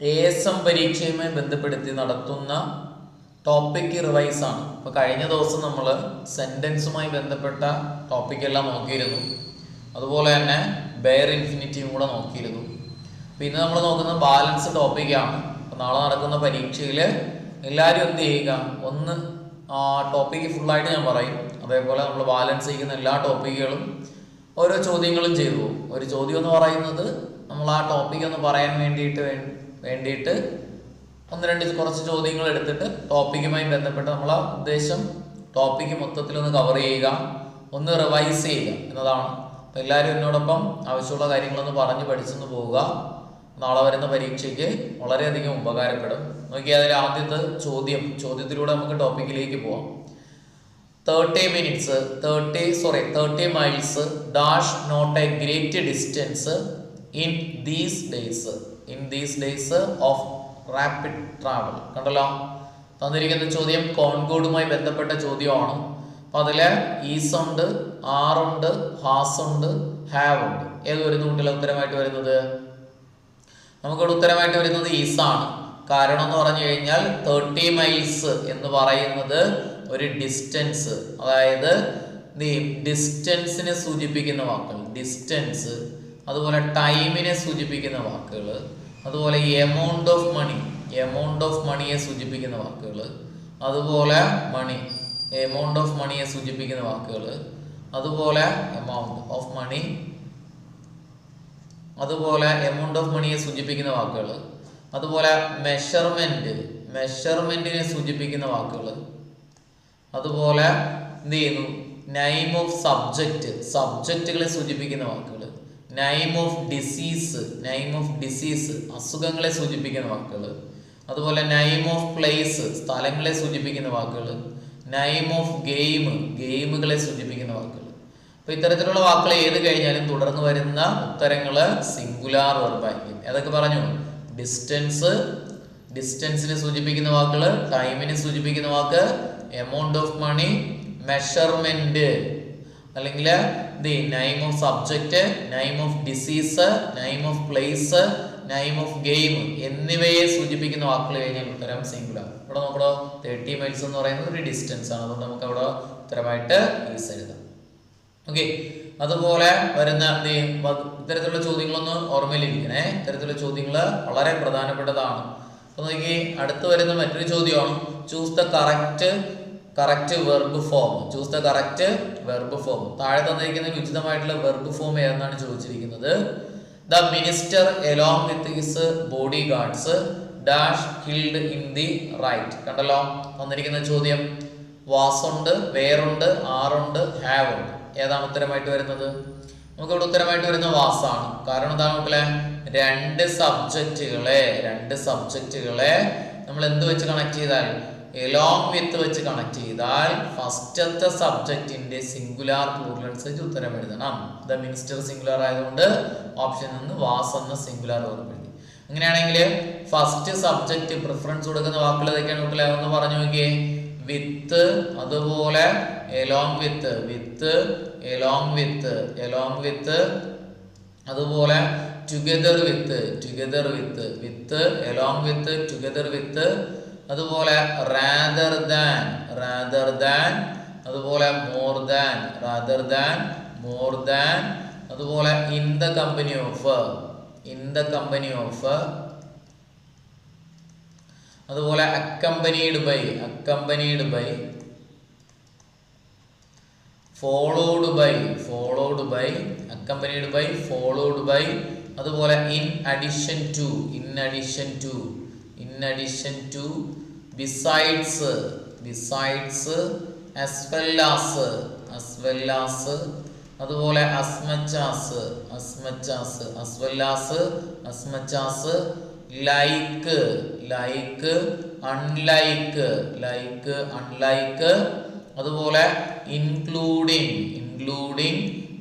ASM പരീക്ഷയുമായി ബന്ധപ്പെടുത്തി നടത്തുന്ന topic revise ആണ്. അപ്പോൾ കഴിഞ്ഞ ദിവസം നമ്മൾ സെൻറ്റൻസുമായി ബന്ധപ്പെട്ട ടോപ്പിക്കെല്ലാം നോക്കിയിരുന്നു. അതുപോലെ തന്നെ ബെയർ ഇൻഫിനിറ്റിയും കൂടെ നോക്കിയിരുന്നു. പിന്നെ നമ്മൾ നോക്കുന്ന ബാലൻസ് ടോപ്പിക്കാണ്. അപ്പോൾ നാളെ നടക്കുന്ന പരീക്ഷയിൽ എല്ലാവരും എന്ത് ചെയ്യുക, ഒന്ന് ആ ടോപ്പിക്ക് ഫുള്ളായിട്ട് ഞാൻ പറയും. അതേപോലെ നമ്മൾ ബാലൻസ് ചെയ്യുന്ന എല്ലാ ടോപ്പിക്കുകളും ഓരോ ചോദ്യങ്ങളും ചെയ്തു പോകും. ഒരു ചോദ്യം എന്ന് പറയുന്നത് നമ്മൾ ആ ടോപ്പിക് ഒന്ന് പറയാൻ വേണ്ടിയിട്ട് ഒന്ന് രണ്ട് കുറച്ച് ചോദ്യങ്ങൾ എടുത്തിട്ട് ടോപ്പിക്കുമായി ബന്ധപ്പെട്ട് നമ്മളെ ഉദ്ദേശം ടോപ്പിക്ക് മൊത്തത്തിലൊന്ന് കവർ ചെയ്യുക, ഒന്ന് റിവൈസ് ചെയ്യുക എന്നതാണ്. അപ്പോൾ എല്ലാവരും എന്നോടൊപ്പം ആവശ്യമുള്ള കാര്യങ്ങളൊന്ന് പറഞ്ഞ് പഠിച്ചൊന്ന് പോവുക. നാളെ വരുന്ന പരീക്ഷയ്ക്ക് വളരെയധികം ഉപകാരപ്പെടും. നോക്കിയാൽ അതിൽ ആദ്യത്തെ ചോദ്യത്തിലൂടെ നമുക്ക് ടോപ്പിക്കിലേക്ക് പോവാം. 30 miles dash not a great distance in these days of rapid travel. കണ്ടല്ലോ, തന്നിരിക്കുന്ന ചോദ്യം കോൺകോഡുമായി ബന്ധപ്പെട്ട ചോദ്യമാണ്. അപ്പം അതില് ഈസ് ഉണ്ട്, ആർ ഉണ്ട്, ഹാസ് ഉണ്ട്, ഹാവ് ഉണ്ട്. ഏത് വരുന്ന കൂട്ടിലെ ഉത്തരമായിട്ട് വരുന്നത്? നമുക്കിവിടെ ഉത്തരമായിട്ട് വരുന്നത് ഈസാണ്. കാരണം എന്ന് പറഞ്ഞു കഴിഞ്ഞാൽ 30 മൈൽസ് എന്ന് പറയുന്നത് ഒരു ഡിസ്റ്റൻസ്, അതായത് ഡിസ്റ്റൻസിനെ സൂചിപ്പിക്കുന്ന വാക്കുകൾ, ഡിസ്റ്റൻസ്, അതുപോലെ ടൈമിനെ സൂചിപ്പിക്കുന്ന വാക്കുകൾ, അതുപോലെ എമൗണ്ട് ഓഫ് മണിയെ സൂചിപ്പിക്കുന്ന വാക്കുകൾ, അതുപോലെ എമൗണ്ട് ഓഫ് മണിയെ സൂചിപ്പിക്കുന്ന വാക്കുകൾ, അതുപോലെ എമൗണ്ട് ഓഫ് മണിയെ സൂചിപ്പിക്കുന്ന വാക്കുകൾ, അതുപോലെ മെഷർമെന്റിനെ സൂചിപ്പിക്കുന്ന വാക്കുകൾ, അതുപോലെ എന്ത് ചെയ്യുന്നു, നൈം ഓഫ് സബ്ജക്റ്റുകളെ സൂചിപ്പിക്കുന്ന വാക്കുകൾ, നൈം ഓഫ് ഡിസീസ് അസുഖങ്ങളെ സൂചിപ്പിക്കുന്ന വാക്കുകൾ, അതുപോലെ നൈം ഓഫ് പ്ലേസ് സ്ഥലങ്ങളെ സൂചിപ്പിക്കുന്ന വാക്കുകൾ, നൈം ഓഫ് ഗെയിമുകളെ സൂചിപ്പിക്കുന്ന വാക്കുകൾ. അപ്പൊ ഇത്തരത്തിലുള്ള വാക്കുകൾ ഏത് കഴിഞ്ഞാലും തുടർന്ന് വരുന്ന ഉത്തരങ്ങള് സിംഗുലാർ വെർബായിരിക്കും. ഏതൊക്കെ പറഞ്ഞു? ഡിസ്റ്റൻസിനെ സൂചിപ്പിക്കുന്ന വാക്കുകൾ, ടൈമിനെ സൂചിപ്പിക്കുന്ന വാക്ക്, എമൗണ്ട് ഓഫ് മണി, മെഷർമെന്റ്, അല്ലെങ്കിൽ name of subject, name of disease, name of place, name of game എന്നിവയെ സൂചിപ്പിക്കുന്ന വാക്കുകൾ കഴിഞ്ഞാൽ ഉത്തരം സിംഗുലാർ. ഇവിടെ നമ്മുടെ 30 മൈൽസ് എന്ന് പറയുന്നത് ഒരു ഡിസ്റ്റൻസ് ആണ്. അതുകൊണ്ട് നമുക്ക് അവിടെ ഉത്തരമായിട്ട് ഈസ് എഴുതാം. ഓക്കെ, അതുപോലെ വരുന്ന ഇത്തരത്തിലുള്ള ചോദ്യങ്ങളൊന്ന് ഓർമ്മയിലിരിക്കണേ. ഇത്തരത്തിലുള്ള ചോദ്യങ്ങൾ വളരെ പ്രധാനപ്പെട്ടതാണ്. അപ്പൊ നോക്കി, അടുത്ത് വരുന്ന മറ്റൊരു ചോദ്യമാണ് choose the correct verb form. താഴെ തന്നിരിക്കുന്നതിന് ഉചിതമായിട്ടുള്ള വെർബ് ഫോം ഏതെന്നാണ് ചോദിച്ചിരിക്കുന്നത്. The minister along with his body guards dash killed in the riot. കണ്ടല്ലോ, തന്നിരിക്കുന്ന ചോദ്യം വാസുണ്ട്, വേറുണ്ട്, ആറുണ്ട്, ഹാവ് ഉണ്ട്. ഏതാണ് ഉത്തരമായിട്ട് വരുന്നത്? നമുക്കിവിടെ ഉത്തരമായിട്ട് വരുന്ന വാസാണ്. കാരണം എന്താണ് മക്കളെ? രണ്ട് സബ്ജക്റ്റുകളെ നമ്മൾ എന്ത് വെച്ച് കണക്ട് ചെയ്താൽ, എലോങ് വിത്ത് വെച്ച് കണക്ട് ചെയ്താൽ ഫസ്റ്റത്തെ സബ്ജക്റ്റിന്റെ സിംഗുലാർ പ്ലൂറൽ അനുസരിച്ച് ഉത്തരം എഴുതണം. ദ മിനിസ്റ്റർ സിംഗുലാർ ആയതുകൊണ്ട് ഓപ്ഷൻ നിന്ന് വാസ് എന്ന സിംഗുലാർ വെർബ് എഴുതി. അങ്ങനെയാണെങ്കിൽ ഫസ്റ്റ് സബ്ജക്റ്റ് പ്രിഫറൻസ് കൊടുക്കുന്ന വാക്കുകൾ ഏതൊക്കെയാണ് മക്കളെ? ഒന്ന് പറഞ്ഞു നോക്കിയേ. വിത്ത്, അതുപോലെ എലോങ് വിത്ത്, അതുപോലെ together with, along with, together with, അതുപോലെ റാദർ ദാൻ, അതുപോലെ മോർ ദാൻ, അതുപോലെ ഇൻ ദ കമ്പനി ഓഫ്, അതുപോലെ accompanied by, followed by, accompanied by, followed by, അതുപോലെ in addition to, besides, as well as, അതുപോലെ as much as, like, unlike, അതുപോലെ including,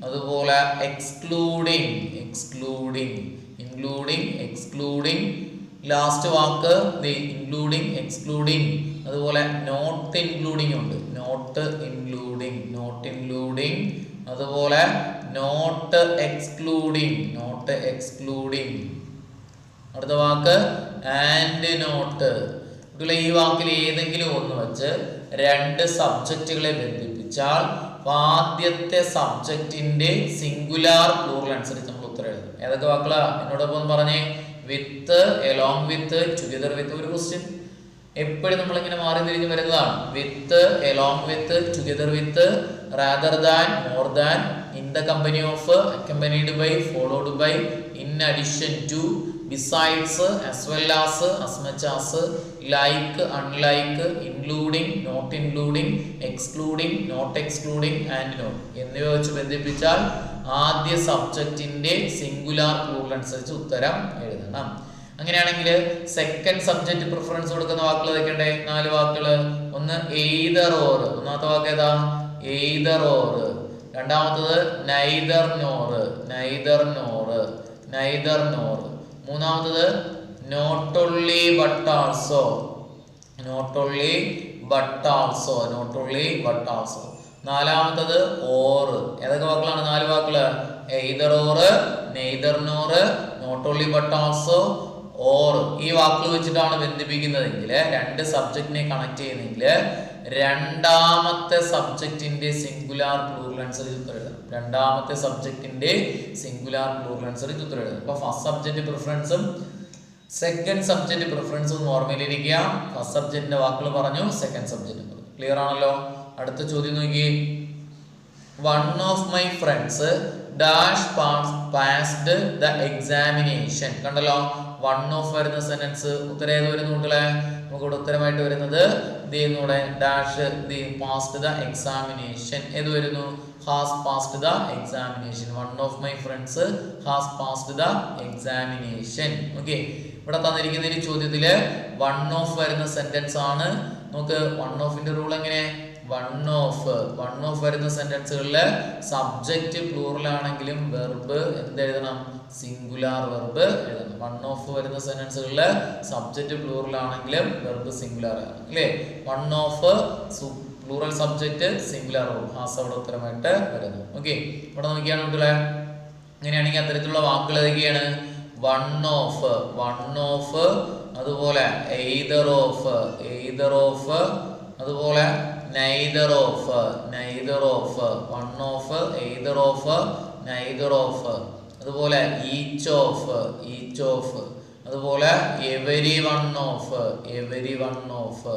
അതുപോലെ excluding, last വാക്ക് including, അതുപോലെ not including ഉണ്ട്, അതുപോലെ not excluding, അടുത്ത വാക്ക് and not. കുട്ടികളെ ഈ വാക്കിൽ ഏതെങ്കിലും ഒന്ന് വെച്ച് രണ്ട് സബ്ജക്റ്റുകളെ ബന്ധിപ്പിച്ചാൽ ആദ്യത്തെ സബ്ജക്റ്റിന്റെ സിംഗുലാർ പ്ലൂറൽ അനുസരിച്ച് നമ്മൾ ഉത്തരം എഴുതും. ഏതൊക്കെ വാക്കുകളാ എന്നോടൊപ്പം പറഞ്ഞേ? With, along with, together with. ഒരു ക്വസ്റ്റ്യൻ എപ്പോഴും നമ്മളിങ്ങനെ മാറി തിരിഞ്ഞ് വരുന്നതാണ്. With, along with, together with, rather than, more than, in the company of, accompanied by, followed by, in addition to, besides, as well as, as much as, like, unlike, including, not including, excluding, not excluding, and not എന്നിവ വെച്ച് ബന്ധിപ്പിച്ചാൽ ആദ്യ സബ്ജക്റ്റിന്റെ singular plural അനുസരിച്ച് ഉത്തരം എഴുതണം. അങ്ങനെയാണെങ്കിൽ second subject preference കൊടുക്കുന്ന വാക്കുകൾ വെക്കണ്ടേ? 4 വാക്കുകൾ. ഒന്ന് എയ്തർ ഓർ. ഒന്നാമത്തെ വാക്ക് ഏതാ? Either or. രണ്ടാമത്തത് neither nor, neither nor, neither nor. മൂന്നാമത്തത് not only but also, not only but also, not only but also. നാലാമത്തത് ഓർ. ഏതൊക്കെ വാക്കുകളാണ്? 4 വാക്കുകള്. Either or, neither nor, not only but also, or. ഈ വാക്കുകൾ വെച്ചിട്ടാണ് ബന്ധിപ്പിക്കുന്നതെങ്കിൽ, രണ്ട് സബ്ജക്റ്റിനെ കണക്ട് ചെയ്യുന്നെങ്കിൽ രണ്ടാമത്തെ സബ്ജക്റ്റിന്റെ സിംഗുലാർ പ്ലൂറൽ അനുസരിച്ച് ഉത്തരം എഴുതണം. രണ്ടാമത്തെ സബ്ജക്റ്റിന്റെ സിംഗുലാർ പ്ലൂറൽ അനുസരിച്ച് ഉത്തരം എഴുതണം. അപ്പൊ ഫസ്റ്റ് സബ്ജക്റ്റ് പ്രിഫറൻസും സെക്കൻഡ് സബ്ജക്റ്റ് പ്രിഫറൻസും ഓർമ്മയിലിരിക്കുക. ഫസ്റ്റ് സബ്ജക്റ്റിന്റെ വാക്കുകൾ പറഞ്ഞു, സെക്കൻഡ് സബ്ജക്റ്റ് പറഞ്ഞു. ക്ലിയർ ആണല്ലോ? അടുത്ത ചോദ്യം നോക്കി. One of my friends dash passed the examination. കണ്ടല്ലോ, വൺ ഓഫ് വരുന്ന സെന്റൻസ് ഉത്തരം ഏത് വരുന്നു കുട്ടികളെ? നമുക്കിവിടെ ഉത്തരമായിട്ട് വരുന്നത് ഇതൂടെ dash the passed the examination. ഏത് വരുന്നു? Has passed the examination. One of my friends has passed the examination. Okay, ഇവിടെ തന്നിരിക്കുന്ന ഈ ചോദ്യത്തില് വൺ ഓഫ് വരുന്ന സെന്റൻസ് ആണ്. നമുക്ക് വൺ ഓഫിന്റെ റൂൾ എങ്ങനെ? വൺ ഓഫ് വരുന്ന സെന്റൻസുകളില് സബ്ജക്റ്റ് പ്ലൂറൽ ആണെങ്കിലും വെർബ് എന്തെഴുതണം? സിംഗുലാർ വെർബ് എഴുതണം. വൺ ഓഫ് വരുന്ന സെന്റൻസുകളില് സബ്ജക്റ്റ് പ്ലൂറൽ ആണെങ്കിലും വെർബ് സിംഗുലാർ ആണ് അല്ലേ? One of plural subject singular has അവിടെ ഉത്തരമായിട്ട് വരുന്നു. ഓക്കെ, ഇവിടെ നോക്കിയാണ് കുട്ടികളെ. അങ്ങനെയാണെങ്കിൽ അത്തരത്തിലുള്ള വാക്കുകൾ ഏതൊക്കെയാണ്? വൺ ഓഫ്, അതുപോലെ എയ്തർ ഓഫ്, അതുപോലെ neither of, one of, either of, neither of, അതുപോലെ ഈച്ച് ഓഫ്, അതുപോലെ എവരി വൺ ഓഫ്.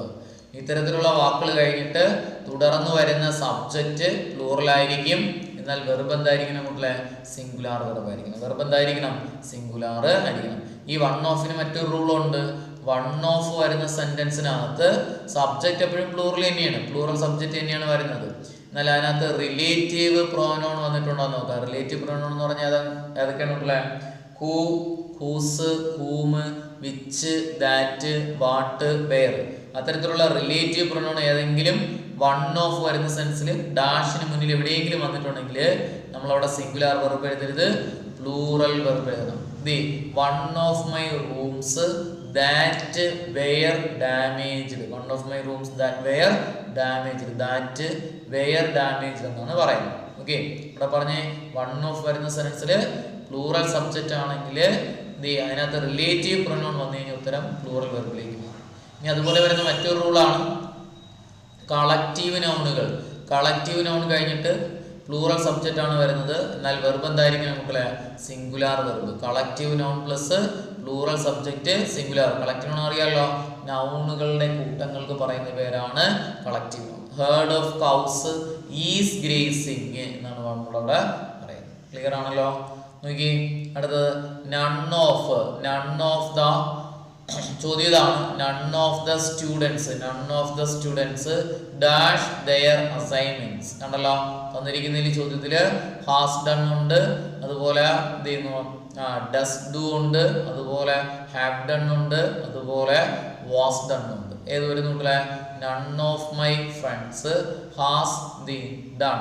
ഇത്തരത്തിലുള്ള വാക്കുകൾ കഴിഞ്ഞിട്ട് തുടർന്ന് വരുന്ന സബ്ജക്റ്റ് പ്ലൂറൽ ആയിരിക്കും. എന്നാൽ വെർബ് എന്തായിരിക്കണം കുട്ടികളെ? സിംഗുലാർ വെർബ് ആയിരിക്കണം. വെർബ് എന്തായിരിക്കണം? സിംഗുലാർ ആയിരിക്കണം. ഈ വൺ ഓഫിന് മറ്റൊരു റൂളുണ്ട്. വൺ ഓഫ് വരുന്ന സെന്റൻസിനകത്ത് സബ്ജക്റ്റ് എപ്പോഴും പ്ലൂറൽ തന്നെയാണ്, പ്ലൂറൽ സബ്ജക്റ്റ് തന്നെയാണ് വരുന്നത്. എന്നാൽ അതിനകത്ത് റിലേറ്റീവ് പ്രോനൗൺ വന്നിട്ടുണ്ടോ എന്ന് നോക്കാം. റിലേറ്റീവ് പ്രോനൗൺ എന്ന് പറഞ്ഞാൽ ഏതൊക്കെയാണ് കുട്ടികളെ? Who, whose, whom, which, that, what, where. അത്തരത്തിലുള്ള റിലേറ്റീവ് പ്രോനൗൺ ഏതെങ്കിലും വൺ ഓഫ് വരുന്ന സെൻസിൽ ഡാഷിന് മുന്നിൽ എവിടെയെങ്കിലും വന്നിട്ടുണ്ടെങ്കിൽ നമ്മളവിടെ സിംഗുലാർ വെർബ് എഴുതരുത്, പ്ലൂറൽ വെർബ് എഴുതണം. The one of my rooms that were damaged. One of my rooms that were damaged. That were damaged എന്നാണ് പറയുന്നത്. ഓക്കെ, ഇവിടെ പറഞ്ഞേ വൺ ഓഫ് വരുന്ന സെൻസില് പ്ലൂറൽ സബ്ജക്റ്റ് ആണെങ്കിൽ അതിനകത്ത് റിലേറ്റീവ് പ്രൊനൗൺ വന്നു കഴിഞ്ഞാൽ ഉത്തരം പ്ലൂറൽ വെർബിലേക്ക് മാറും. ഇനി അതുപോലെ വരുന്ന മറ്റൊരു റൂളാണ് കളക്റ്റീവ് നൗണുകൾ. കളക്റ്റീവ് നൗൺ കഴിഞ്ഞിട്ട് പ്ലൂറൽ സബ്ജക്റ്റ് ആണ് വരുന്നത്. എന്നാൽ വെർബ് എന്തായിരിക്കും മക്കളെ? Singular verb. Collective noun plus plural subject singular. Collective noun അറിയാലോ, നൗണുകളുടെ കൂട്ടങ്ങൾക്ക് പറയുന്ന പേരാണ് collective noun. Heard of cows is grazing എന്നാണ് നമ്മളവിടെ പറയുന്നത്. ക്ലിയർ ആണല്ലോ? നോക്കി അടുത്തത് നൺ ഓഫ് ദ. ചോദ്യം ഇതാണ്, none of the students dash their assignments. കണ്ടല്ലോ, തന്നിരിക്കുന്ന ചോദ്യത്തില് ഹാസ് ഡൺ ഉണ്ട്, അതുപോലെ ഡസ് ഡു ഉണ്ട്, അതുപോലെ ഹാവ് ഡൺ ഉണ്ട്, അതുപോലെ വാസ് ഡൺ ഉണ്ട്. ഏത് വരുന്നുണ്ടല്ലേ? None of my friends has done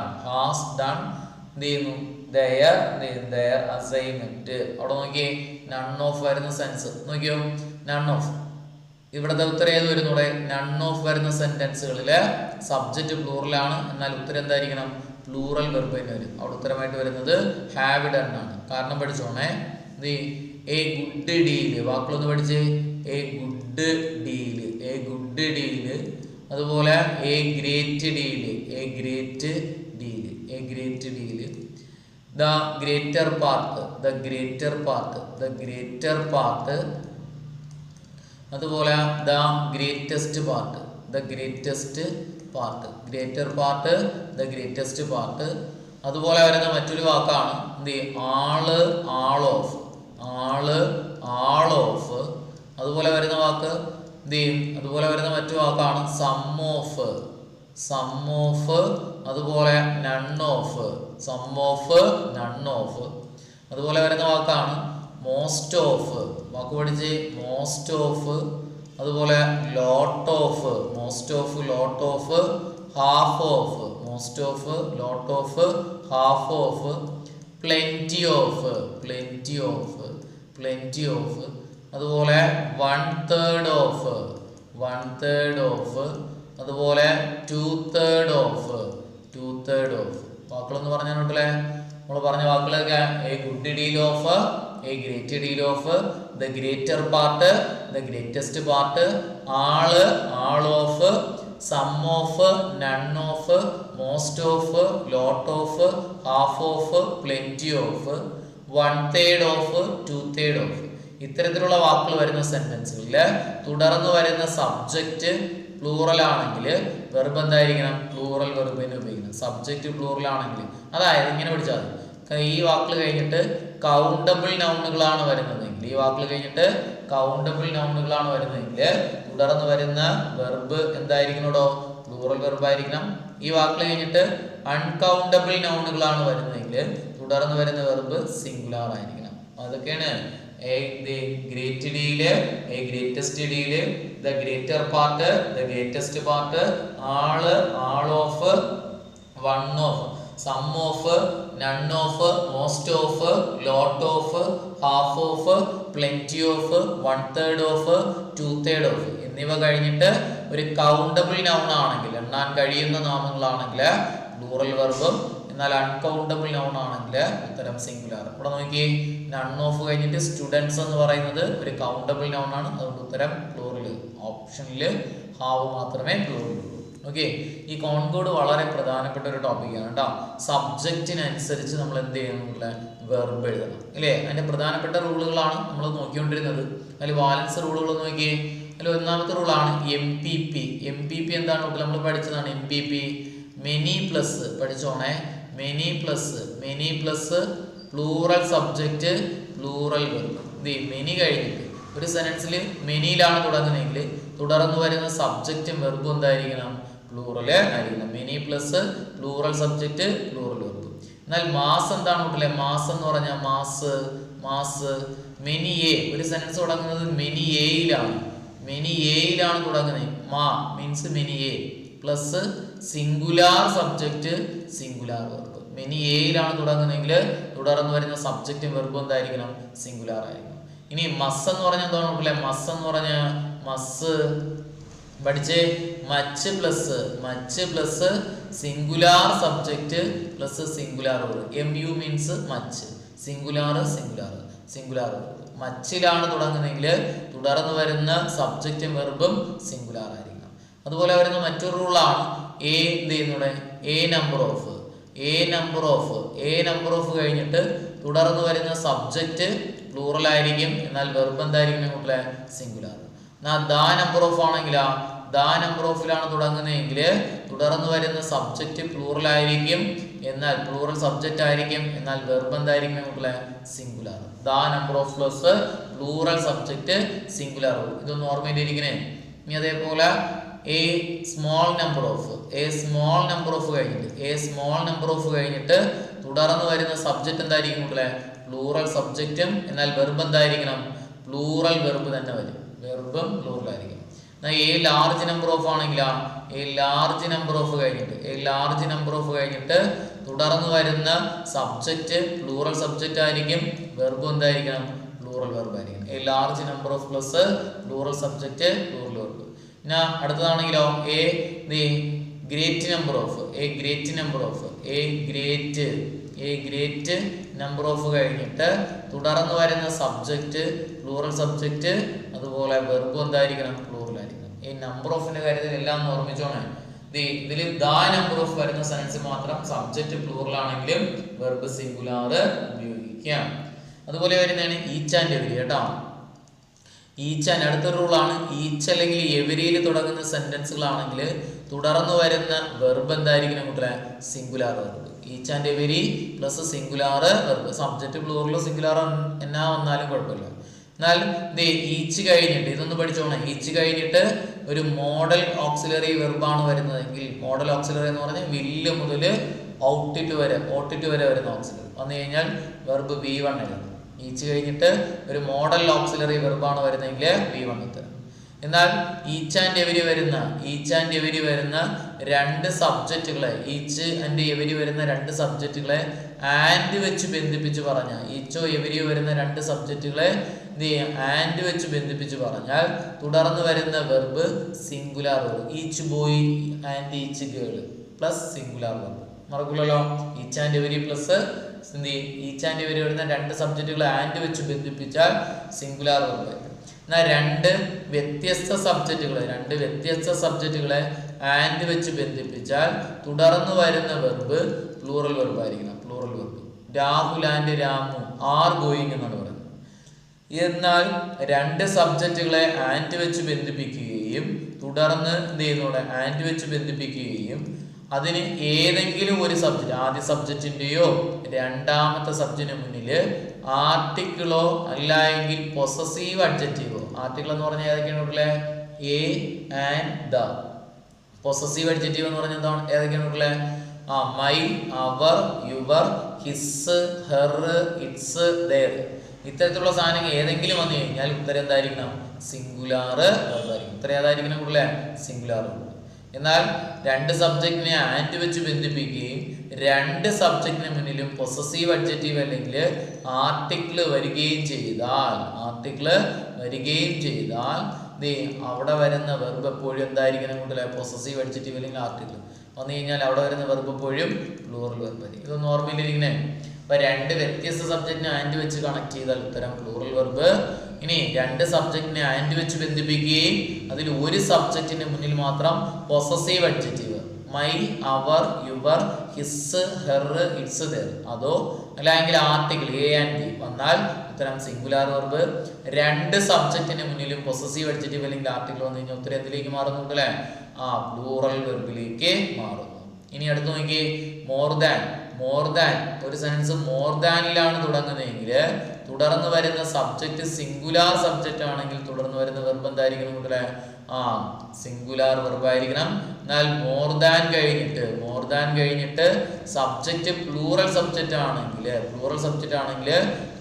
their assignment. അവിടെ നോക്കിയേ, നൺ ഓഫ് വരുന്ന സെൻസ് നോക്കിയോ, നൺ ഓഫ്. ഇവിടുത്തെ ഉത്തരം ഏത് വരുന്നൂടെ? നൺ ഓഫ് വരുന്ന സെന്റൻസുകളില് സബ്ജക്റ്റ് പ്ലൂറലാണ്, എന്നാൽ ഉത്തരം എന്തായിരിക്കണം? പ്ലൂറൽ വെർബ് തന്നെ വരും. അവിടെ ഉത്തരമായിട്ട് വരുന്നത് ഹാവ് ഡൺ ആണ്. കാരണം പഠിച്ചോണേ, എ ഗുഡ് ഡീല്, വാക്കുകളൊന്ന് പഠിച്ച്. A good deal, a good deal. അതുപോലെ a great deal, a great deal, a great deal. The greater part, the greater part, the greater part. അതുപോലെ the greatest part, the greatest part, greater part, the greatest part. അതുപോലെ വരുന്ന മറ്റൊരു വാക്കാണ് ആള്, all of, ആള്, all of. അതുപോലെ വരുന്ന വാക്ക് അതുപോലെ വരുന്ന മറ്റു വാക്കാണ് സം ഓഫ്, സം ഓഫ്. അതുപോലെ none of, some of, none of. അതുപോലെ വരുന്ന വാക്കാണ് മോസ്റ്റ് ഓഫ്, വാക്ക് പഠിച്ച്. Most of. അതുപോലെ lot of, most of, lot of. Half of, most of, lot of, half of. Plenty of, plenty of, plenty of. അതുപോലെ 1/3 of, 1/3 of. അതുപോലെ 2/3 of, 2/3 of. വാക്കുകളൊന്ന് പറഞ്ഞിട്ടുണ്ടല്ലേ, നമ്മൾ പറഞ്ഞ വാക്കുകളൊക്കെ. A good deal of, a great deal of, the greater part, the greatest part, all, all of, some of, none of, most of, lot of, half of, plenty of, 1/3 of, 2/3 of. ഇത്തരത്തിലുള്ള വാക്കുകൾ വരുന്ന സെന്റൻസുകളിൽ തുടർന്ന് വരുന്ന subject plural ആണെങ്കിൽ verb എന്തായിരിക്കണം? Plural verb തന്നെ ഉപയോഗിക്കണം. സബ്ജക്റ്റ് പ്ലൂറൽ ആണെങ്കിൽ, അതായത് ഇങ്ങനെ പഠിച്ചാൽ മതി. ഈ വാക്കുകൾ കഴിഞ്ഞിട്ട് കൗണ്ടബിൾ നൗണുകളാണ് വരുന്നതെങ്കിൽ, ഈ വാക്കുകൾ കഴിഞ്ഞിട്ട് കൗണ്ടബിൾ നൗണുകളാണ് വരുന്നതെങ്കിൽ തുടർന്ന് വരുന്ന വെർബ് എന്തായിരിക്കണോ? പ്ലൂറൽ വെർബ് ആയിരിക്കണം. ഈ വാക്കുകൾ കഴിഞ്ഞിട്ട് അൺകൗണ്ടബിൾ നൗണുകളാണ് വരുന്നതെങ്കിൽ തുടർന്ന് വരുന്ന വെർബ് സിംഗുലാർ ആയിരിക്കണം. അതൊക്കെയാണ് the great deal, a greatest deal, the greater part, the greatest part, all of, one of, some of, none of, most of, lot of, half of, plenty of, 1/3 of, 2/3 of എന്നിവ കഴിഞ്ഞിട്ട് ഒരു countable noun ആണെങ്കിൽ, എണ്ണാൻ കഴിയുന്ന നാമങ്ങളാണെങ്കിൽ plural വെർബും, എന്നാൽ uncountable noun ആണെങ്കിൽ ഉത്തരം singular. ഇവിടെ നോക്കി, നൺ ഓഫ് കഴിഞ്ഞിട്ട് സ്റ്റുഡൻസ് എന്ന് പറയുന്നത് ഒരു കൗണ്ടബിൾ നൗൺ ആണ്, അതുകൊണ്ട് ഉത്തരം പ്ലൂറൽ. ഓപ്ഷനിൽ ഹാവ് മാത്രമേ പ്ലൂറൽ ഉള്ളൂ. ഓക്കെ, ഈ കോൺകോഡ് വളരെ പ്രധാനപ്പെട്ട ഒരു ടോപ്പിക്കാണ് കേട്ടോ. സബ്ജക്റ്റിനനുസരിച്ച് നമ്മൾ എന്ത് ചെയ്യണം? വെർബ് എഴുതണം അല്ലേ? അതിന്റെ പ്രധാനപ്പെട്ട റൂളുകളാണ് നമ്മൾ നോക്കിക്കൊണ്ടിരുന്നത്. അതിൽ വാലൻസ് റൂളുകൾ നോക്കിയേ. അതിൽ ഒന്നാമത്തെ റൂളാണ് MPP. MPP എന്താണ് നമ്മൾ പഠിച്ചതാണ്. MPP മെനി പ്ലസ്, പഠിച്ചോണേ. Many plus, many plus plural subject, plural verb. Many കഴിഞ്ഞിട്ട് ഒരു സെന്റൻസിൽ മെനിയിലാണ് തുടങ്ങുന്നതെങ്കിൽ തുടർന്ന് വരുന്ന സബ്ജക്റ്റും വെർബും എന്തായിരിക്കണം? പ്ലൂറൽ ആയിരിക്കണം. Many plus plural subject, plural verb. എന്നാൽ മാസ് എന്താണ് കൂട്ടില്ലേ? മാസ് എന്ന് പറഞ്ഞാൽ മാസ്, മാസ് മെനി എ. ഒരു സെന്റൻസ് തുടങ്ങുന്നത് മെനി എയിലാണ്, മെനി എയിലാണ് തുടങ്ങുന്നത്. മാ means many a plus singular subject, singular verb. Many എയിലാണ് തുടങ്ങുന്നതെങ്കിൽ തുടർന്ന് വരുന്ന സബ്ജക്റ്റും വെർബും എന്തായിരിക്കണം? സിംഗുലാർ ആയിരിക്കണം. ഇനി മസ് എന്ന് പറഞ്ഞാൽ എന്താണ് കൂട്ടില്ലേ? മസ് എന്ന് പറഞ്ഞാൽ മസ് പഠിച്ചേ. Much plus, much plus singular subject plus singular verb. MU means much, singular, singular, singular verb. മച്ചിലാണ് തുടങ്ങുന്നതെങ്കിൽ തുടർന്ന് വരുന്ന സബ്ജക്റ്റും വെർബും സിംഗുലാർ ആയിരിക്കണം. അതുപോലെ വരുന്ന മറ്റൊരു റൂളാണ് എ എന്ത് ചെയ്യുന്നൂടെ? A number of, a number of, a number of കഴിഞ്ഞിട്ട് തുടർന്ന് വരുന്ന സബ്ജക്റ്റ് പ്ലൂറൽ ആയിരിക്കും, എന്നാൽ വെർബ് എന്തായിരിക്കും കൂട്ടിലെ? സിംഗുലാർ. എന്നാൽ ദ നമ്പർ ഓഫ് ആണെങ്കിലാ, ദ നമ്പർ ഓഫിലാണ് തുടങ്ങുന്നതെങ്കിൽ തുടർന്ന് വരുന്ന സബ്ജക്റ്റ് പ്ലൂറൽ ആയിരിക്കും, എന്നാൽ പ്ലൂറൽ സബ്ജക്റ്റ് ആയിരിക്കും, എന്നാൽ വെർബ് എന്തായിരിക്കും കൂട്ടിലെ? Singular. The number of plus plural subject, singular. ഇതൊന്ന് ഓർമ്മയിലിരിക്കണേ. ഇനി അതേപോലെ a small number of, a small number of കഴിഞ്ഞിട്ട്, എ സ്മോൾ നമ്പർ ഓഫ് കഴിഞ്ഞിട്ട് തുടർന്ന് വരുന്ന സബ്ജക്റ്റ് എന്തായിരിക്കും കൂട്ടിലെ? പ്ലൂറൽ സബ്ജക്റ്റും, എന്നാൽ വെർബ് എന്തായിരിക്കണം? പ്ലൂറൽ വെർബ് തന്നെ വരും, വെർബും പ്ലൂറൽ ആയിരിക്കും. എന്നാൽ എ ലാർജ് നമ്പർ ഓഫ് ആണെങ്കിലാ, എ ലാർജ് നമ്പർ ഓഫ് കഴിഞ്ഞിട്ട്, എ ലാർജ് നമ്പർ ഓഫ് കഴിഞ്ഞിട്ട് തുടർന്ന് വരുന്ന സബ്ജക്റ്റ് പ്ലൂറൽ സബ്ജക്റ്റ് ആയിരിക്കും, വെർബ് എന്തായിരിക്കണം? പ്ലൂറൽ വെർബ് ആയിരിക്കും. A large number of plus plural subject, plural verb. പിന്നെ അടുത്തതാണെങ്കിലോ a the great number of, a great number of, a great, a great number of കഴിഞ്ഞിട്ട് തുടർന്ന് വരുന്ന സബ്ജക്റ്റ് പ്ലൂറൽ സബ്ജക്റ്റ് അതുപോലെ verb എന്തായിരിക്കണം plural ആയിരിക്കണം. ഈ നമ്പർ ഓഫിന്റെ കാര്യത്തിൽ എല്ലാം ഓർമ്മിച്ചോണേ. ഇതിൽ നമ്പർ ഓഫ് വരുന്ന സെൻസ് മാത്രം സബ്ജക്റ്റ് പ്ലൂറൽ ആണെങ്കിലും വെർബ് സിംഗുലാർ ഉപയോഗിക്കാം. അതുപോലെ വരുന്നതാണ് ഈച്ച് ആൻഡ് എവരി കേട്ടോ. ഈച്ച് ആൻഡ് അടുത്ത റൂളാണ്. ഈച്ച് അല്ലെങ്കിൽ എവരിയിൽ തുടങ്ങുന്ന സെന്റൻസുകളാണെങ്കിൽ തുടർന്ന് വരുന്ന വെർബ് എന്തായിരിക്കണം കുട്ടികളെ singular verb. Each and every plus singular verb. Subject പ്ലൂറലോ സിംഗുലാറോ എന്നാ വന്നാലും കുഴപ്പമില്ല. എന്നാൽ ഈച്ച് കഴിഞ്ഞിട്ട് ഇതൊന്ന് പഠിച്ചോണേ. ഈച്ച് കഴിഞ്ഞിട്ട് ഒരു മോഡൽ ഓക്സിലറി വെർബാണ് വരുന്നതെങ്കിൽ, മോഡൽ ഓക്സിലറി എന്ന് പറഞ്ഞാൽ വില്ല് മുതൽ ഔട്ടിറ്റ് വരെ വരുന്ന ഓക്സിലറി വന്നു കഴിഞ്ഞാൽ വെർബ് V1 എഴുതും. ഈച്ച് കഴിഞ്ഞിട്ട് ഒരു മോഡൽ ഓക്സിലറി വെർബാണ് വരുന്നതെങ്കിൽ V1 എത്തണം. എന്നാൽ ഈച്ച് ആൻഡ് എവരി വരുന്ന രണ്ട് സബ്ജക്റ്റുകളെ, ഈച്ച് ആൻഡ് എവരി വരുന്ന രണ്ട് സബ്ജക്റ്റുകളെ ആൻഡ് വെച്ച് ബന്ധിപ്പിച്ച് പറഞ്ഞാൽ, ഈച്ചോ എവരിയോ വരുന്ന രണ്ട് സബ്ജക്റ്റുകളെ ആൻഡ് വെച്ച് ബന്ധിപ്പിച്ച് പറഞ്ഞാൽ തുടർന്ന് വരുന്ന verb singular verb. Each boy and each girl plus singular verb. മറക്കില്ലല്ലോ. Each and every plus each and every വരുന്ന രണ്ട് സബ്ജക്റ്റുകളെ ആൻഡ് വെച്ച് ബന്ധിപ്പിച്ചാൽ സിംഗുലാർ വെർബ്. എന്നാൽ രണ്ട് വ്യത്യസ്ത സബ്ജക്റ്റുകളെ ആൻഡ് വെച്ച് ബന്ധിപ്പിച്ചാൽ തുടർന്ന് വരുന്ന വെർബ് പ്ലൂറൽ വെർബ് ആയിരിക്കണം. Plural verb. Rahul and Ramu are going എന്നാണ് പറയുന്നത്. എന്നാൽ രണ്ട് സബ്ജക്റ്റുകളെ ആൻഡ് വെച്ച് ബന്ധിപ്പിക്കുകയും തുടർന്ന് എന്ത് ചെയ്യുന്നൂടെ ആൻഡ് വെച്ച് ബന്ധിപ്പിക്കുകയും അതിന് ഏതെങ്കിലും ഒരു സബ്ജക്റ്റ്, ആദ്യ സബ്ജക്റ്റിന്റെയോ രണ്ടാമത്തെ സബ്ജക്റ്റിന് മുന്നിൽ ആർട്ടിക്കിളോ അല്ല എങ്കിൽ പൊസസീവ് അഡ്ജക്റ്റീവോ. ആർട്ടിക്കിൾ എന്ന് പറഞ്ഞാൽ ഏതൊക്കെയാണ് a and the. Possessive adjective എന്ന് പറഞ്ഞാൽ എന്താണ് ഏതൊക്കെയാണ് my, our, your, his, her, its, their. ഇത്തരത്തിലുള്ള സാധനങ്ങൾ ഏതെങ്കിലും വന്നു കഴിഞ്ഞാൽ ഉത്തരം എന്തായിരിക്കണം സിംഗുലാർ വെർബായിരിക്കും. ഉത്തരം ഏതായിരിക്കണം സിംഗുലാർ വെർബ്. എന്നാൽ രണ്ട് സബ്ജക്റ്റിനെ ആൻഡ് വെച്ച് ബന്ധിപ്പിക്കുകയും രണ്ട് സബ്ജക്റ്റിന് മുന്നിലും പൊസസീവ് അഡ്ജക്റ്റീവ് അല്ലെങ്കിൽ ആർട്ടിക്കിൾ വരികയും ചെയ്താൽ അവിടെ വരുന്ന വെർബ് എപ്പോഴും എന്തായിരിക്കണം പൊസസീവ് അഡ്ജക്റ്റീവ് അല്ലെങ്കിൽ ആർട്ടിക്കിൾ വന്നു കഴിഞ്ഞാൽ അവിടെ വരുന്ന വെർബ് എപ്പോഴും പ്ലൂറൽ വെർബ് ആയിരിക്കും. ഇതൊന്നും ഓർമ്മയിലിരിക്കണേ. അപ്പൊ രണ്ട് വ്യത്യസ്ത സബ്ജക്റ്റിനെ ആൻഡ് വെച്ച് കണക്ട് ചെയ്താൽ ഉത്തരം പ്ലൂറൽ വെർബ്. ഇനി രണ്ട് സബ്ജക്റ്റിനെ ആൻഡ് വെച്ച് ബന്ധിപ്പിക്കുകയും അതിൽ ഒരു സബ്ജക്റ്റിന് മുന്നിൽ മാത്രം possessive adjective my, our, your, his, her, its, their അതോ അല്ലെങ്കിൽ ആർട്ടിക്കിൾ എ ആൻഡ് ബി വന്നാൽ ഉത്തരം സിംഗുലാർ വെർബ്. രണ്ട് സബ്ജക്റ്റിന് മുന്നിലും പൊസസീവ് അഡ്ജക്റ്റീവ് അല്ലെങ്കിൽ ആർട്ടിക്കിൾ വന്നു കഴിഞ്ഞാൽ ഉത്തരം എന്തിലേക്ക് മാറുന്നുണ്ട് പ്ലൂറൽ വെർബിലേക്ക് മാറുന്നു. ഇനി അടുത്ത് നോക്കി മോർ ദാൻ ഒരു സെൻസ് മോർ ദാനിലാണ് തുടങ്ങുന്നതെങ്കിൽ തുടർന്ന് വരുന്ന സബ്ജക്റ്റ് സിംഗുലാർ സബ്ജക്റ്റ് ആണെങ്കിൽ തുടർന്ന് വരുന്ന വെർബ് എന്തായിരിക്കണം സിംഗുലാർ വെർബ് ആയിരിക്കണം. എന്നാൽ മോർ ദാൻ കഴിഞ്ഞിട്ട് സബ്ജക്റ്റ് പ്ലൂറൽ സബ്ജക്റ്റ് ആണെങ്കിൽ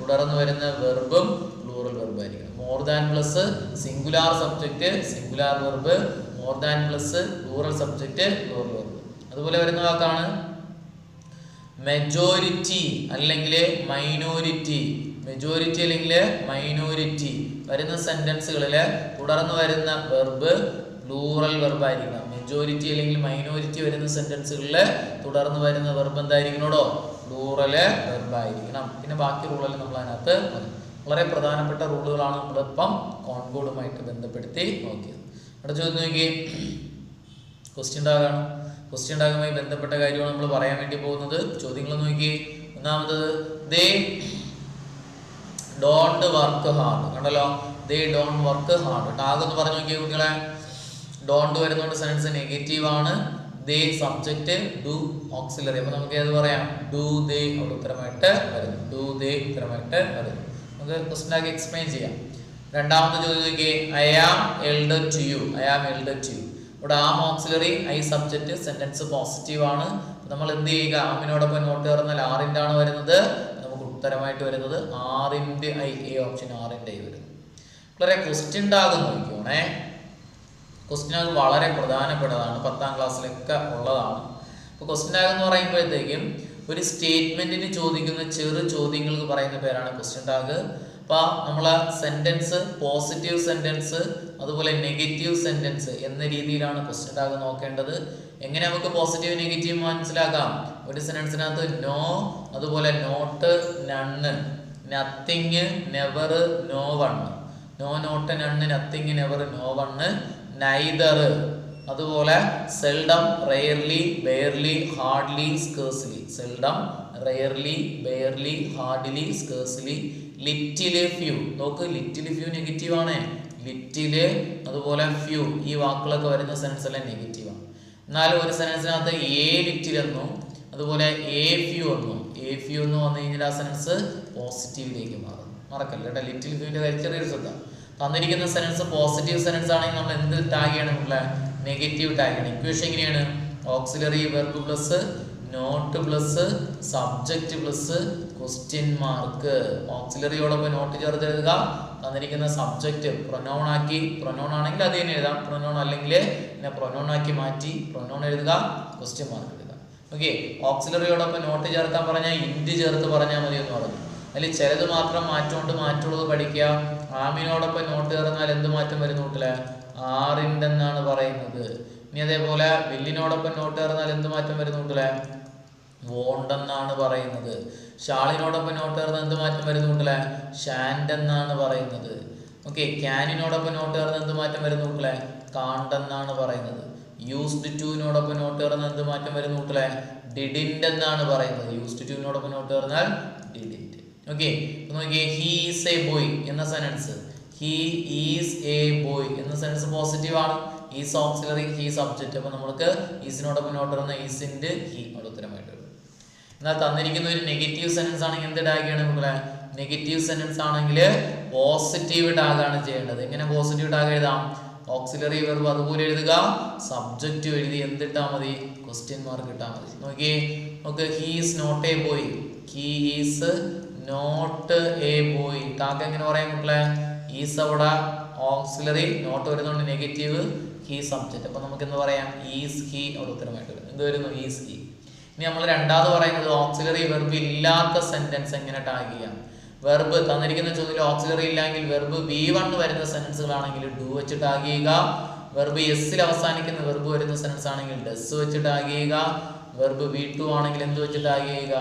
തുടർന്ന് വരുന്ന വെർബും പ്ലൂറൽ വെർബ് ആയിരിക്കണം. More than plus singular subject singular verb, more than plus plural subject plural verb. അതുപോലെ വരുന്ന വാക്കാണ് മെജോറിറ്റി അല്ലെങ്കിൽ മൈനോറിറ്റി. മെജോറിറ്റി അല്ലെങ്കിൽ മൈനോറിറ്റി വരുന്ന സെന്റൻസുകളിൽ തുടർന്ന് വരുന്ന വെർബ് പ്ലൂറൽ വെർബ് ആയിരിക്കണം. മെജോറിറ്റി അല്ലെങ്കിൽ മൈനോറിറ്റി വരുന്ന സെന്റൻസുകളിൽ തുടർന്ന് വരുന്ന വെർബ് എന്തായിരിക്കണോടോ പ്ലൂറൽ വെർബ് ആയിരിക്കണം. പിന്നെ ബാക്കി റൂളെല്ലാം നമ്മൾ അതിനകത്ത് വളരെ പ്രധാനപ്പെട്ട റൂളുകളാണ് നമ്മളിപ്പം കോൺകോഡുമായിട്ട് ബന്ധപ്പെടുത്തി നോക്കിയത്. അവിടെ ചോദ്യം നോക്കി ക്വസ്റ്റ്യൻ ടാഗുമായി ബന്ധപ്പെട്ട കാര്യമാണ് നമ്മൾ പറയാൻ വേണ്ടി പോകുന്നത്. ചോദ്യങ്ങൾ നോക്കി. ഒന്നാമത്തത് ദേ ഡോണ്ട് വർക്ക് ഹാർഡ്. കണ്ടല്ലോ, they don't work hard. Tag എന്ന് പറഞ്ഞു നോക്കിയ കുട്ടികളെ. ഡോണ്ട് വരുന്നതുകൊണ്ട് സെൻസ് നെഗറ്റീവ് ആണ്. They subject, do auxiliary. അപ്പൊ നമുക്ക് ഏത് പറയാം ഡു ദേ അവിടെ ഉത്തരമായിട്ട് വരുന്നു. ഡു ദേ ഉത്തരമായിട്ട് വരുന്നു. നമുക്ക് ക്വസ്റ്റ്യൻ ടാഗ് എക്സ്പ്ലെയിൻ ചെയ്യാം. രണ്ടാമത്തെ ചോദ്യം നോക്കി I am elder to you. ഇവിടെ am auxiliary I subject sentence positive ആണ്. നമ്മൾ എന്ത് ചെയ്യുക ആമിനോടൊപ്പം നോട്ട് ചേർന്നാൽ ആറിൻ്റെ ആണ് വരുന്നത്. നമുക്ക് ഉത്തരമായിട്ട് വരുന്നത് ആറിൻ്റെ ഐ, എ ഓപ്ഷൻ ആറിൻ്റെ ഐ വരുന്നു. വളരെ ക്വസ്റ്റ്യൻ ടാഗ് നോക്കിയോണേ. ക്വസ്റ്റ്യൻ ടാഗ് വളരെ പ്രധാനപ്പെട്ടതാണ്, 10ാം ക്ലാസ്സിലൊക്കെ ഉള്ളതാണ്. അപ്പോൾ ക്വസ്റ്റ്യൻ ടാഗ് എന്ന് പറയുമ്പോഴത്തേക്കും ഒരു സ്റ്റേറ്റ്മെന്റിന് ചോദിക്കുന്ന ചെറു ചോദ്യങ്ങൾക്ക് പറയുന്ന പേരാണ് ക്വസ്റ്റ്യൻ ടാഗ്. അപ്പോൾ നമ്മൾ സെന്റൻസ് പോസിറ്റീവ് സെന്റൻസ് അതുപോലെ നെഗറ്റീവ് സെന്റൻസ് എന്ന രീതിയിലാണ് ക്വസ്റ്റ്യൻ ടാഗ് നോക്കേണ്ടത്. എങ്ങനെ നമുക്ക് പോസിറ്റീവ് നെഗറ്റീവ് മനസ്സിലാക്കാം? ഒരു സെന്റൻസിനകത്ത് നോ, അതുപോലെ not, none, nothing, never, no one. No, not, none, nothing, never, no one. Neither, അതുപോലെ seldom, rarely, barely, hardly, scarcely. Seldom, rarely, barely, hardly, scarcely. Little, few. നോക്ക്, little, few negative ആണ്. Little, അതുപോലെ few, ഈ വാക്കുകളൊക്കെ വരുന്ന sense എല്ലാം നെഗറ്റീവാണ്. എന്നാലും ഒരു സെൻസിനകത്ത് എ ലിറ്റിൽ എന്നും അതുപോലെ എ ഫ്യൂ എന്നും എന്ന് വന്നു കഴിഞ്ഞാൽ ആ സെൻസ് പോസിറ്റീവിലേക്ക് മാറും. മറക്കല്ല കേട്ടോ, ലിറ്റിൽ ഫ്യൂവിന്റെ കാര്യം ചെറിയൊരു ശ്രദ്ധ. തന്നിരിക്കുന്ന സെൻസ് പോസിറ്റീവ് സെൻസ് ആണെങ്കിൽ നമ്മൾ എന്ത് ടാഗ് ചെയ്യണം? നെഗറ്റീവ് ടാഗ് ചെയ്യണം. ഇക്വേഷൻ എങ്ങനെയാണ്? Auxiliary verb plus not plus subject plus question mark. ഓക്സിലറിയോടൊപ്പം നോട്ട് ചേർത്ത് എഴുതുക. തന്നിരിക്കുന്ന സബ്ജക്റ്റ് പ്രൊനൗൺ ആക്കി, പ്രൊനൗൺ ആണെങ്കിൽ അത് തന്നെ എഴുതാം, പ്രൊനൗൺ അല്ലെങ്കിൽ പിന്നെ പ്രൊനൗൺ ആക്കി മാറ്റി പ്രൊനൗൺ എഴുതുക, ക്വസ്റ്റ്യൻ മാർക്ക് എഴുതുക. ഓക്കെ, ഓക്സിലറിയോടൊപ്പം നോട്ട് ചേർക്കാൻ പറഞ്ഞാൽ ഇൻഡ് ചേർത്ത് പറഞ്ഞാൽ മതി എന്ന് പറഞ്ഞു. അതിൽ ചിലത് മാത്രം മാറ്റമുണ്ട്, മാറ്റുള്ളത് പഠിക്കുക. ആമിനോടൊപ്പം നോട്ട് ചേർന്നാൽ എന്ത് മാറ്റം വരുന്നു കൂട്ടില്? ആറിൻ്റെ എന്നാണ് പറയുന്നത്. ഇനി അതേപോലെ വില്ലിനോടൊപ്പം നോട്ട് ചേർന്നാൽ എന്ത് മാറ്റം വരുന്നു കൂട്ടില്? വോണ്ടെന്നാണ് പറയുന്നത്. ഷാളിനോടൊപ്പം നോട്ട് ചേർന്നാൽ എന്ത് മാറ്റം വരുന്നു കൂട്ടില്? ഷാൻഡ് എന്നാണ് പറയുന്നത്. ഓക്കെ, ക്യാനിനോടൊപ്പം നോട്ട് ചേർന്നാൽ എന്ത് മാറ്റം വരുന്നു കൂട്ടില്? കാണ്ടെന്നാണ് പറയുന്നത്. യൂസ്ഡ് ടുവിനോടൊപ്പം നോട്ട് ചേർന്നാൽ എന്ത് മാറ്റം വരുന്നു കൂട്ടില്? ഡിഡിൻഡ് എന്നാണ് പറയുന്നത്. യൂസ്ഡ് ടുവിനോടൊപ്പം നോട്ട് ചേർന്നാൽ ഡിഡിൻഡ്. ഓക്കെ, നോക്കിയേ, ഹി ഈസ് എ ബോയ് എന്ന sentence, he is A boy എന്ന സെന്റൻസ് പോസിറ്റീവ് ആണ്. Is auxiliary, he subject. അപ്പൊ നമുക്ക് ഈസിനോടൊപ്പം നോട്ട് ചേർന്ന ഈസിന്റെ ഹി അവിടെ ഉത്തരമായിട്ട് വരും. എന്നാൽ തന്നിരിക്കുന്ന ഒരു നെഗറ്റീവ് സെന്റൻസ് ആണെങ്കിൽ എന്ത് ടാഗ് ചെയ്യണം നമ്മളെ? നെഗറ്റീവ് സെന്റൻസ് ആണെങ്കിൽ പോസിറ്റീവ് ടാഗ് ആണ് ചെയ്യേണ്ടത്. എങ്ങനെ പോസിറ്റീവ് ടാഗ് എഴുതാം? ഓക്സിലറി വെർബ് അതുപോലെ എഴുതുക, സബ്ജക്റ്റ് എഴുതി എന്തിട്ടാ മതി? ക്വസ്റ്റ്യൻ മാർക്ക് ഇട്ടാൽ മതി. നോക്കിയേ, നമുക്ക് he is not a boy, he is not a boy. Tag എങ്ങനെ പറയാൻ പറ്റില്ല? ഈസ് അവിടെ ഓക്സിലറി, നോട്ട് വരുന്നുണ്ട് നെഗറ്റീവ്, ഹി സബ്ജക്റ്റ്. അപ്പൊ നമുക്ക് എന്ത് പറയാം? ഈസ് ഹി അവിടെ ഉത്തരമായിട്ട് വരും. എന്ത് വരുന്നു? Is he. ഇനി നമ്മൾ രണ്ടാമത് പറയുന്നത് ഓക്സിലറി വെർബ് ഇല്ലാത്ത സെന്റൻസ് എങ്ങനെ ടാഗ് ചെയ്യാം? വെർബ് തന്നിരിക്കുന്ന ചോദ്യത്തിൽ ഓക്സിലറി ഇല്ലെങ്കിൽ വെർബ് V1 വരുന്ന സെന്റൻസുകളാണെങ്കിൽ ഡു വെച്ച് ടാഗ് ചെയ്യുക. വെർബ് എസ്സിൽ അവസാനിക്കുന്ന വെർബ് വരുന്ന സെന്റൻസ് ആണെങ്കിൽ ഡസ് വെച്ച് ടാഗ് ചെയ്യുക. വെർബ് V2 ആണെങ്കിൽ എന്ത് വെച്ച് ടാഗ് ചെയ്യുക?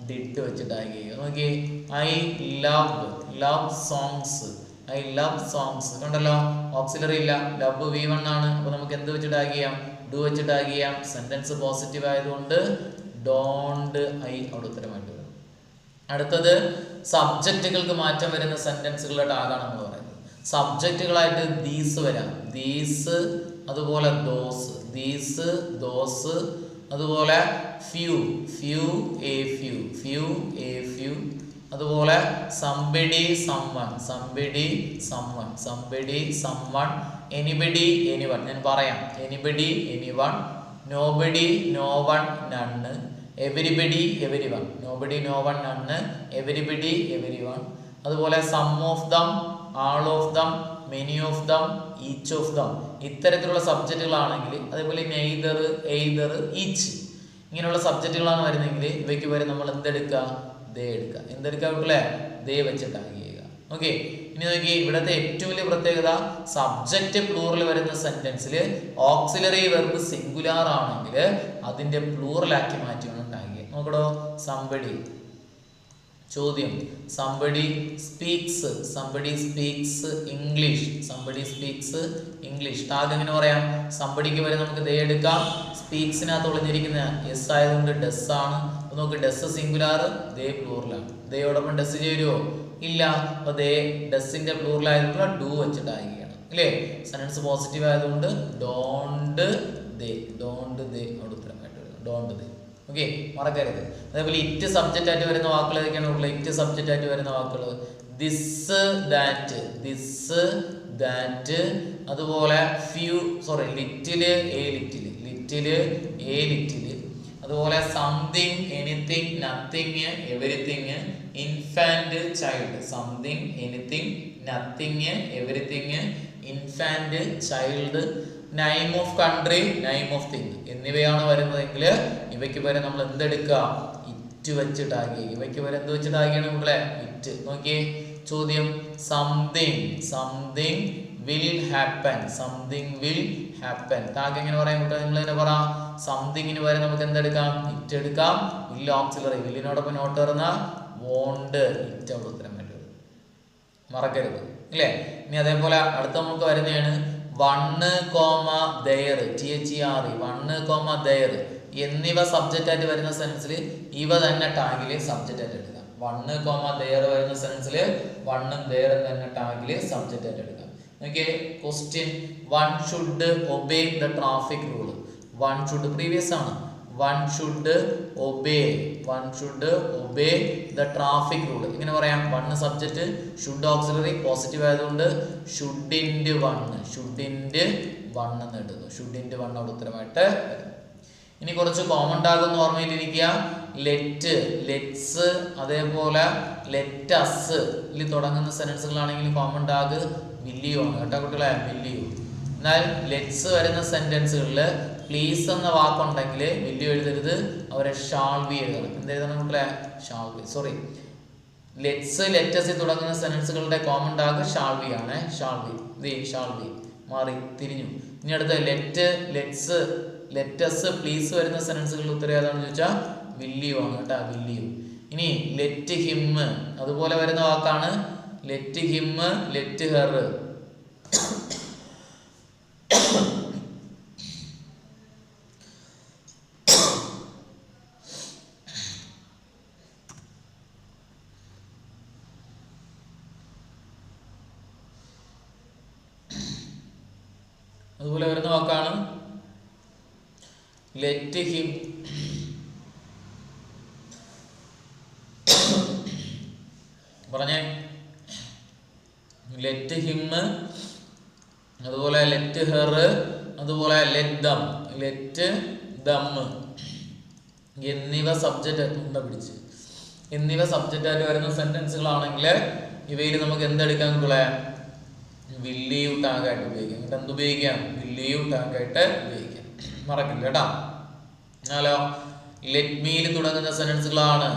ഡിഡ് വെച്ച് ടാഗ് ചെയ്യുക. നോക്കിയേ, I love songs, I love songs. കണ്ടല്ലോ, ഓക്സിലറി ഇല്ല, ലവ് V1 ആണ്. അപ്പൊ നമുക്ക് എന്ത് വെച്ച് ടാഗ് ചെയ്യാം? ഡു വെച്ച് ടാഗ് ചെയ്യാം. സെന്റൻസ് പോസിറ്റീവ് ആയതുകൊണ്ട് ഡോണ്ട് ഐ അവിടെ ഉത്തരമായിട്ട് വരും. അടുത്തത് സബ്ജക്റ്റുകൾക്ക് മാറ്റം വരുന്ന സെന്റൻസുകളുടെ ടാഗാണ് നമ്മൾ പറയുന്നത്. സബ്ജക്റ്റുകളായിട്ട് ദീസ് വരാം, ദീസ്, അതുപോലെ ദോസ്, ദീസ്, ദോസ്, അതുപോലെ few, few, a few, few, a few, അതുപോലെ somebody, someone, somebody, someone, somebody, someone, anybody, anyone. ഞാൻ പറയാം, anybody, anyone, nobody, no one, none, everybody, everyone, nobody, no one, none, everybody, everyone. അതുപോലെ some of them, all of them, many of them, each of them. ഇത്തരത്തിലുള്ള സബ്ജക്റ്റുകളാണെങ്കിൽ, അതേപോലെ neither, either, each, ഇങ്ങനെയുള്ള സബ്ജക്റ്റുകളാണ് വരുന്നതെങ്കിൽ ഇവയ്ക്ക് വരെ നമ്മൾ എന്തെടുക്കുക? ദേ എടുക്കുക. എന്തെടുക്കുക വീട്ടിലെ? ദേ വെച്ച് ടാഗ് ചെയ്യുക. ഓക്കെ, ഇനി നോക്കി, ഇവിടുത്തെ ഏറ്റവും വലിയ പ്രത്യേകത സബ്ജക്റ്റ് പ്ലൂറൽ വരുന്ന സെന്റൻസിൽ ഓക്സിലറി വെർബ് സിംഗുലാർ ആണെങ്കിൽ അതിന്റെ പ്ലൂറൽ ആക്കി മാറ്റി വേണം ടാഗ് ചെയ്യാൻ. നോക്കടോ, സംബഡി. ചോദ്യം, somebody speaks, somebody speaks English, somebody speaks English. Tag എങ്ങനെ പറയാം? സംബഡിക്ക് വരെ നമുക്ക് ദേ എടുക്കാം. സ്പീക്സിനകത്ത് ഒളിഞ്ഞിരിക്കുന്ന എസ് ആയതുകൊണ്ട് ഡസ് ആണ്. നോക്ക്, ഡസ് സിംഗുലാർ, ദേ പ്ലൂറലാണ്. ദയോടൊപ്പം ഡസ് ചേരുവോ? ഇല്ല. അപ്പൊ ദേ ഡസിന്റെ പ്ലൂറൽ ആയതുകൊണ്ട് ഡു വെച്ച് ടാഗ് ചെയ്യണം, അല്ലേ? സെന്റൻസ് പോസിറ്റീവ് ആയതുകൊണ്ട് ഡോണ്ട് ദേ, ഡോണ്ട് ദേ അവിടെ ഉത്തരമായിട്ട് വരും, ഡോണ്ട് ദേ. ഓക്കെ, മറക്കരുത്. അതേപോലെ ഇറ്റ് സബ്ജക്റ്റ് ആയിട്ട് വരുന്ന വാക്കുകൾ ഏതൊക്കെയാണ് ഉള്ളത്? ഇറ്റ് സബ്ജക്റ്റ് ആയിട്ട് വരുന്ന വാക്കുകൾ ദിസ്, ദാറ്റ്, ദിസ്, ദാറ്റ്, അതുപോലെ few, sorry little, a little, little, a little, അതുപോലെ something, anything, nothing, everything, infant, child. Something, anything, nothing, everything, infant, child, name of country, name of thing എന്നിവയാണ് വരുന്നതെങ്കിൽ ഇവയ്ക്ക് വരെ നമ്മൾ എന്തെടുക്കുക? ഇറ്റ് വെച്ച് tag ചെയ്യും. ഇവയ്ക്ക് വരെ എന്ത് വെച്ച് ടാഗ് ചെയ്യണം നമ്മളെ? ഇറ്റ്. നോക്കിയേ, ചോദ്യം, something, something will happen. Something will happen. താഴെ എങ്ങനെ പറയാൻ കൂട്ടാ? നിങ്ങൾ തന്നെ പറ. സംതിങ്ങിന് വരെ നമുക്ക് എന്തെടുക്കാം? ഇറ്റ് എടുക്കാം. Will auxiliary. വില്ലിനോടൊപ്പം നോട്ട് പറഞ്ഞാൽ വോണ്ട്. ഇറ്റ് അവിടെ ഉത്തരം വേണ്ടത് മറക്കരുത് ഇല്ലേ? ഇനി അതേപോലെ അടുത്ത നമുക്ക് വരുന്നതാണ് 1, there. THERE 1, there എന്നിവ സബ്ജക്റ്റ് ആയിട്ട് വരുന്ന സെൻസിൽ ഇവ തന്നെ ടാഗിൽ സബ്ജക്റ്റ് ആയിട്ട് എടുക്കാം. 1, there വരുന്ന സെൻസിൽ 1ഉം there തന്നെ ടാഗിൽ സബ്ജക്റ്റ് ആയിട്ട് എടുക്കാം. Okay. Question 1 should obey the traffic rule. 1 should previous ആണ്. 1 should obey the traffic rule. ഇങ്ങനെ പറയാം. 1 സബ്ജക്റ്റ്, should ഓക്സിലറി, പോസിറ്റീവ് ആയതുകൊണ്ട് shouldn't 1 എന്ന് ഇടുന്നു. shouldn't 1 അവിടെ ഉത്തരമായിട്ട് വരും. ഇനി കുറച്ച് കോമൺ ടാഗ് ഒന്ന് ഓർമ്മയിലിരിക്കുക. ലെറ്റ്, ലെറ്റ്സ്, അതേപോലെ ലെറ്റസ് തുടങ്ങുന്ന സെന്റൻസുകളാണെങ്കിൽ കോമൺ ടാഗ് വില്ലിയോ ആണ് കേട്ടോ കുട്ടികളെ, വില്ലിയോ. എന്നാൽ ലെറ്റ്സ് വരുന്ന സെന്റൻസുകളിൽ പ്ലീസ് എന്ന വാക്കുണ്ടെങ്കിൽ വില്ലിയോ എഴുതരുത്, അവരെ ഷാൾ ബി എഴുതണം. എന്തെഴുതണം കുട്ടികളെ? Shall be. Sorry, let's let's തുടങ്ങുന്ന സെന്റൻസുകളുടെ കോമൺ ടാഗ് ഷാൾ ബി ആണ്. ഷാൾ ബി, ഷാൾ ബി മാറി തിരിഞ്ഞു. ഇനി അടുത്ത ലെറ്റ്, ലെറ്റ്സ്, ലെറ്റസ്, പ്ലീസ് വരുന്ന സെന്റൻസുകളുടെ ഉത്തരം ഏതാണെന്ന് ചോദിച്ചാൽ വില്ലിയോ ആണ് കേട്ടോ, വില്ലിയോ. ഇനി ലെറ്റ് ഹിം അതുപോലെ വരുന്ന വാക്കാണ്. Let him, let her. അതുപോലെ വരുന്ന വാക്കാണ് ലെറ്റ് ഹിം. പറഞ്ഞേ. ലെറ്റ് ഹിം, അതുപോലെ ലെറ്റ് ഹെർ, അതുപോലെ ലെറ്റ് ദം, ലെറ്റ് ദം എന്നിവ സബ്ജക്റ്റ് പിടിച്ച് എന്നിവ സബ്ജക്റ്റ് ആയിട്ട് വരുന്ന സെന്റൻസുകളാണെങ്കിൽ ഇവയിൽ നമുക്ക് എന്തെടുക്കാൻ കുട്ടികളെ? വില്ലിയു ടാഗായിട്ട് ഉപയോഗിക്കാം. എന്നിട്ട് എന്തുപയോഗിക്കാം? വില്ലിയു ടാഗായിട്ട് ഉപയോഗിക്കാം. മറക്കില്ല കേട്ടോ. എന്നാലോ ലെറ്റ് മീൽ തുടങ്ങുന്ന സെന്റൻസുകളാണ്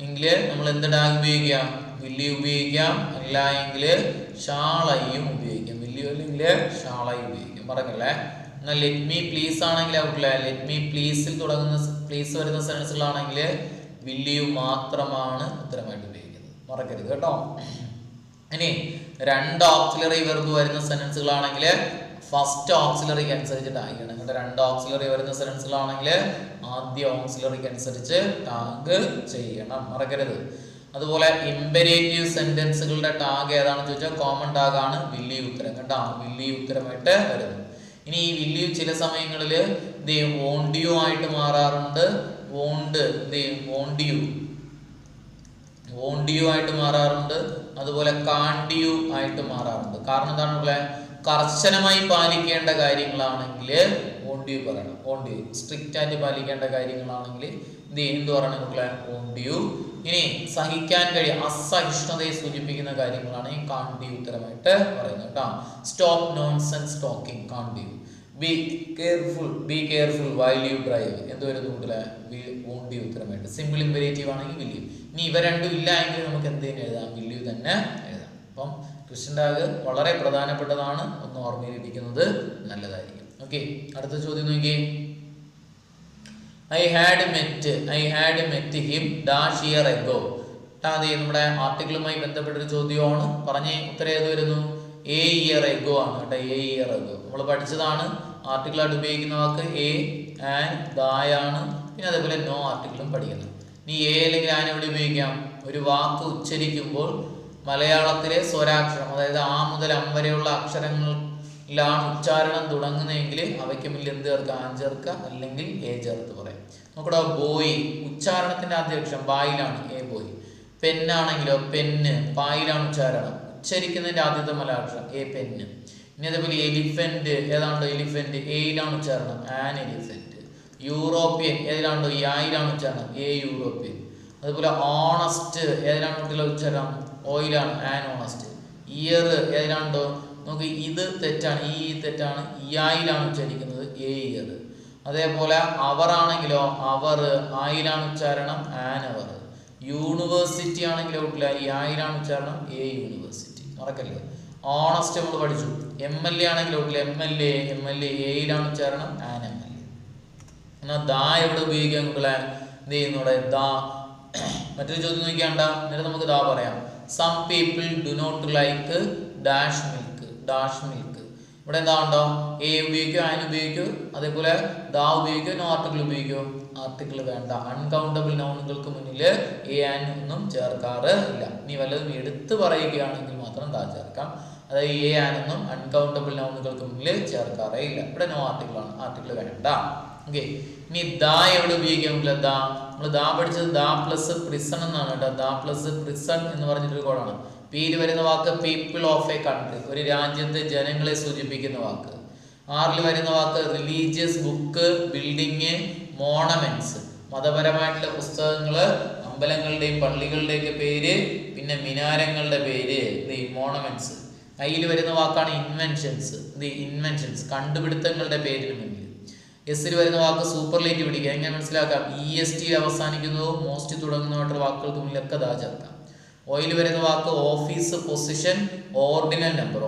എങ്കിൽ നമ്മൾ എന്ത് ടാഗ് ഉപയോഗിക്കാം? വില്ലിയു ഉപയോഗിക്കാം. അല്ല എങ്കിൽ ഷാളയും ഉപയോഗിക്കാം. വില്ലിയു അല്ലെങ്കിൽ ഷാളയും ഉപയോഗിക്കാം. മറക്കല്ലേ. എന്നാൽ ലെറ്റ് മീ പ്ലീസ് ആണെങ്കിൽ ഔട്ടില്ല. ലെറ്റ് മീ പ്ലീസിൽ തുടങ്ങുന്ന പ്ലീസ് വരുന്ന സെന്റൻസുകളാണെങ്കിൽ വില്ലിയു മാത്രമാണ് ഉത്തരമായിട്ട് ഉപയോഗിക്കുന്നത്. മറക്കരുത് കേട്ടോ. ഇനി 2 ഓക്സിലറി വെർബ് വരുന്ന സെന്റൻസുകളാണെങ്കിൽ ഫസ്റ്റ് ഓക്സിലറിക്ക് അനുസരിച്ച് ടാഗ് ചെയ്യണം. എന്നിട്ട് 2 ഓക്സിലറി വരുന്ന സെന്റൻസുകളാണെങ്കിൽ ആദ്യ ഓക്സിലറിക്ക് അനുസരിച്ച് ടാഗ് ചെയ്യണം. മറക്കരുത്. അതുപോലെ ഇമ്പരേറ്റീവ് സെന്റൻസുകളുടെ ടാഗ് ഏതാണെന്ന് ചോദിച്ചാൽ കോമൺ ടാഗ് ആണ് വില്ലിയു ഉത്തരം കേട്ടോ. വില്ലിയു ഉത്തരമായിട്ട് വരുന്നു. ഇനി ഈ വില്ലിയു ചില സമയങ്ങളിൽ വോണ്ടിയു ആയിട്ട് മാറാറുണ്ട്. വോണ്ടിയു ആയിട്ട് മാറാറുണ്ട്. അതുപോലെ കാണ്ടിയു ആയിട്ട് മാറാറുണ്ട്. കാരണം എന്താണ് ഇവിടെ? കർശനമായി പാലിക്കേണ്ട കാര്യങ്ങളാണെങ്കിൽ വോണ്ടിയു പറയണം. വോണ്ടിയു സ്ട്രിക്റ്റ് ആയിട്ട് പാലിക്കേണ്ട കാര്യങ്ങളാണെങ്കിൽ എന്ത് പറയണം മക്കളെ? വോണ്ടിയു. ഇനി സഹിക്കാൻ കഴിയും അസഹിഷ്ണുതയെ സൂചിപ്പിക്കുന്ന കാര്യങ്ങളാണ് ഈ കാണ്ടിയു ഉത്തരമായിട്ട് പറയുന്നത് കേട്ടോ. Stop nonsense talking, can't you. Be careful while you drive എന്ത് വരുന്നു മക്കളെ? വോണ്ടിയു ഉത്തരമായിട്ട്. സിമ്പിൾ ഇമ്പരേറ്റീവ് ആണെങ്കിൽ വില്ലിയു. ഇനി ഇവ രണ്ടും ഇല്ല എങ്കിൽ നമുക്ക് എന്തെങ്കിലും എഴുതാം? വില്ലിയു തന്നെ എഴുതാം. അപ്പം ക്വസ്റ്റ്യൻ ടാഗ് വളരെ പ്രധാനപ്പെട്ടതാണ്. ഒന്ന് ഓർമ്മയിലിരിക്കുന്നത് നല്ലതായിരിക്കും. ഓക്കെ, അടുത്ത ചോദ്യം നോക്കിയേ. I had met him dash year ago. നമ്മുടെ ആർട്ടിക്കിളുമായി ബന്ധപ്പെട്ടൊരു ചോദ്യമാണ്. പറഞ്ഞേ ഉത്തരം ഏത് വരുന്നു? a year ago ആണ് കേട്ടോ. a year ago നമ്മൾ പഠിച്ചതാണ്. ആർട്ടിക്കിളായിട്ട് ഉപയോഗിക്കുന്ന വാക്ക് a and the ആണ്. പിന്നെ അതേപോലെ നോ ആർട്ടിക്കിളും പഠിക്കണം. ഇനി a അല്ലെങ്കിൽ ആൻ എവിടെ ഉപയോഗിക്കാം? ഒരു വാക്ക് ഉച്ചരിക്കുമ്പോൾ മലയാളത്തിലെ സ്വരാക്ഷരം, അതായത് ആ മുതൽ അം വരെയുള്ള അക്ഷരങ്ങളിലാണ് ഉച്ചാരണം തുടങ്ങുന്നതെങ്കിൽ അവയ്ക്ക് മുന്നിൽ എന്ത് ചേർക്കുക? ആൻ ചേർക്കുക, അല്ലെങ്കിൽ എ ചേർത്ത് പറയാം. നോക്കടാ, ബോയ് ഉച്ചാരണത്തിന്റെ ആദ്യ അക്ഷരം ബായിലാണ്, എ ബോയ്. പെന്നാണെങ്കിലോ പെന്ന്, പായിലാണ് ഉച്ചാരണം, ഉച്ചരിക്കുന്നതിന്റെ ആദ്യത്തെ മലയാളക്ഷരം എ പെന്ന്. ഇനി അതേപോലെ എലിഫന്റ് ഏതാണ്ടോ എലിഫന്റ്, എയിലാണ് ഉച്ചാരണം, ആൻ എലിഫന്റ്. യൂറോപ്യൻ ഏതിലാണ്ടോ യായിലാണ് ഉച്ചാരണം, എ യൂറോപ്യൻ. അതുപോലെ ഓണസ്റ്റ് ഏതിലാണ് കുട്ടികളെ ഉച്ചാരണം? ഓയിലാണ്, ആൻ ഓണസ്റ്റ്. ഇയർ ഏതിലാണ്ടോ നമുക്ക് ഇത് തെറ്റാണ്, ഈ തെറ്റാണ്, ഇയായിലാണ് ഉച്ചരിക്കുന്നത്, എ ഇയർ. അതേപോലെ അവർ ആണെങ്കിലോ അവർ, ആയിലാണ് ഉച്ചാരണം, ആൻ അവർ. യൂണിവേഴ്സിറ്റി ആണെങ്കിലോ കുട്ടികളെ യായിലാണ് ഉച്ചാരണം, എ യൂണിവേഴ്സിറ്റി. മറക്കല്ലേ. ഓണസ്റ്റ് നമ്മൾ പഠിച്ചു. MLA ആണെങ്കിൽ MLA എയിലാണ് ഉച്ചാരണം ആൻ MLA. എന്നാൽ ദാ എവിടെ ഉപയോഗിക്കാൻ കുട്ടികളെ എന്ത് ചെയ്യുന്നൂടെ ദാ. മറ്റൊരു ചോദ്യം നോക്കിയാണ്ട, എന്നിട്ട് നമുക്ക് ദാ പറയാം. Some people do not like dash milk. ഇവിടെ എന്താ ഉണ്ടോ, എ ഉപയോഗിക്കോ ആൻ ഉപയോഗിക്കോ, അതേപോലെ ദാ ഉപയോഗിക്കോ, നോ ആർട്ടിക്കിൾ ഉപയോഗിക്കോ. ആർട്ടിക്കിൾ വേണ്ട. അൺകൗണ്ടബിൾ നൗണുകൾക്ക് മുന്നിൽ എ ആൻ ഒന്നും ചേർക്കാറ് ഇല്ല. ഇനി വല്ലതും എടുത്തു പറയുകയാണെങ്കിൽ മാത്രം ദാ ചേർക്കാം. അതായത് എ ആൻ ഒന്നും അൺകൗണ്ടബിൾ നൗണുകൾക്ക് മുന്നിൽ ചേർക്കാറേ ഇല്ല. ഇവിടെ നോ ആർട്ടിക്കിൾ ആണ്, ആർട്ടിക്കിൾ വേണ്ട. ഓക്കെ. ഇനി ദാ എവിടെ ഉപയോഗിക്കാൻ പറ്റില്ല? ദാ നമ്മൾ ദാ പഠിച്ചത് ദാ പ്ലസ് പ്രിസൺ എന്നാണ് കേട്ടോ. ദാ പ്ലസ് പ്രിസൺ എന്ന് പറഞ്ഞിട്ടൊരു കോഡാണ്. പിയിൽ വരുന്ന വാക്ക് പീപ്പിൾ ഓഫ് എ കൺട്രി, ഒരു രാജ്യത്തെ ജനങ്ങളെ സൂചിപ്പിക്കുന്ന വാക്ക്. ആറിൽ വരുന്ന വാക്ക് റിലീജിയസ് ബുക്ക്, ബിൽഡിങ്, മോണമെന്റ്സ്, മതപരമായിട്ടുള്ള പുസ്തകങ്ങള്, അമ്പലങ്ങളുടെയും പള്ളികളുടെയൊക്കെ പേര്, പിന്നെ മിനാരങ്ങളുടെ പേര്, മോണമെന്റ്സ്. അതിൽ വരുന്ന വാക്കാണ് ഇൻവെൻഷൻസ്, കണ്ടുപിടുത്തങ്ങളുടെ പേരിന് മുന്നിൽ. എസ്സിൽ വരുന്ന വാക്ക് സൂപ്പർലേറ്റീവ് പിടിക്കുക. എങ്ങനെ മനസ്സിലാക്കാം? EST അവസാനിക്കുന്നതോ മോസ്റ്റ് തുടങ്ങുന്നതായിട്ടുള്ള വാക്കുകൾക്ക് മുന്നിലൊക്കെ ദാ ചേർക്കാം. ഓയിൽ വരുന്ന വാക്ക് ഓഫീസ്, പൊസിഷൻ, ഓർഡിനൽ നമ്പർ.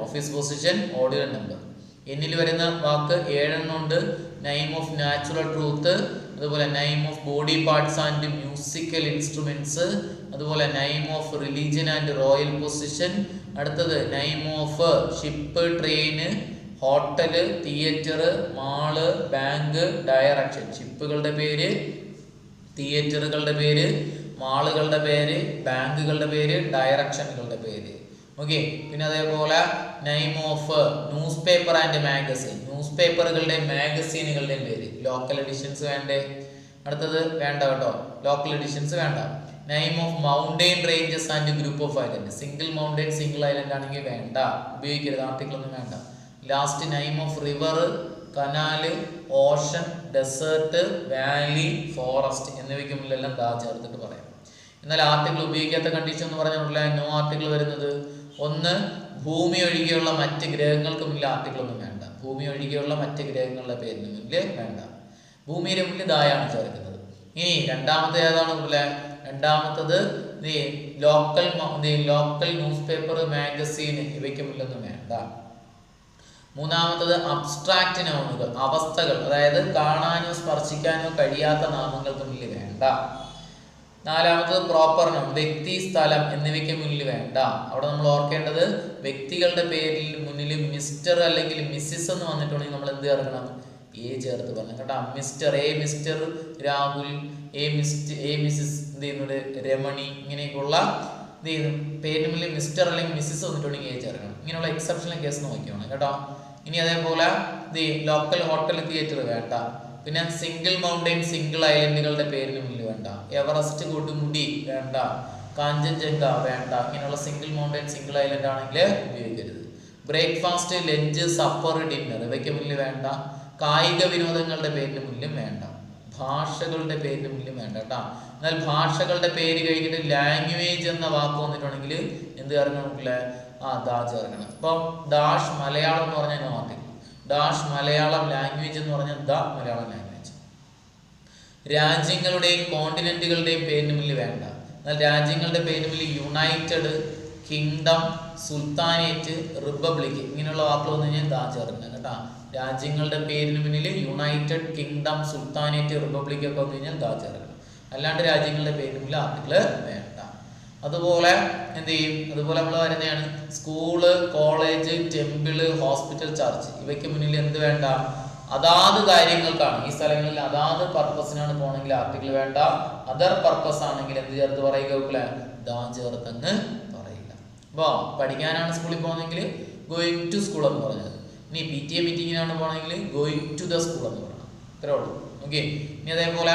എന്നിൽ വരുന്ന വാക്ക് 7 ഉണ്ട്. നെയിം ഓഫ് നാച്ചുറൽ ട്രൂത്ത്, അതുപോലെ name of body parts and musical instruments, അതുപോലെ name of religion and royal position. അടുത്തത് name of ship, train, hotel, theatre, mall, bank, direction. ഷിപ്പുകളുടെ പേര്, തിയേറ്ററുകളുടെ പേര്, മാളുകളുടെ പേര്, ബാങ്കുകളുടെ പേര്, ഡയറക്ഷനുകളുടെ പേര്. ഓക്കെ. പിന്നെ അതേപോലെ name of newspaper and magazine, ന്യൂസ് പേപ്പറുകളുടെയും മാഗസീനുകളുടെയും പേര്. ലോക്കൽ എഡിഷൻസ് വേണ്ടേ? അടുത്തത് വേണ്ട കേട്ടോ, ലോക്കൽ എഡിഷൻസ് വേണ്ട. Name of mountain ranges and group of island. Single mountain, single island ആണെങ്കിൽ വേണ്ട, ഉപയോഗിക്കരുത്, ആർട്ടിക്കിൾ ഒന്നും വേണ്ട. Last name of river, canal, ocean, desert, valley, forest എന്നിവയ്ക്ക് മുന്നിലെല്ലാം ദാ ചേർത്തിട്ട് പറയാം. എന്നാൽ ആർട്ടിക്കിൾ ഉപയോഗിക്കാത്ത കണ്ടീഷൻ എന്ന് പറഞ്ഞിട്ടുള്ള നോ ആർട്ടിക്കിൾ വരുന്നത്, ഒന്ന് ഭൂമി ഒഴികെയുള്ള മറ്റ് ഗ്രഹങ്ങൾക്ക് മുന്നിൽ ആർട്ടിക്കിൾ ഒന്നും വേണ്ട. ഭൂമി ഒഴികെയുള്ള മറ്റ് ഗ്രഹങ്ങളുടെ പേരിന് മുന്നിൽ വേണ്ട. ഭൂമിയുടെ മുന്നിൽ ദായാണ് ചേർക്കുന്നത്. ഇനി രണ്ടാമത്തെ ഏതാണ് പോലെ? രണ്ടാമത്തത് ലോക്കൽ ന്യൂസ് പേപ്പർ, മാഗസീൻ ഇവയ്ക്ക് മുന്നിലൊന്നും വേണ്ട. മൂന്നാമത്തത് അബ്സ്ട്രാക്റ്റ് നൗണുകൾ, അവസ്ഥകൾ, അതായത് കാണാനോ സ്പർശിക്കാനോ കഴിയാത്ത നാമങ്ങൾക്ക് മുന്നിൽ വേണ്ട. നാലാമത്തത് പ്രോപ്പർ നൗൺ, വ്യക്തി, സ്ഥലം എന്നിവയ്ക്ക് മുന്നിൽ വേണ്ട. അവിടെ നമ്മൾ ഓർക്കേണ്ടത് വ്യക്തികളുടെ പേരിൽ മുന്നിൽ മിസ്റ്റർ അല്ലെങ്കിൽ മിസ്സിസ് എന്ന് വന്നിട്ടുണ്ടെങ്കിൽ നമ്മൾ എന്ത് ചേർക്കണം? എ ചേർത്ത് പറഞ്ഞു കേട്ടോ. മിസ്റ്റർ രാഹുൽ, മിസ്സിസ് എന്ത് ചെയ്യുന്നത് രമണി, ഇങ്ങനെയൊക്കെയുള്ള എന്ത് ചെയ്യുന്നു പേരിന് മുന്നിൽ മിസ്റ്റർ അല്ലെങ്കിൽ മിസ്സിസ് വന്നിട്ടുണ്ടെങ്കിൽ എ ചേർക്കണം. ഇങ്ങനെയുള്ള എക്സെപ്ഷണൽ കേസ് നോക്കിയാണ് കേട്ടോ. ഇനി അതേപോലെ ലോക്കൽ ഹോട്ടൽ, തിയേറ്റർ വേണ്ട. പിന്നെ സിംഗിൾ മൗണ്ടെയിൻ, സിംഗിൾ ഐലൻഡുകളുടെ പേരിന് മുന്നിൽ വേണ്ട. എവറസ്റ്റ്, കൊടുമുടി വേണ്ട. കാഞ്ചൻജംഗ വേണ്ട. ഇങ്ങനെയുള്ള സിംഗിൾ മൗണ്ടെയിൻ, സിംഗിൾ ഐലൻഡ് ആണെങ്കിൽ ഉപയോഗിക്കരുത്. ബ്രേക്ക്ഫാസ്റ്റ്, ലഞ്ച്, സപ്പർ, ഡിന്നർ ഇവയ്ക്ക് മുന്നിൽ വേണ്ട. കായിക വിനോദങ്ങളുടെ പേരിന് മുന്നിലും വേണ്ട. ഭാഷകളുടെ പേരിന് മുന്നിലും വേണ്ട കേട്ടോ. എന്നാൽ ഭാഷകളുടെ പേര് കഴിഞ്ഞിട്ട് ലാംഗ്വേജ് എന്ന വാക്ക് വന്നിട്ടുണ്ടെങ്കിൽ എന്ത് ചേർക്കണം? ദാ ചേർക്കണം. ഇപ്പം ഡാഷ് മലയാളം എന്ന് പറഞ്ഞാൽ no article. Dash Malayalam language എന്ന് പറഞ്ഞാൽ ദ മലയാളം ലാംഗ്വേജ്. രാജ്യങ്ങളുടെയും കോണ്ടിനെന്റുകളുടെയും പേരിന് മുന്നിൽ വേണ്ട. എന്നാൽ രാജ്യങ്ങളുടെ പേരിന് മുന്നിൽ യുണൈറ്റഡ് കിങ്ഡം, സുൽത്താനേറ്റ്, റിപ്പബ്ലിക് ഇങ്ങനെയുള്ള വാക്കുകൾ വന്നു കഴിഞ്ഞാൽ ദാ ചേർക്കണം കേട്ടോ. രാജ്യങ്ങളുടെ പേരിന് മുന്നിൽ യുണൈറ്റഡ് കിങ്ഡം, സുൽത്താനേറ്റ്, റിപ്പബ്ലിക് ഒക്കെ വന്നു കഴിഞ്ഞാൽ ദാ ചേർക്കണം. അല്ലാണ്ട് രാജ്യങ്ങളുടെ പേരിന് മുന്നിൽ ആർട്ടിക്കിൾ വേണ്ട. അതുപോലെ എന്ത് ചെയ്യും? അതുപോലെ നമ്മൾ വരുന്നതാണ് school, college, temple, hospital, church ഇവയ്ക്ക് മുന്നിൽ എന്ത് വേണ്ട? അതാത് കാര്യങ്ങൾക്കാണ്, ഈ സ്ഥലങ്ങളിൽ അതാത് പർപ്പസിനാണ് പോകണമെങ്കിൽ ആർട്ടിക്കിൾ വേണ്ട. അതർ പർപ്പസ് ആണെങ്കിൽ എന്ത് ചേർത്ത് പറയുക? ദാ ചേർത്തെന്ന് പറയില്ല. അപ്പോൾ പഠിക്കാനാണ് സ്കൂളിൽ പോകുന്നതെങ്കിൽ ഗോയിങ് ടു സ്കൂൾ എന്ന് പറഞ്ഞത്. ഇനി PTA മീറ്റിങ്ങിനാണ് പോകണമെങ്കിൽ ഗോയിങ് ടു ദ സ്കൂൾ എന്ന് പറയണം. ഇത്രേ ഉള്ളൂ. ഓക്കെ. ഇനി അതേപോലെ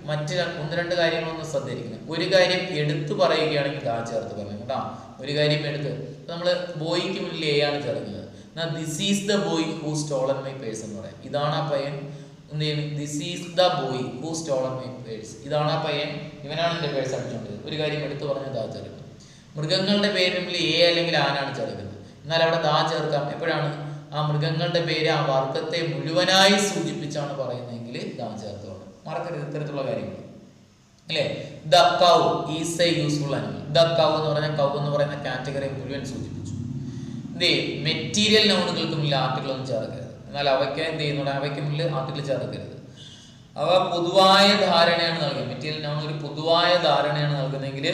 മറ്റ് 1-2 കാര്യങ്ങളൊന്നും ശ്രദ്ധിക്കുന്നത്. ഒരു കാര്യം എടുത്തു പറയുകയാണെങ്കിൽ ദാ ചേർത്ത് പറയണം കേട്ടോ. ഒരു കാര്യം എടുത്ത് നമ്മൾ ബോയ്ക്ക് മുന്നിൽ എ ആണ് ചേർക്കുന്നത്. എന്നാൽ this is the boy who stolen my purse എന്ന് പറയാം. ഇതാണ് ആ പയ്യൻ. എന്ത് ചെയ്യുന്നു? This is the boy who stolen my purse. ഇതാണ് ആ പയ്യൻ, ഇവനാണ് എൻ്റെ പേഴ്സ് അടിച്ചുകൊണ്ടത്. ഒരു കാര്യം എടുത്തു പറഞ്ഞാൽ ദാ ചേർക്കും. മൃഗങ്ങളുടെ പേരിന് മുന്നിൽ എ അല്ലെങ്കിൽ ആനാണ് ചേർക്കുന്നത്. എന്നാൽ അവിടെ ദാ ചേർക്കാം. എപ്പോഴാണ്? ആ മൃഗങ്ങളുടെ പേര് ആ വർഗത്തെ മുഴുവനായി സൂചിപ്പിച്ചാണ് പറയുന്നതെങ്കിൽ ദാ ചേർത്തോളൂ. മറക്കരുത് ഇത്തരത്തിലുള്ള കാര്യങ്ങൾ അല്ലേ. The cow is A useful animal. The cow എന്ന് പറഞ്ഞാൽ കൗ എന്ന് പറയുന്ന കാറ്റഗറി മുഴുവൻ സൂചിപ്പിച്ചു. മെറ്റീരിയൽ നൗണുകൾക്ക് മുന്നിൽ ആർട്ടിക്കിൾ ഒന്നും ചേർക്കരുത്. എന്നാൽ അവയ്ക്ക് എന്ത് ചെയ്യുന്നുണ്ട്, അവയ്ക്ക് മുന്നിൽ ആർട്ടിക്കിൾ ചേർക്കരുത്. അവ പൊതുവായ ധാരണയാണ് നൽകുന്നത്. മെറ്റീരിയൽ നൗൺ ഒരു പൊതുവായ ധാരണയാണ് നൽകുന്നതെങ്കിൽ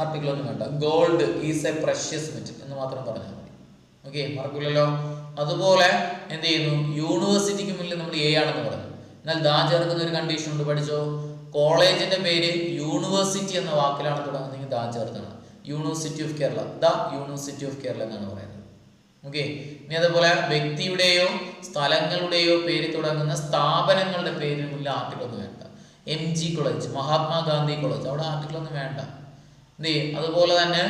ആർട്ടിക്കിൾ ഒന്നും വേണ്ട. Gold is A precious metal എന്ന് മാത്രം പറഞ്ഞാൽ മതി. ഓക്കെ, മറക്കില്ലല്ലോ. അതുപോലെ എന്ത് ചെയ്യുന്നു, യൂണിവേഴ്സിറ്റിക്ക് മുന്നിൽ നമ്മൾ എ ആണെന്ന് പറഞ്ഞു. എന്നാൽ ദാ ചേർക്കുന്ന ഒരു കണ്ടീഷൻ ഉണ്ട്, പഠിച്ചോ. കോളേജിന്റെ പേര് യൂണിവേഴ്സിറ്റി എന്ന വാക്കിലാണ് തുടങ്ങുന്നതെങ്കിൽ ദാ ചേർത്തണം. University of Kerala, the university of Kerala എന്നാണ് പറയുന്നത്. ഓക്കെ, ഇനി അതുപോലെ വ്യക്തിയുടെയോ സ്ഥലങ്ങളുടെയോ പേര് തുടങ്ങുന്ന സ്ഥാപനങ്ങളുടെ പേരിന് മുന്നിൽ ആർട്ടിക്കിൾ ഒന്നും വേണ്ട. MG കോളേജ്, മഹാത്മാഗാന്ധി കോളേജ്, അവിടെ ആർട്ടിക്കിൾ ഒന്നും വേണ്ട. അതുപോലെ തന്നെ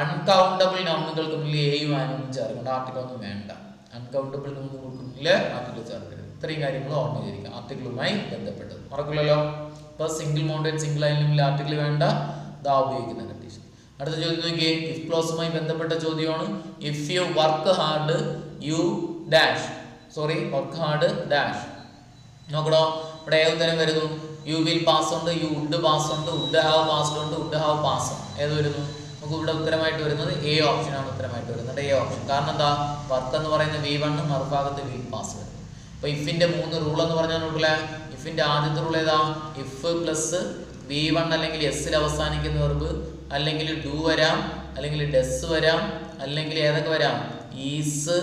അൺകൗണ്ടബിൾ നൗണുകൾക്ക് മുന്നിൽ എയും ആനും ചേർക്കേണ്ട, ആർട്ടിക്കിൾ ഒന്നും വേണ്ട. അൺകൗണ്ടബിൾ നൗണുകൾക്ക് മുന്നിൽ ആർട്ടിക്കിൾ ചേർക്കരുത്. ഇത്രയും കാര്യങ്ങൾ ഓർമ്മ ചെയ്തിരിക്കുക ആർട്ടിക്കിളുമായി ബന്ധപ്പെട്ടത്, മറക്കില്ലല്ലോ. ഇപ്പൊ സിംഗിൾ മൗണ്ടഡ് സിംഗിൾ ലൈനിൽ ആർട്ടിക്കിൾ വേണ്ട, ദാ ഉപയോഗിക്കുന്ന കണ്ടീഷൻ. അടുത്ത ചോദ്യം നോക്കിയേ, ഇഫ് ക്ലോസുമായി ബന്ധപ്പെട്ട ചോദ്യമാണ്. If you work hard you dash, sorry work hard dash. നോക്കണോ, ഇവിടെ ഏത് ഉത്തരം വരുന്നു? യു വിൽ പാസ് ഉണ്ട്, യു വുഡ് പാസ് ഉണ്ട്, വുഡ് ഹാവ് പാസ്ഡ് ഉണ്ട്, വുഡ് ഹാവ് പാസ്. ഏത് വരുന്നു? നമുക്ക് ഇവിടെ ഉത്തരമായിട്ട് വരുന്നത് എ ഓപ്ഷൻ ആണ് ഉത്തരമായിട്ട് വരുന്നത്. A option. കാരണം എന്താ, വർക്ക് എന്ന് പറയുന്ന V1 മറുഭാഗത്ത് വിൽ പാസ് വരും. അപ്പൊ ഇഫിന്റെ 3 റൂൾ എന്ന് പറഞ്ഞാൽ നോക്കില്ല. ഇഫിന്റെ ആദ്യത്തെ റൂൾ ഏതാ? ഇഫ് പ്ലസ് V1 അല്ലെങ്കിൽ എസ്സിൽ അവസാനിക്കുന്ന വെർബ്, അല്ലെങ്കിൽ ഡു വരാം, അല്ലെങ്കിൽ ഡെസ് വരാം, അല്ലെങ്കിൽ ഏതൊക്കെ വരാം? ഈസ്,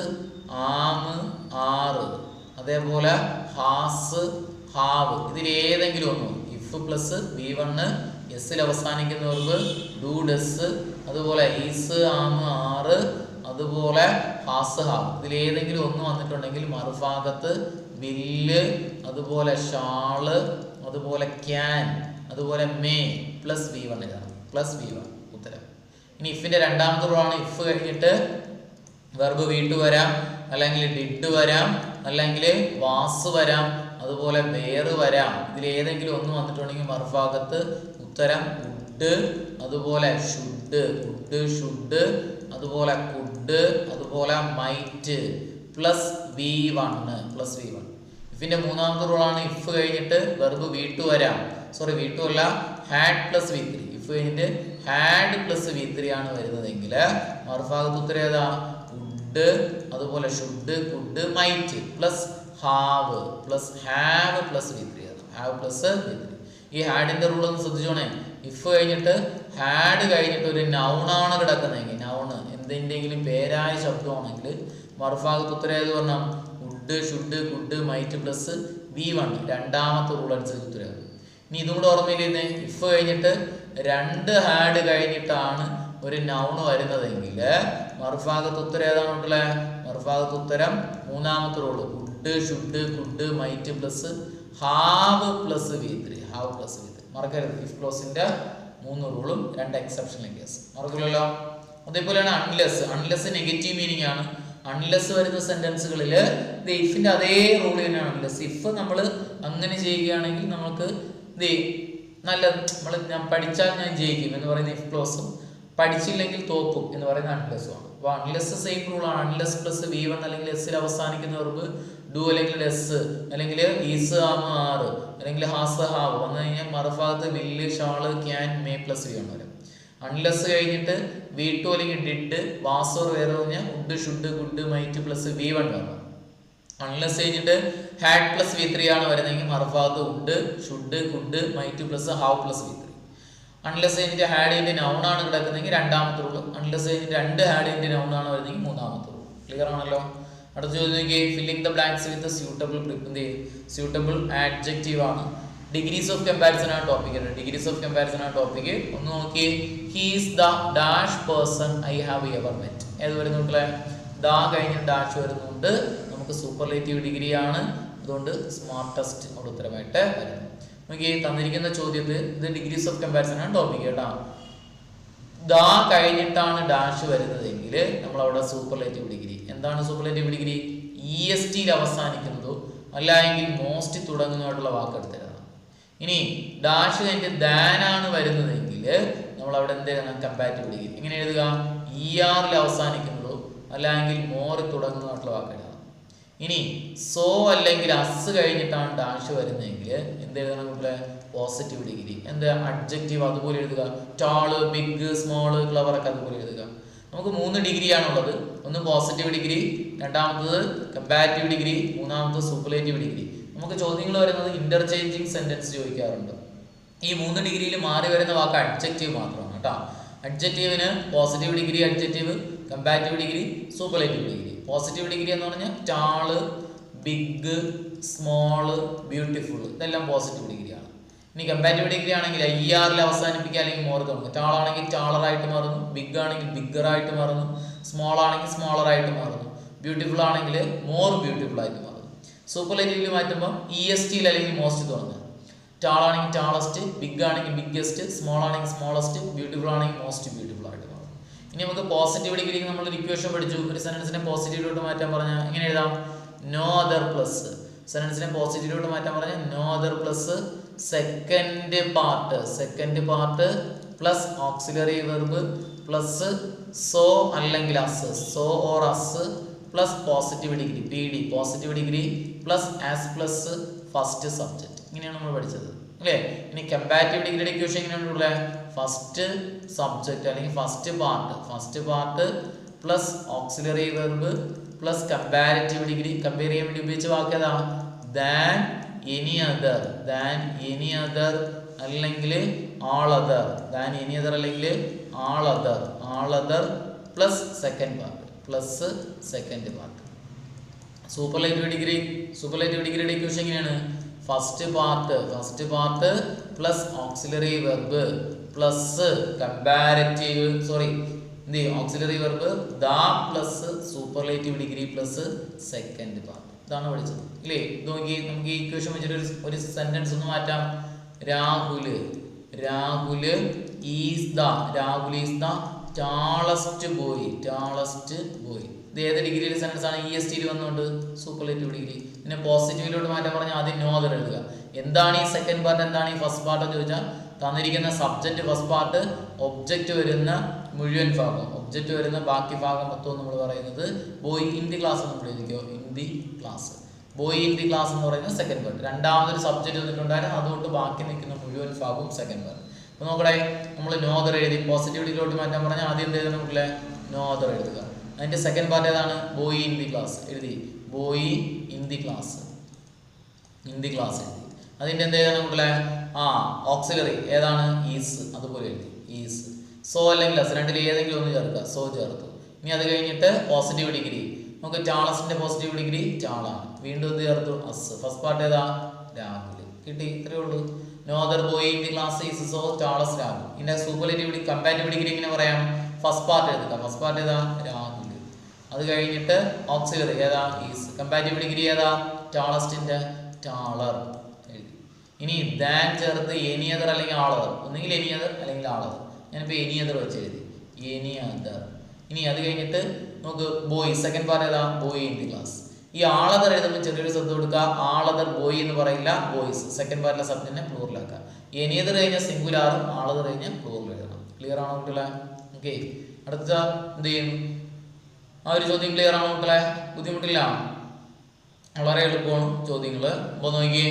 ആം, ആറ്, അതേപോലെ ഹാസ്, ഹാവ്. ഇതിൽ ഏതെങ്കിലും ഒന്ന്. ഇഫ് പ്ലസ് V1 എസ്സിൽ അവസാനിക്കുന്ന വെർബ്, ഡു, ഡെസ്, അതുപോലെ ഈസ്, ആം, ആറ്, അതുപോലെ ഹാസ്, ഹാവ്. ഇതിൽ ഏതെങ്കിലും ഒന്ന് വന്നിട്ടുണ്ടെങ്കിൽ മറുഭാഗത്ത് വില്ല്, അതുപോലെ ഷാള്, അതുപോലെ ക്യാൻ, അതുപോലെ മേ പ്ലസ് V1 ഇതാണ്. പ്ലസ് V1 ഉത്തരം. ഇനി ഇഫിന്റെ രണ്ടാമത്തെ റൂളാണ്. ഇഫ് കഴിഞ്ഞിട്ട് വെർബ് വീട്ടു വരാം, അല്ലെങ്കിൽ ഡിഡ് വരാം, അല്ലെങ്കിൽ വാസ് വരാം, അതുപോലെ വേറ് വരാം. ഇതിൽ ഏതെങ്കിലും ഒന്ന് വന്നിട്ടുണ്ടെങ്കിൽ മറുഭാഗത്ത് ഉത്തരം വുഡ്, അതുപോലെ ഷുഡ്, വുഡ്, ഷുഡ്, അതുപോലെ കുഡ്, അതുപോലെ might plus V1 plus V1. ഇഫിന്റെ മൂന്നാമത്തെ റൂളാണ്. ഇഫ് കഴിഞ്ഞിട്ട് വെർബ് വീട്ടു വരാം, സോറി വീട്ടു അല്ല, ഹാഡ് പ്ലസ് V3. ഇഫ് കഴിഞ്ഞിട്ട് ഹാഡ് പ്ലസ് V3 ആണ് വരുന്നതെങ്കിൽ മറുഭാഗത്ത് ഉത്തരം ഏതാ? വുഡ്, അതുപോലെ should, could, might plus have plus have plus V3 ആണ്. Have plus V3. ഈ ഹാഡിന്റെ റൂൾ ഒന്ന് ശ്രദ്ധിച്ചോണേ. ഇഫ് കഴിഞ്ഞിട്ട് ഹാഡ് കഴിഞ്ഞിട്ട് ഒരു നൗണാണ് കിടക്കുന്നതെങ്കിൽ, നൗണ് എന്തിൻ്റെങ്കിലും പേരായ ശബ്ദമാണെങ്കിൽ മറുഭാഗത്ത് ഉത്തരം ഏത് പറഞ്ഞാൽ would, should, could, might plus V1. രണ്ടാമത്തെ റൂൾ അനുസരിച്ച് ഉത്തരം. ഇനി ഇതും കൂടെ ഓർമ്മയിലിരുന്നേ. ഇഫ് കഴിഞ്ഞിട്ട് 2 ഹാഡ് കഴിഞ്ഞിട്ടാണ് ഒരു നൗണ് വരുന്നതെങ്കിൽ മറുഭാഗത്ത് ഉത്തരം ഏതാണുള്ള? മറുഭാഗത്ത് ഉത്തരം മൂന്നാമത്തെ rule would, should, could, might plus have plus V3. Have plus V3 മറക്കരുത്. ഇഫ് ക്ലോസിന്റെ 3 റൂളും 2 എക്സെപ്ഷണൽ കേസ് മറക്കില്ലല്ലോ. അതേപോലെയാണ് അൺലെസ്. അൺലെസ് നെഗറ്റീവ് മീനിങ് ആണ്. അൺലെസ് വരുന്ന സെന്റൻസുകളിൽ ഇഫിന്റെ അതേ റൂൾ തന്നെയാണ് അൺലെസ്. ഇഫ് നമ്മൾ അങ്ങനെ ചെയ്യുകയാണെങ്കിൽ നമുക്ക് നല്ല ഞാൻ പഠിച്ചാൽ ഞാൻ ജയിക്കും എന്ന് പറയുന്ന ഇഫ് ക്ലോസും, പഠിച്ചില്ലെങ്കിൽ തോക്കും എന്ന് പറയുന്ന അൺലെസ്സും ആണ്. അപ്പോൾ അൺലെസ് സെയിം റൂളാണ്. അൺലെസ് പ്ലസ് V1 അല്ലെങ്കിൽ എസ്സിൽ അവസാനിക്കുന്ന വെർബ് ഡു അല്ലെങ്കിൽ ഡെസ്, അല്ലെങ്കിൽ ഈസ്, ആം, ആറ്, അല്ലെങ്കിൽ ഹാസ്, ഹാവ് വന്നു കഴിഞ്ഞാൽ മറുഭാഗത്ത് വില്ല്, shawl, can, may plus V1 വരും. അൺലെസ് കഴിഞ്ഞിട്ട് V2 അല്ലെങ്കിൽ ഡിഡ്, വാസോർ വേറെ പറഞ്ഞാൽ would, should, could, might plus V1 വരണം. അൺലെസ് കഴിഞ്ഞിട്ട് ഹാഡ് പ്ലസ് V3 ആണ് വരുന്നതെങ്കിൽ മറുഭാഗത്ത് would, should, could, might plus have plus V3. Unless കഴിഞ്ഞിട്ട് ഹാഡിന്റെ നൗണാണ് കിടക്കുന്നതെങ്കിൽ രണ്ടാമത്തെ റൂൾ. അൺലെസ് കഴിഞ്ഞിട്ട് 2 ഹാഡിന്റെ നൗണാണ് വരുന്നതെങ്കിൽ മൂന്നാമത്തെ റൂൾ. ക്ലിയർ ആണല്ലോ. അടുത്ത ചോദ്യം നോക്കിയേ. Filling the blanks with suitable adjective ആണ്. ഡിഗ്രീസ് ഓഫ് കമ്പാരിസൺ ആണ് ടോപ്പിക്. ഡിഗ്രീസ് ഓഫ് കമ്പാരിസൺ ആണ് ടോപ്പിക്. ഒന്ന് നോക്കിയേ. He is the dash percent I have ever met. ഏത് വരുന്നുണ്ടല്ലേ? ദാ കഴിഞ്ഞ ഡാഷ് വരുന്നുണ്ട്. നമുക്ക് സൂപ്പർലേറ്റീവ് ഡിഗ്രി ആണ്, അതുകൊണ്ട് സ്മാർട്ടസ്റ്റ് അവിടെ ഉത്തരമായിട്ട് വരുന്നു. നോക്കിയേ, തന്നിരിക്കുന്ന ചോദ്യത്തിൽ ഇത് ഡിഗ്രീസ് ഓഫ് കമ്പാരിസൺ ആണ് ടോപ്പിക് കേട്ടോ. ദാ കഴിഞ്ഞിട്ടാണ് ഡാഷ് വരുന്നതെങ്കിൽ നമ്മൾ അവിടെ സൂപ്പർലേറ്റീവ് ഡിഗ്രി. എന്താണ് സൂപ്പർലേറ്റീവ് ഡിഗ്രി? EST അവസാനിക്കുന്നതോ അല്ലെങ്കിൽ മോസ്റ്റ് തുടങ്ങുന്നതായിട്ടുള്ള വാക്കെടുത്തതാണ്. ഇനി ഡാഷ് കഴിഞ്ഞിട്ട് ദാൻ ആണ് വരുന്നതെങ്കിൽ നമ്മൾ അവിടെ എന്ത് ചെയ്യണം? Comparative degree. ഇങ്ങനെ എഴുതുക. ER അവസാനിക്കുന്നതോ അല്ലെങ്കിൽ മോർ തുടങ്ങുന്നതായിട്ടുള്ള വാക്കെടുക്കണം. ഇനി സോ അല്ലെങ്കിൽ അസ് കഴിഞ്ഞിട്ടാണ് ഡാഷ് വരുന്നതെങ്കിൽ എന്ത് എഴുതണം? ഇവിടെ പോസിറ്റീവ് ഡിഗ്രി. എന്ത്? അഡ്ജക്റ്റീവ് അതുപോലെ എഴുതുക. ടാള്, ബിഗ്, സ്മോള്, ക്ലവർ ഒക്കെ അതുപോലെ എഴുതുക. നമുക്ക് 3 ഡിഗ്രിയാണുള്ളത്. ഒന്ന് പോസിറ്റീവ് ഡിഗ്രി, രണ്ടാമത്തത് കമ്പാരിറ്റീവ് ഡിഗ്രി, മൂന്നാമത്തത് സൂപ്പർലേറ്റീവ് ഡിഗ്രി. നമുക്ക് ചോദ്യങ്ങൾ വരുന്നത് ഇന്റർചേഞ്ചിങ് സെന്റൻസ് ചോദിക്കാറുണ്ട്. ഈ 3 ഡിഗ്രിയിൽ മാറി വരുന്ന വാക്ക് അഡ്ജക്റ്റീവ് മാത്രമാണ് കേട്ടോ. അഡ്ജക്റ്റീവിന് positive degree adjective, comparative degree, superlative degree. Positive degree എന്ന് പറഞ്ഞാൽ ടാള്, ബിഗ്, സ്മോള്, ബ്യൂട്ടിഫുൾ, ഇതെല്ലാം പോസിറ്റീവ് ഡിഗ്രിയാണ്. ഇനി കമ്പാരിറ്റീവ് ഡിഗ്രി ആണെങ്കിൽ IR അവസാനിപ്പിക്കുക അല്ലെങ്കിൽ മോർ തുടങ്ങും. ടാളാണെങ്കിൽ ടാളറായിട്ട് മാറുന്നു, ബിഗ് ആണെങ്കിൽ ബിഗ്ഗറായിട്ട് മാറുന്നു, സ്മോൾ ആണെങ്കിൽ സ്മോളറായിട്ട് മാറുന്നു, ബ്യൂട്ടിഫുൾ ആണെങ്കിൽ മോർ ബ്യൂട്ടിഫുൾ ആയിട്ട് മാറുന്നു. സൂപ്പർലേറ്റീവിൽ മാറ്റുമ്പോൾ EST അല്ലെങ്കിൽ മോസ്റ്റ് തുടങ്ങുക. ടാളാണെങ്കിൽ ടാളസ്റ്റ്, ബിഗ് ആണെങ്കിൽ ബിഗ്ഗസ്റ്റ്, സ്മോൾ ആണെങ്കിൽ സ്മോളസ്റ്റ്, ബ്യൂട്ടിഫുൾ ആണെങ്കിൽ മോസ്റ്റ് ബ്യൂട്ടിഫുൾ ആയിട്ട് മാറും. ഇനി നമുക്ക് പോസിറ്റീവ് ഡിഗ്രിക്ക് നമ്മൾ ഒരു ഇക്വേഷൻ പഠിച്ചു. ഒരു സെന്റൻസിനെ പോസിറ്റീവിലോട്ട് മാറ്റാൻ പറഞ്ഞാൽ എങ്ങനെ എഴുതാം? No other plus. സെന്റൻസിനെ പോസിറ്റീവിലോട്ട് മാറ്റാൻ പറഞ്ഞാൽ no other plus second part plus auxiliary verb plus so അല്ലെങ്കിൽ as, so or as plus positive degree PD, positive degree plus as plus first subject. ഇങ്ങനെയാണ് നമ്മൾ പഠിച്ചത് അല്ലേ? ഇനി കമ്പാരിറ്റീവ് ഡിഗ്രിയുടെ ഇക്വേഷൻ എങ്ങനെയാണുള്ള? ഫസ്റ്റ് സബ്ജക്റ്റ് അല്ലെങ്കിൽ first part plus auxiliary verb plus comparative degree. Compare ചെയ്യാൻ വേണ്ടി ഉപയോഗിച്ച വാക്ക് ഏതാ? ദാൻ എനി അതർ അല്ലെങ്കിൽ all other. Than any other അല്ലെങ്കിൽ all other plus second part. Superlative ഡിഗ്രിയുടെ ഇക്വേഷൻ എങ്ങനെയാണ്? First part plus auxiliary verb plus auxiliary verb the plus superlative degree plus second part. ഇതാണ് പഠിച്ചത് ഇല്ലേ? ഇത് നോക്കി, നമുക്ക് ഈ ഇക്വേഷൻ വെച്ചിട്ട് ഒരു സെന്റൻസ് ഒന്ന് മാറ്റാം. Rahul is the tallest boy. ഇത് ഏത് ഡിഗ്രിയിലെ സെന്റൻസ് ആണ്? ESTയിൽ വന്നുകൊണ്ട് സൂപ്പർലേറ്റീവ് ഡിഗ്രി. പിന്നെ പോസിറ്റീവിലോട്ട് മാറ്റാൻ പറഞ്ഞാൽ ആദ്യം നോ അതർ എഴുതുക. എന്താണ് ഈ സെക്കൻഡ് പാർട്ട്, എന്താണ് ഈ ഫസ്റ്റ് പാർട്ട് എന്ന് ചോദിച്ചാൽ തന്നിരിക്കുന്ന സബ്ജക്റ്റ് ഫസ്റ്റ് പാർട്ട്, ഒബ്ജക്റ്റ് വരുന്ന മുഴുവൻ ഭാഗം, ഒബ്ജക്റ്റ് വരുന്ന ബാക്കി ഭാഗം മൊത്തം നമ്മൾ പറയുന്നത് ബോയ് ഇൻ ദി ക്ലാസ് നമ്മൾ എഴുതിക്കോ. ബോയ് ഇൻ ദി ക്ലാസ് എന്ന് പറയുന്നത് സെക്കൻഡ് പാർട്ട്. രണ്ടാമതൊരു സബ്ജക്റ്റ് വന്നിട്ടുണ്ടായിരുന്നു, അതുകൊണ്ട് ബാക്കി നിൽക്കുന്ന മുഴുവൻ ഭാഗവും സെക്കൻഡ് പാർട്ട്. അപ്പോൾ നോക്കട്ടെ, നമ്മൾ നോ അതർ എഴുതി. പോസിറ്റീവ് ഡിഗ്രിയിലോട്ട് മാറ്റാൻ പറഞ്ഞാൽ ആദ്യം എന്ത് എഴുതണം? നമുക്കില്ലേ നോ അതർ എഴുതുക. അതിന്റെ സെക്കൻഡ് പാർട്ട് ഏതാണ്? ബോയ് ഇൻ ദി ക്ലാസ് എഴുതി. ക്ലാസ് എഴുതി. അതിന്റെ എന്ത് എഴുതണം നമുക്കില്ലേ? ഓക്സിലറി ഏതാണ്? ഈസ്. അതുപോലെ എഴുതി ഈസ്. സോ അല്ലെങ്കിൽ അസ്, രണ്ടിൽ ഏതെങ്കിലും ഒന്ന് ചേർക്കുക. സോ ചേർത്തു. ഇനി അത് കഴിഞ്ഞിട്ട് പോസിറ്റീവ് ഡിഗ്രി, നമുക്ക് ടാളസിന്റെ പോസിറ്റീവ് ഡിഗ്രി ടാളാണ്. വീണ്ടും എന്ത് ചേർത്തു? അസ്. ഫസ്റ്റ് പാർട്ട് ഏതാ? രാഹുൽ. കിട്ടി, ഇത്രയേ ഉള്ളൂ. No other boy in the class is so tall as Rahul. ഇതിന്റെ സൂപ്പർലേറ്റീവ് കമ്പാരിറ്റീവ് ഡിഗ്രി എങ്ങനെ പറയാം? ഫസ്റ്റ് പാർട്ട് എഴുതുക. ഫസ്റ്റ് പാർട്ട് ഏതാ? രാഹുൽ. അത് കഴിഞ്ഞിട്ട് ഓക്സിലറി ഏതാ? ഈസ്. കമ്പാരിറ്റീവ് ഡിഗ്രി ഏതാ? ടാളസ്റ്റിന്റെ ടാളർ എഴുതി. ഇനി ദാൻ ചേർത്ത് എനി അതർ അല്ലെങ്കിൽ ആൾ അതർ, ഒന്നുകിൽ എനി അതർ അല്ലെങ്കിൽ ആൾ അതർ. ഞാനിപ്പോൾ എനി അതർ വെച്ച് എഴുതി. Any other. ഇനി അത് കഴിഞ്ഞിട്ട് നമുക്ക് ബോയ്, സെക്കൻഡ് പാർട്ട് ഏതാ? Boy in the class. ഈ ആൾ അതർ എഴുതുമ്പോൾ ചെറിയൊരു ശ്രദ്ധ കൊടുക്കുക. ആൾ അതർ ബോയ് എന്ന് പറയില്ല, ബോയ്സ്. സെക്കൻഡ് പാർട്ടിലെ സബ്ജക്റ്റിനെ പ്ലൂറലാക്കുക. എനി അതർ കഴിഞ്ഞാൽ സിംഗുലാറും ആൾ അതർ കഴിഞ്ഞാൽ പ്ലൂറൽ എഴുതണം. ക്ലിയർ ആണോ കുട്ടികളെ? ഓക്കെ. അടുത്ത എന്ത് ചെയ്യുന്നു? ആ ഒരു ചോദ്യം ക്ലിയർ ആണോ മക്കളെ? ബുദ്ധിമുട്ടില്ല, വളരെ എളുപ്പമാണ് ചോദ്യങ്ങൾ. അപ്പോൾ നോക്കിയേ,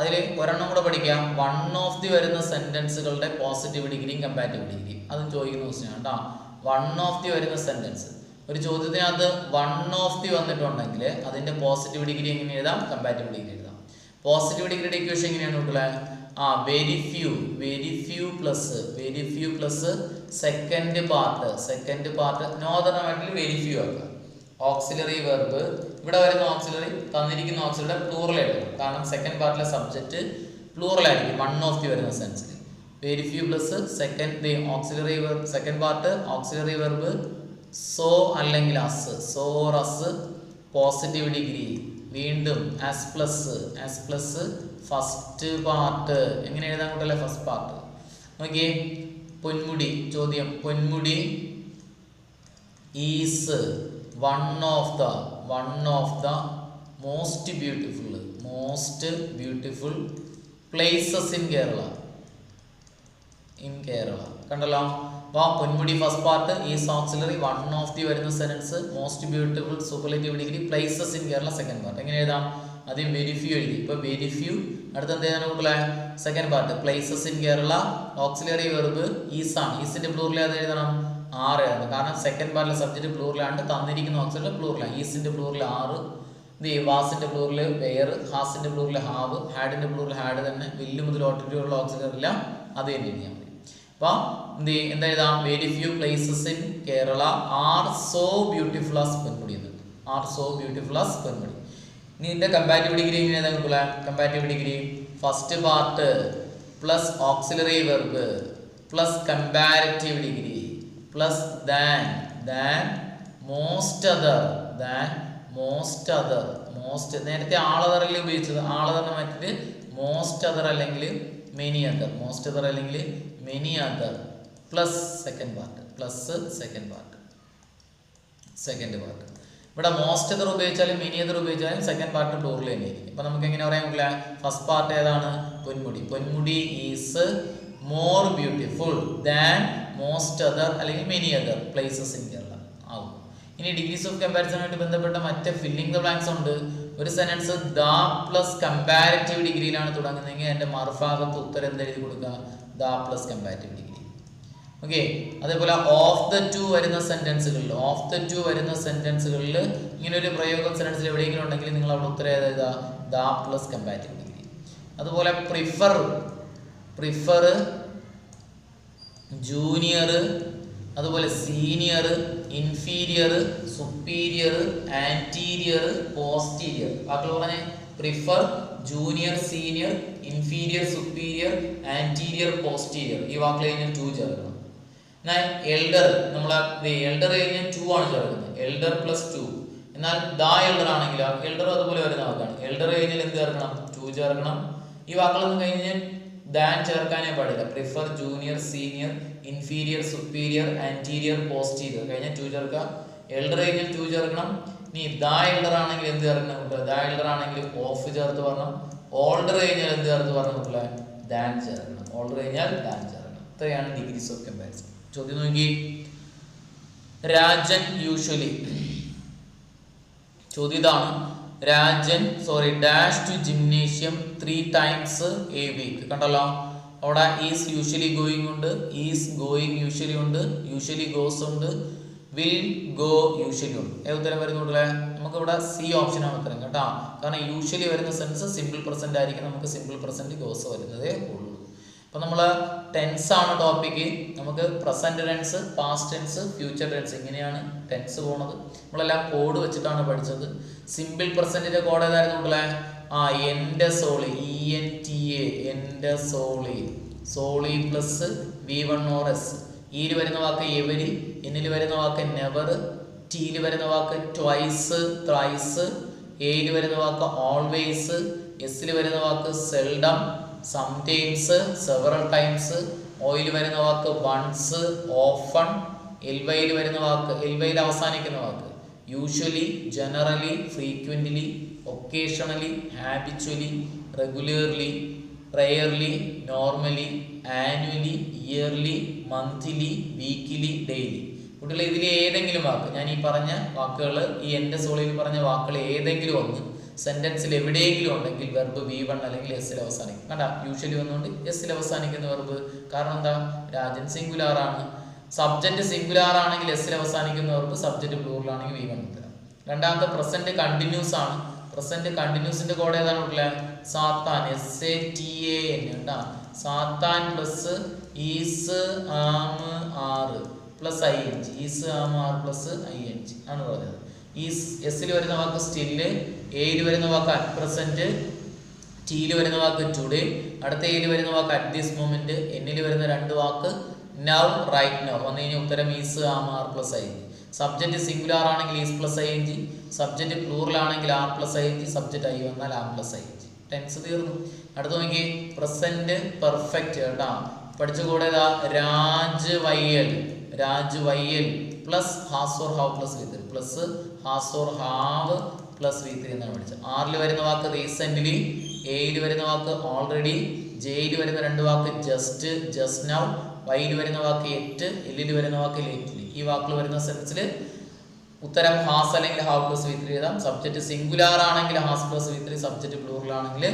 അതിൽ ഒരെണ്ണം കൂടെ പഠിക്കാം. വൺ ഓഫ് ദി വരുന്ന സെന്റൻസുകളുടെ പോസിറ്റീവ് ഡിഗ്രിയും കമ്പാരിറ്റീവ് ഡിഗ്രിയും, അതും ചോദിക്കുന്ന ക്വസ്റ്റ്യൻ ആണ് കേട്ടോ. വൺ ഓഫ് ദി വരുന്ന സെന്റൻസ്, ഒരു ചോദ്യത്തിനകത്ത് വൺ ഓഫ് ദി വന്നിട്ടുണ്ടെങ്കിൽ അതിന്റെ പോസിറ്റീവ് ഡിഗ്രി എങ്ങനെ എഴുതാം? കമ്പാരിറ്റീവ് ഡിഗ്രി എഴുതാം. പോസിറ്റീവ് ഡിഗ്രിയുടെ ഇക്വേഷൻ എങ്ങനെയാണ് മക്കളെ? Very few plus second part normal very few ആക്കുക. ഓക്സിലറി വെർബ്, ഇവിടെ വരുന്ന ഓക്സിലറി തന്നിരിക്കുന്ന ഓക്സിലറിയുടെ പ്ലൂറൽ എഴുതണം, കാരണം സെക്കൻഡ് പാർട്ടിലെ സബ്ജക്റ്റ് പ്ലൂറൽ ആയിരിക്കും വൺ ഓഫ് ദി വരുന്ന സെൻസിൽ. Very few plus second auxiliary verb, second part auxiliary verb so അല്ലെങ്കിൽ as, so or as, positive degree, വീണ്ടും ആസ് പ്ലസ് ഫസ്റ്റ് പാർട്ട്. എങ്ങനെ എഴുതാൻ കൂട്ടല്ലേ? First part. നോക്കിയേ, പൊന്മുടി ചോദ്യം. Ponmudi is one of the most beautiful places in Kerala. കണ്ടല്ലോ? Ponmudi first part, is auxiliary, one of the വരുന്ന sentence, most beautiful superlative degree, places in Kerala second part. എങ്ങനെ എഴുതാം? ആദ്യം വെരി ഫ്യൂ എഴുതി. ഇപ്പൊ വെരി ഫ്യൂ, അടുത്ത എന്ത് ചെയ്താണ് കൂട്ടലെ? Second part places in Kerala, auxiliary verb is ആണ്. ഈസിന്റെ പ്ലൂറൽ ഏത് എഴുതണം? 6 എഴുതണം. കാരണം സെക്കൻഡ് പാർട്ടിലെ സബ്ജക്റ്റ് പ്ലൂറലാണ്, തന്നിരിക്കുന്ന ഓക്സിലറി പ്ലൂറലാണ്. ഈസിന്റെ പ്ലൂറൽ 6, വാസിന്റെ പ്ലൂറൽ വെയർ, ഹാസിന്റെ പ്ലൂറൽ ഹാവ്, ഹാഡിന്റെ പ്ലൂറൽ ഹാഡ് തന്നെ, വില്ല് മുതൽ ഓട്ടിലുള്ള ഓക്സിലറി എല്ലാം അത് തന്നെ എഴുതിയാൽ മതി. അപ്പൊ എന്താ എഴുതാം? Very few places in Kerala are so beautiful as Ponmudi എന്ന്. Are so beautiful as Ponmudi. ഇനി ഇതിന്റെ കമ്പാരിറ്റീവ് ഡിഗ്രി എങ്ങനെ എഴുതാൻ കിട്ടില്ല? Comparative degree first part plus auxiliary verb plus comparative degree plus than most other most other. Most നേരത്തെ ആളതറല്ലേ ഉപയോഗിച്ചത്, ആളതറിനെ മാറ്റിട്ട് മോസ്റ്റ് അതർ അല്ലെങ്കിൽ മെനി അതർ, മോസ്റ്റ് അതർ അല്ലെങ്കിൽ many other plus second part ഇവിടെ മോസ്റ്റ് അതർ ഉപയോഗിച്ചാലും മെനി അതർ ഉപയോഗിച്ചാലും സെക്കൻഡ് പാർട്ട് പ്ലൂറൽ തന്നെയായിരിക്കും. അപ്പൊ നമുക്ക് എങ്ങനെ പറയാൻ പറ്റില്ല? ഫസ്റ്റ് പാർട്ട് ഏതാണ്? Ponmudi is more beautiful than most other അല്ലെങ്കിൽ many other places in Kerala ആവും. ഇനി ഡിഗ്രീസ് ഓഫ് കമ്പാരിസണുമായിട്ട് ബന്ധപ്പെട്ട മറ്റേ ഫില്ലിംഗ് ദ ബ്ലാങ്ക്സ് ഉണ്ട്. ഒരു സെന്റൻസ് ദ പ്ലസ് കമ്പാരിറ്റീവ് ഡിഗ്രിയിലാണ് തുടങ്ങുന്നതെങ്കിൽ എൻ്റെ മറുഭാഗത്ത് ഉത്തരം എന്തെഴുതി കൊടുക്കുക? The plus comparative degree. Okay. അതേപോലെ ഓഫ് ദ ടു വരുന്ന സെന്റൻസുകളിൽ ഇങ്ങനെ ഒരു പ്രയോഗം സെന്റൻസിൽ എവിടെയെങ്കിലും ഉണ്ടെങ്കിൽ നിങ്ങൾ അവിടെ ഉത്തരം ഏതാ? The plus comparative degree. അതുപോലെ പ്രിഫർ ജൂനിയർ, അതുപോലെ senior, inferior, superior, anterior, posterior. വാക്കുകൾ പറഞ്ഞേ. Prefer, junior, senior, inferior, superior, anterior, posterior. ഈ വാക്കുകൾ കഴിഞ്ഞാൽ 2 ചേർക്കണം. എന്നാൽ എൽഡർ, നമ്മൾ എൽഡർ കഴിഞ്ഞാൽ 2 ആണ് ചേർക്കുന്നത്. Elder plus 2. എന്നാൽ ദ എൽഡർ ആണെങ്കിൽ എൽഡർ അതുപോലെ വരുന്ന വാക്കാണ്. എൽഡർ കഴിഞ്ഞാൽ എന്ത് ചേർക്കണം? 2 ചേർക്കണം. ഈ വാക്കുകളൊന്നും കഴിഞ്ഞാൽ ദാൻ ചേർക്കാനേ പാടില്ല. Prefer, junior, senior, inferior, superior, anterior, posterior കഴിഞ്ഞാൽ 2 ചേർക്കുക. എൽഡർ കഴിഞ്ഞാൽ 2 ചേർക്കണം. ഇനി ദ എൽഡർ ആണെങ്കിൽ എന്ത് ചേർക്കണം? ദ എൽഡർ ആണെങ്കിൽ ഓഫ് ചേർത്ത് പറഞ്ഞു. ഓൾഡർ കഴിഞ്ഞാൽ എന്ത് ചേർത്ത് പറഞ്ഞിട്ടില്ല? ദാൻ ചേർക്കണം. ഓൾഡർ കഴിഞ്ഞാൽ ദാൻ ചേർക്കണം. ഇത്രയാണ് ഡിഗ്രീസ് ഓഫ് കമ്പാരിസൺ. ചോദ്യം നോക്കി. രാജൻ യൂഷ്വലി, ചോദ്യം ഇതാണ്. Rajan dash to gymnasium 3 times a week. കണ്ടല്ലോ, അവിടെ ഈസ് യൂഷ്വലി ഗോയിങ് ഉണ്ട്, ഈസ് ഗോയിങ് യൂഷ്വലി ഉണ്ട്, യൂഷ്വലി ഗോസ് ഉണ്ട്, വിൽ ഗോ യൂഷ്വലി ഉണ്ട്. ഉത്തരം വരുന്നുണ്ടല്ലേ? നമുക്ക് ഇവിടെ സി ഓപ്ഷൻ ആണ് ഉത്തരം കേട്ടോ. കാരണം യൂഷ്വലി വരുന്ന സെൻസ് സിമ്പിൾ പ്രസന്റ് ആയിരിക്കും, നമുക്ക് സിമ്പിൾ പ്രസന്റ് ഗോസ് വരുന്നതേ ഉള്ളൂ. അപ്പൊ നമ്മൾ ടെൻസ് ആണ് ടോപ്പിക്ക്. നമുക്ക് present tense, past tense, future tense ഇങ്ങനെയാണ് ടെൻസ് പോണത്. നമ്മളെല്ലാം കോഡ് വെച്ചിട്ടാണ് പഠിച്ചത്. സിമ്പിൾ പ്രസന്റിന്റെ കോഡ് ഏതായിരുന്നു? എന്റെ സോളി, ENTA, എന്റെ Soly, Soly plus V1 or S. ഈല് വരുന്ന വാക്ക് എവരി, എന്നിൽ വരുന്ന വാക്ക് നെവർ, ടീല് വരുന്ന വാക്ക് ട്വൈസ്, ത്രൈസ്, എയിൽ വരുന്ന വാക്ക് ഓൾവേസ്, എസ്സിൽ വരുന്ന വാക്ക് സെൽഡം, സംടൈംസ്, സെവറൽ ടൈംസ്, ഓയിൽ വരുന്ന വാക്ക് വൺസ്, ഓഫൺ, എൽവയിൽ വരുന്ന വാക്ക്, എൽവയിൽ അവസാനിക്കുന്ന വാക്ക് usually, generally, frequently, occasionally, habitually, regularly, rarely, normally, annually, yearly, monthly, weekly, daily. കുട്ടികളെ ഇതിൽ ഏതെങ്കിലും വാക്ക്, ഞാൻ ഈ പറഞ്ഞ വാക്കുകൾ, ഈ എൻ്റെ സോളിൽ പറഞ്ഞ വാക്കുകൾ ഏതെങ്കിലും ഒന്ന് സെന്റൻസിൽ എവിടെയെങ്കിലും ഉണ്ടെങ്കിൽ വെർബ് V1 അല്ലെങ്കിൽ എസ്സിൽ അവസാനിക്കും. കണ്ട, യൂഷ്വലി വന്നുകൊണ്ട് എസ്സിൽ അവസാനിക്കുന്ന വെർബ്. കാരണം എന്താ? രാജൻ സിംഗുലാർ ആണ്. സബ്ജക്റ്റ് സിംഗുലാർ ആണെങ്കിൽ എസ്സിൽ അവസാനിക്കുന്ന വെർബ്, സബ്ജക്റ്റ് പ്ലൂറൽ ആണെങ്കിൽ V1 ഉത്തരം. രണ്ടാമത്തെ പ്രസന്റ് കണ്ടിന്യൂസ് ആണ്. പ്രസന്റ് കണ്ടിന്യൂസിന്റെ കോഡ് ഏതാണ് ഉള്ളത്? സാത്താൻ, SATAN കേട്ടാ. Satan plus is am are plus ING, is am are plus ING ആണ് പറഞ്ഞത്. ഈ എസ്സിൽ വരുന്ന വാക്ക് സ്റ്റില്, എയിൽ വരുന്ന വാക്ക് അറ്റ് പ്രസന്റ്, ടീയിൽ വരുന്ന വാക്ക് ടുഡേ, അടുത്ത എയിൽ വരുന്ന വാക്ക് അറ്റ് ദിസ് മൊമെന്റ്, എന്നിൽ വരുന്ന 2 വാക്ക് നൗ, റൈറ്റ് നൗ. വന്നു കഴിഞ്ഞാൽ ഉത്തരം is am are plus ING. Subject singular ആണെങ്കിൽ is plus ING, subject plural ആണെങ്കിൽ are plus ING, subject I വന്നാൽ ആം പ്ലസ് ING. ടെൻസ് തീർന്നു. അടുത്ത് നോക്കി, പ്രസന്റ് പെർഫെക്റ്റ് കേട്ടാ. പഠിച്ച കൂടെ രാജ് വയ്യൽ, രാജ് വയ്യൽ plus has or have plus V3 plus has or have plus V3 എന്നാണ് പഠിച്ചത്. ആറിൽ വരുന്ന വാക്ക് റീസെന്റ്ലി, എയിൽ വരുന്ന വാക്ക് ഓൾറെഡി, ജെയിൽ വരുന്ന 2 വാക്ക് ജസ്റ്റ്, ജസ്റ്റ് നൗ, വൈയിൽ വരുന്ന വാക്ക് എറ്റ്, എല്ലിൽ വരുന്ന വാക്ക് ലേറ്റ്ലി. ഈ വാക്കുകൾ വരുന്ന സെൻസിൽ ഉത്തരം ഹാസ് അല്ലെങ്കിൽ ഹാവ് പ്ലസ് V3 എഴുതാം. സബ്ജക്റ്റ് സിംഗുലാർ ആണെങ്കിൽ has plus V3, subject plural ആണെങ്കിൽ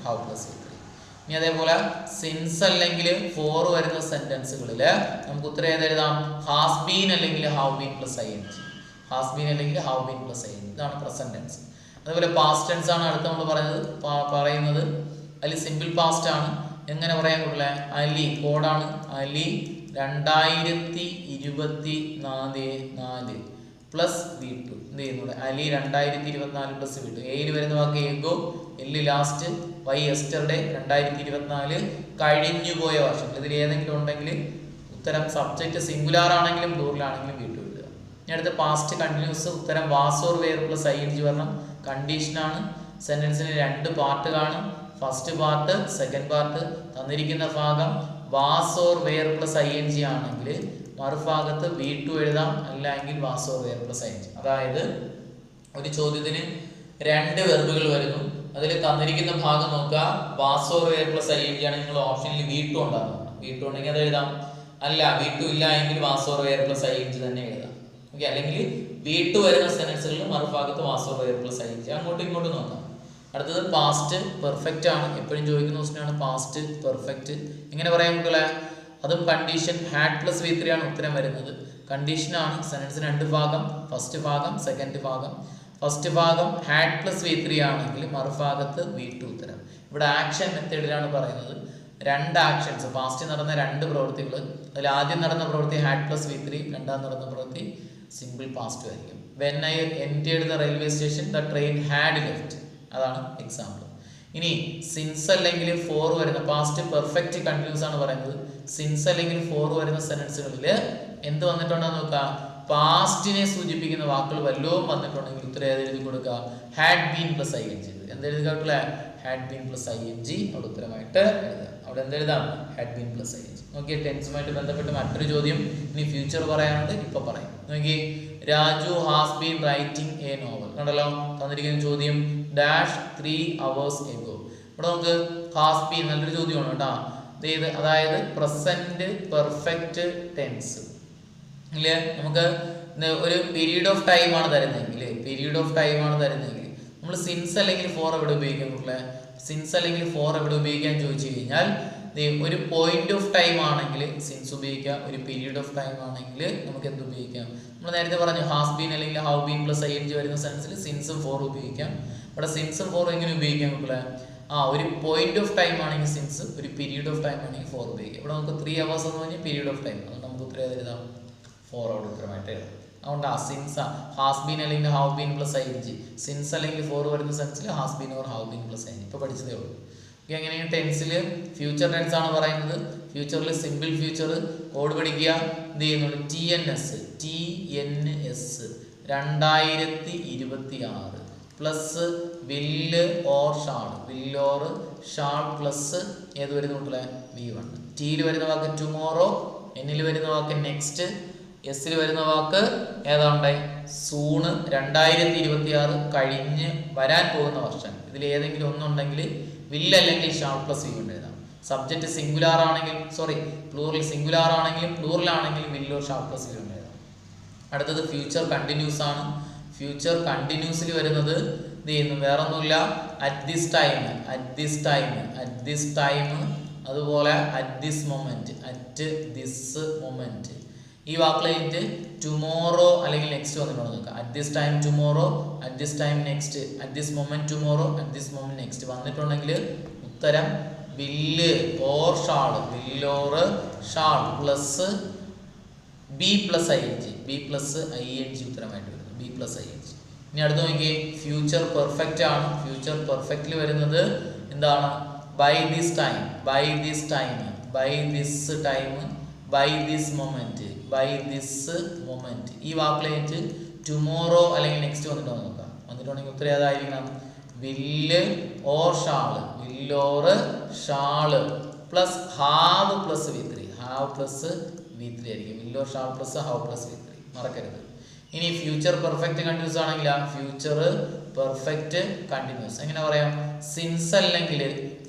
ഹാവ് പ്ലസ് V3. ഇനി അതേപോലെ സിൻസ് അല്ലെങ്കിൽ ഫോർ വരുന്ന സെന്റൻസുകളിൽ നമുക്ക് ഉത്തരം ഏതെഴുതാം? ഹാസ് ബീൻ അല്ലെങ്കിൽ have been plus I N G. Has been അല്ലെങ്കിൽ have been plus I N G. ഇതാണ് പ്രസന്റ് ടെൻസ്. അതുപോലെ പാസ്റ്റ് ടെൻസ് ആണ് അടുത്ത് നമ്മൾ പറയുന്നത്. അതിൽ സിമ്പിൾ പാസ്റ്റ് ആണ്. എങ്ങനെ പറയാൻ പറ്റില്ല? അലി കോഡാണ്. അലി 2024 പ്ലസ് V2 എന്ത് ചെയ്യുന്നുണ്ട്? Ali 2024 plus V2. എയിൽ വരുന്ന വാക്ക് എഗോ, എല്ല് ലാസ്റ്റ്, വൈ യെസ്റ്റർഡേ, 2024 കഴിഞ്ഞു പോയ വർഷം. ഇതിൽ ഏതെങ്കിലും ഉണ്ടെങ്കിൽ ഉത്തരം സബ്ജക്റ്റ് സിംഗുലാർ ആണെങ്കിലും പ്ലൂറൽ ആണെങ്കിലും V2 എഴുതുക. ഇനി അടുത്ത പാസ്റ്റ് കണ്ടിന്യൂസ്. ഉത്തരം was or were plus I N G വരണം. കണ്ടീഷനാണ്. സെന്റൻസിന് 2 പാർട്ട് കാണും. First part, second part. തന്നിരിക്കുന്ന ഭാഗം was or were plus I N G ആണെങ്കിൽ മറുഭാഗത്ത് V2 എഴുതാം, അല്ലെങ്കിൽ was or were plus I N G. അതായത് ഒരു ചോദ്യത്തിന് 2 വെർബുകൾ വരുന്നു. അതിൽ തന്നിരിക്കുന്ന ഭാഗം നോക്കുക. Was or were plus I N G ആണെങ്കിൽ നിങ്ങൾ ഓപ്ഷനിൽ V2 ഉണ്ടാകും. V2 ഉണ്ടെങ്കിൽ അത് എഴുതാം. അല്ല, V2 ഇല്ല എങ്കിൽ was or were plus I N G തന്നെ എഴുതാം. ഓക്കെ, അല്ലെങ്കിൽ V2 വരുന്ന സെന്റൻസുകളിൽ മറുഭാഗത്ത് was or were plus I N G. അങ്ങോട്ടും ഇങ്ങോട്ടും നോക്കാം. അടുത്തത് പാസ്റ്റ് പെർഫെക്റ്റ് ആണ്. എപ്പോഴും ചോദിക്കുന്ന ക്വസ്റ്റ്യനാണ് പാസ്റ്റ് പെർഫെക്റ്റ്. എങ്ങനെ പറയാൻ കുട്ടികളെ? അതും കണ്ടീഷൻ ഹാഡ് പ്ലസ് V3 ആണ് ഉത്തരം വരുന്നത്. കണ്ടീഷനാണ്. സെന്റൻസിന് 2 ഭാഗം. ഫസ്റ്റ് ഭാഗം, സെക്കൻഡ് ഭാഗം. ഫസ്റ്റ് ഭാഗം ഹാഡ് പ്ലസ് V3 ആണെങ്കിൽ മറുഭാഗത്ത് V2 ഉത്തരം. ഇവിടെ ആക്ഷൻ മെത്തേഡിലാണ് പറയുന്നത്. 2 ആക്ഷൻസ്, പാസ്റ്റ് നടന്ന 2 പ്രവൃത്തികൾ. അതിൽ ആദ്യം നടന്ന പ്രവൃത്തി ഹാഡ് പ്ലസ് V3, രണ്ടാം നടന്ന പ്രവൃത്തി സിമ്പിൾ പാസ്റ്റ് ആയിരിക്കും. When I entered the railway station the train had left. അതാണ് എക്സാമ്പിൾ. ഇനി സിൻസ് അല്ലെങ്കിൽ ഫോർ വരുന്ന പാസ്റ്റ് പെർഫെക്റ്റ് കണ്ടിന്യൂസ് ആണ് പറയുന്നത്. സിൻസ് അല്ലെങ്കിൽ ഫോർ വരുന്ന സെന്റൻസുകളിൽ എന്ത് വന്നിട്ടുണ്ടെന്ന് നോക്കുക. പാസ്റ്റിനെ സൂചിപ്പിക്കുന്ന വാക്കുകൾ വല്ലതും വന്നിട്ടുണ്ടെങ്കിൽ ഉത്തരം ഏതെഴുതി കൊടുക്കുക? Had been plus I N G. എന്തെഴുതുക? Had been plus I N G അവിടെ ഉത്തരമായിട്ട് എഴുതുക. അവിടെ എന്തെഴുതാം? Had been plus I N G. നോക്കിയേ, ടെൻസുമായിട്ട് ബന്ധപ്പെട്ട് മറ്റൊരു ചോദ്യം. ഇനി ഫ്യൂച്ചർ പറയാനുണ്ട്, ഇപ്പൊ പറയാം. നോക്കിയേ, Raju has been writing A novel. കണ്ടല്ലോ, തന്നിരിക്കുന്ന ചോദ്യം ഡാഷ് 3 hours ago. ഇവിടെ നമുക്ക് ഹാസ് ബീൻ നല്ലൊരു ചോദ്യമാണ് കേട്ടോ. അതായത് പ്രസന്റ് പെർഫെക്റ്റ് ടെൻസ് ഇല്ലേ? നമുക്ക് ഒരു പീരീഡ് ഓഫ് ടൈം ആണ് തരുന്നതെങ്കിൽ നമ്മൾ സിൻസ് അല്ലെങ്കിൽ ഫോർ എവിടെ ഉപയോഗിക്കാൻ പറ്റില്ല? സിൻസ് അല്ലെങ്കിൽ ഫോർ എവിടെ ഉപയോഗിക്കാൻ ചോദിച്ചു കഴിഞ്ഞാൽ ഒരു പോയിന്റ് ഓഫ് ടൈം ആണെങ്കിൽ സിൻസ് ഉപയോഗിക്കാം. ഒരു പീരീഡ് ഓഫ് ടൈം ആണെങ്കിൽ നമുക്ക് എന്ത് ഉപയോഗിക്കാം? നമ്മൾ നേരത്തെ പറഞ്ഞു ഹാസ് ബീൻ അല്ലെങ്കിൽ have been plus I N G വരുന്ന സെൻസിൽ സിൻസും ഫോർ ഉപയോഗിക്കാം. ഇവിടെ സിൻസും ഫോറും എങ്ങനെ ഉപയോഗിക്കാൻ പറ്റില്ല? ഒരു പോയിന്റ് ഓഫ് ടൈം ആണെങ്കിൽ സിൻസ്, ഒരു പീരീഡ് ഓഫ് ടൈം ആണെങ്കിൽ ഫോർ ഉപയോഗിക്കാം. ഇവിടെ നമുക്ക് 3 hours എന്ന് പറഞ്ഞാൽ പീരീഡ് ഓഫ് ടൈം. അതുകൊണ്ട് നമുക്ക് ഉത്തരം എഴുതാം, ഫോർ അവിടെ ഉത്തരമായിട്ട് എഴുതാം. അതുകൊണ്ട് സിൻസ് ഹാസ് ബീൻ അല്ലെങ്കിൽ have been plus I N G. Since അല്ലെങ്കിൽ ഫോർ വരുന്ന സെൻസിൽ has been or have been plus I N G. ഇപ്പോൾ പഠിച്ചതേ ഉള്ളൂ. എങ്ങനെയാണ് ടെൻസിൽ ഫ്യൂച്ചർ ടെൻസ് ആണ് പറയുന്നത്. ഫ്യൂച്ചറിൽ സിമ്പിൾ ഫ്യൂച്ചർ കോഡ് പഠിക്കുക. എന്ത് ചെയ്യുന്നുണ്ട്? TNS 2026 പ്ലസ് വില്ല് ഓർ ഷാൾ. വില്ല് ഓർ ഷാൾ പ്ലസ് ഏത് വരുന്ന കൂട്ടിലെ? V1. ടിയിൽ വരുന്ന വാക്ക് ടുമോറോ, എന്നിൽ വരുന്ന വാക്ക് നെക്സ്റ്റ്, എസ്സിൽ വരുന്ന വാക്ക് ഏതാണ്ട് സൂണ്. 2026 കഴിഞ്ഞ് വരാൻ പോകുന്ന വർഷം. ഇതിൽ ഏതെങ്കിലും ഒന്നുണ്ടെങ്കിൽ വില്ല് അല്ലെങ്കിൽ ഷാൾ പ്ലസ് V കൊണ്ട് എഴുതാം. സബ്ജക്റ്റ് സിംഗുലാർ ആണെങ്കിൽ പ്ലൂറൽ സിംഗുലാർ ആണെങ്കിലും പ്ലൂറൽ ആണെങ്കിലും വില്ലോ ഷാൾ പ്ലസ് V കൊണ്ട് എഴുതാം. അടുത്തത് ഫ്യൂച്ചർ കണ്ടിന്യൂസ് ആണ്. ഫ്യൂച്ചർ കണ്ടിന്യൂസിൽ വരുന്നത് എന്ത് ചെയ്യുന്നു? വേറൊന്നുമില്ല, അറ്റ് ദിസ് ടൈം, അതുപോലെ അറ്റ് ദിസ് മൊമെന്റ്. ഈ വാക്കിലായിട്ട് ടുമോറോ അല്ലെങ്കിൽ നെക്സ്റ്റ് വന്നിട്ടുണ്ടോ നോക്കാം. At this time tomorrow, at this time next, at this moment tomorrow, at this moment next വന്നിട്ടുണ്ടെങ്കിൽ ഉത്തരം വില്ല് or shall, will or shall plus B plus I N G ഉത്തരമായിട്ട് വരുന്നത്. B plus I N G. ഇനി അടുത്ത് നോക്കിയേ, future perfect ആണ്. Future perfect വരുന്നത് എന്താണ്? By this time, by this moment. ഈ വാക്കിലായിട്ട് ടുമോറോ അല്ലെങ്കിൽ നെക്സ്റ്റ് വന്നിട്ടുണ്ടോ നോക്കാം. വന്നിട്ടുണ്ടെങ്കിൽ ഉത്തരം ഏതായിരിക്കണം? വില്ല് or shawl, will or shawl plus have plus V3 ആയിരിക്കും. Willow shall plus have plus V3 മറക്കരുത്. ഇനി ഫ്യൂച്ചർ പെർഫെക്റ്റ് കണ്ടിന്യൂസ് ആണെങ്കിൽ ഫ്യൂച്ചർ പെർഫെക്റ്റ് കണ്ടിന്യൂസ് എങ്ങനെ പറയാം? സിൻസ് അല്ലെങ്കിൽ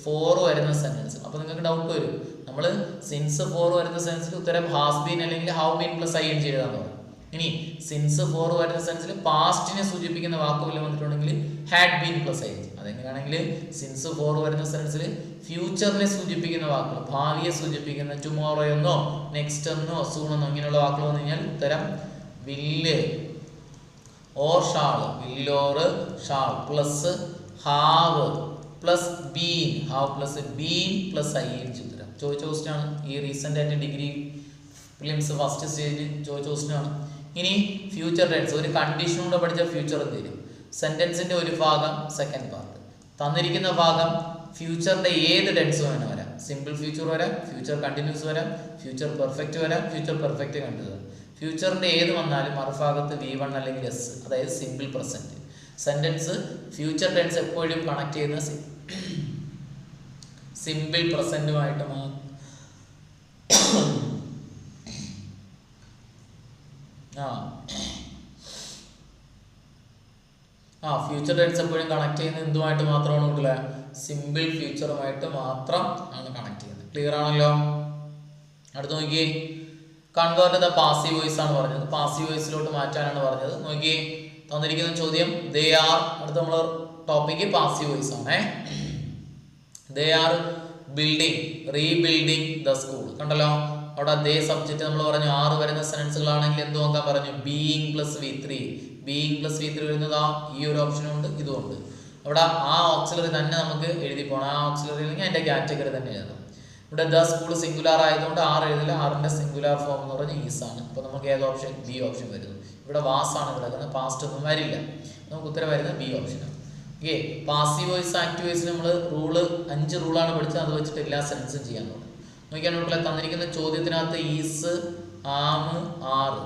ഫോർ വരുന്ന സെന്റൻസ്. അപ്പൊ നിങ്ങൾക്ക് ഡൗട്ട് വരും, നമ്മൾ സിൻസ് ഫോർ വരുന്ന സെന്റൻസിൽ ഉത്തരം ഹാസ് ബീൻ അല്ലെങ്കിൽ have been plus I N G എഴുതാൻ പറയും. ഇനി സിൻസ് ഫോർ വരുന്ന സെൻസിൽ പാസ്റ്റിനെ സൂചിപ്പിക്കുന്ന വാക്ക് വല്ലതും വന്നിട്ടുണ്ടെങ്കിൽ ഹാഡ് ബീൻ പ്ലസ് ഐ. അതെങ്ങനെയാണെങ്കിൽ സിൻസ് ഫോർ വരുന്ന സെൻസിൽ ഫ്യൂച്ചറിനെ സൂചിപ്പിക്കുന്ന വാക്കുകൾ, ഭാവിയെ സൂചിപ്പിക്കുന്ന ടുമോറോ എന്നോ നെക്സ്റ്റ് എന്നോ സൂൺ എന്നോ ഇങ്ങനെയുള്ള വാക്കുകൾ വന്നു കഴിഞ്ഞാൽ ഉത്തരം വില്ല് ഓർ ഷാൾ, വില്ല് or shall plus have plus been, have plus been plus I N G. ഉത്തരം ചോദിച്ച ക്വസ്റ്റ്യൻ ആണ്. ഈ റീസെന്റ് ആയിട്ട് ഡിഗ്രി പ്രിലിംസ് ഫസ്റ്റ് സ്റ്റേജ് ചോദിച്ച ക്വസ്റ്റ്യൻ ആണ്. ഇനി ഫ്യൂച്ചർ ടെൻസ്, ഒരു കണ്ടീഷനോടെ പഠിച്ച ഫ്യൂച്ചർ എന്ത് വരും? സെന്റൻസിന്റെ ഒരു ഭാഗം സെക്കൻഡ് പാർട്ട്. തന്നിരിക്കുന്ന ഭാഗം ഫ്യൂച്ചറിന്റെ ഏത് ടെൻസ് വേണം വരാം. സിമ്പിൾ ഫ്യൂച്ചർ വരാം, ഫ്യൂച്ചർ കണ്ടിന്യൂസ് വരാം, ഫ്യൂച്ചർ പെർഫെക്റ്റ് വരാം, ഫ്യൂച്ചർ പെർഫെക്റ്റ് കണ്ടിന്യൂസ് വരാം. ഫ്യൂച്ചറിന്റെ ഏത് വന്നാലും മറുഭാഗത്ത് V1 അല്ലെങ്കിൽ S, അതായത് simple present. Sentence future tense എപ്പോഴും കണക്ട് ചെയ്യുന്ന സിമ്പിൾ പ്രസന്റുമായിട്ട് ഫ്യൂച്ചർ ടെൻസ് എപ്പോഴും കണക്ട് ചെയ്യുന്നത് എന്തുമായിട്ട് മാത്രമാണ് കൂട്ടില്ല? സിമ്പിൾ ഫ്യൂച്ചറുമായിട്ട് മാത്രം ആണ് കണക്ട് ചെയ്യുന്നത്. ക്ലിയർ ആണല്ലോ? അടുത്ത് നോക്കിയേ, കൺവേർട്ട് ദ പാസീവ് വോയിസ് ആണ് പറഞ്ഞത്. പാസീവ് വോയിസിലോട്ട് മാറ്റാനാണ് പറഞ്ഞത്. നോക്കിയേ, തന്നിരിക്കുന്ന ചോദ്യം ദേ ആർ, അടുത്ത നമ്മൾ ടോപ്പിക്ക് പാസീവ് വോയിസ് ആണ്. They are building rebuilding the school. കണ്ടല്ലോ, അവിടെ അതേ സബ്ജക്റ്റ് നമ്മൾ പറഞ്ഞു. 6 വരുന്ന സെൻറ്റൻസുകളാണെങ്കിൽ എന്ത് നോക്കാൻ പറഞ്ഞു? Being plus V3. Being plus V3 വരുന്നത് ഈ ഒരു ഓപ്ഷനും ഉണ്ട്, ഇതും ഉണ്ട്. അവിടെ ആ ഓക്സിലറി തന്നെ നമുക്ക് എഴുതി പോകണം. ആ ഓക്സിലറി അല്ലെങ്കിൽ അതിന്റെ കാറ്റഗറി തന്നെ എഴുതണം. ഇവിടെ ദ സ്കൂൾ സിംഗുലാർ ആയതുകൊണ്ട് 6 എഴുതില്ല. 6ന്റെ സിംഗുലാർ ഫോം എന്ന് പറഞ്ഞാൽ ഈസ് ആണ്. അപ്പോൾ നമുക്ക് ഏത് ഓപ്ഷൻ? ബി ഓപ്ഷൻ വരുന്നു. ഇവിടെ വാസ് ആണ് കിടക്കുന്നത്, പാസ്റ്റ് ഒന്നും വരില്ല. നമുക്ക് ഉത്തരം വരുന്നത് ബി ഓപ്ഷനാണ്. Okay, passive voice active voice നമ്മൾ 5 റൂളാണ് പഠിച്ചത്. അത് വെച്ചിട്ട് എല്ലാ സെൻസും ചെയ്യാൻ തുടങ്ങും. നോക്കിയാൽ തന്നിരിക്കുന്ന ചോദ്യത്തിനകത്ത് ഈസ്, ആം, ആറ്,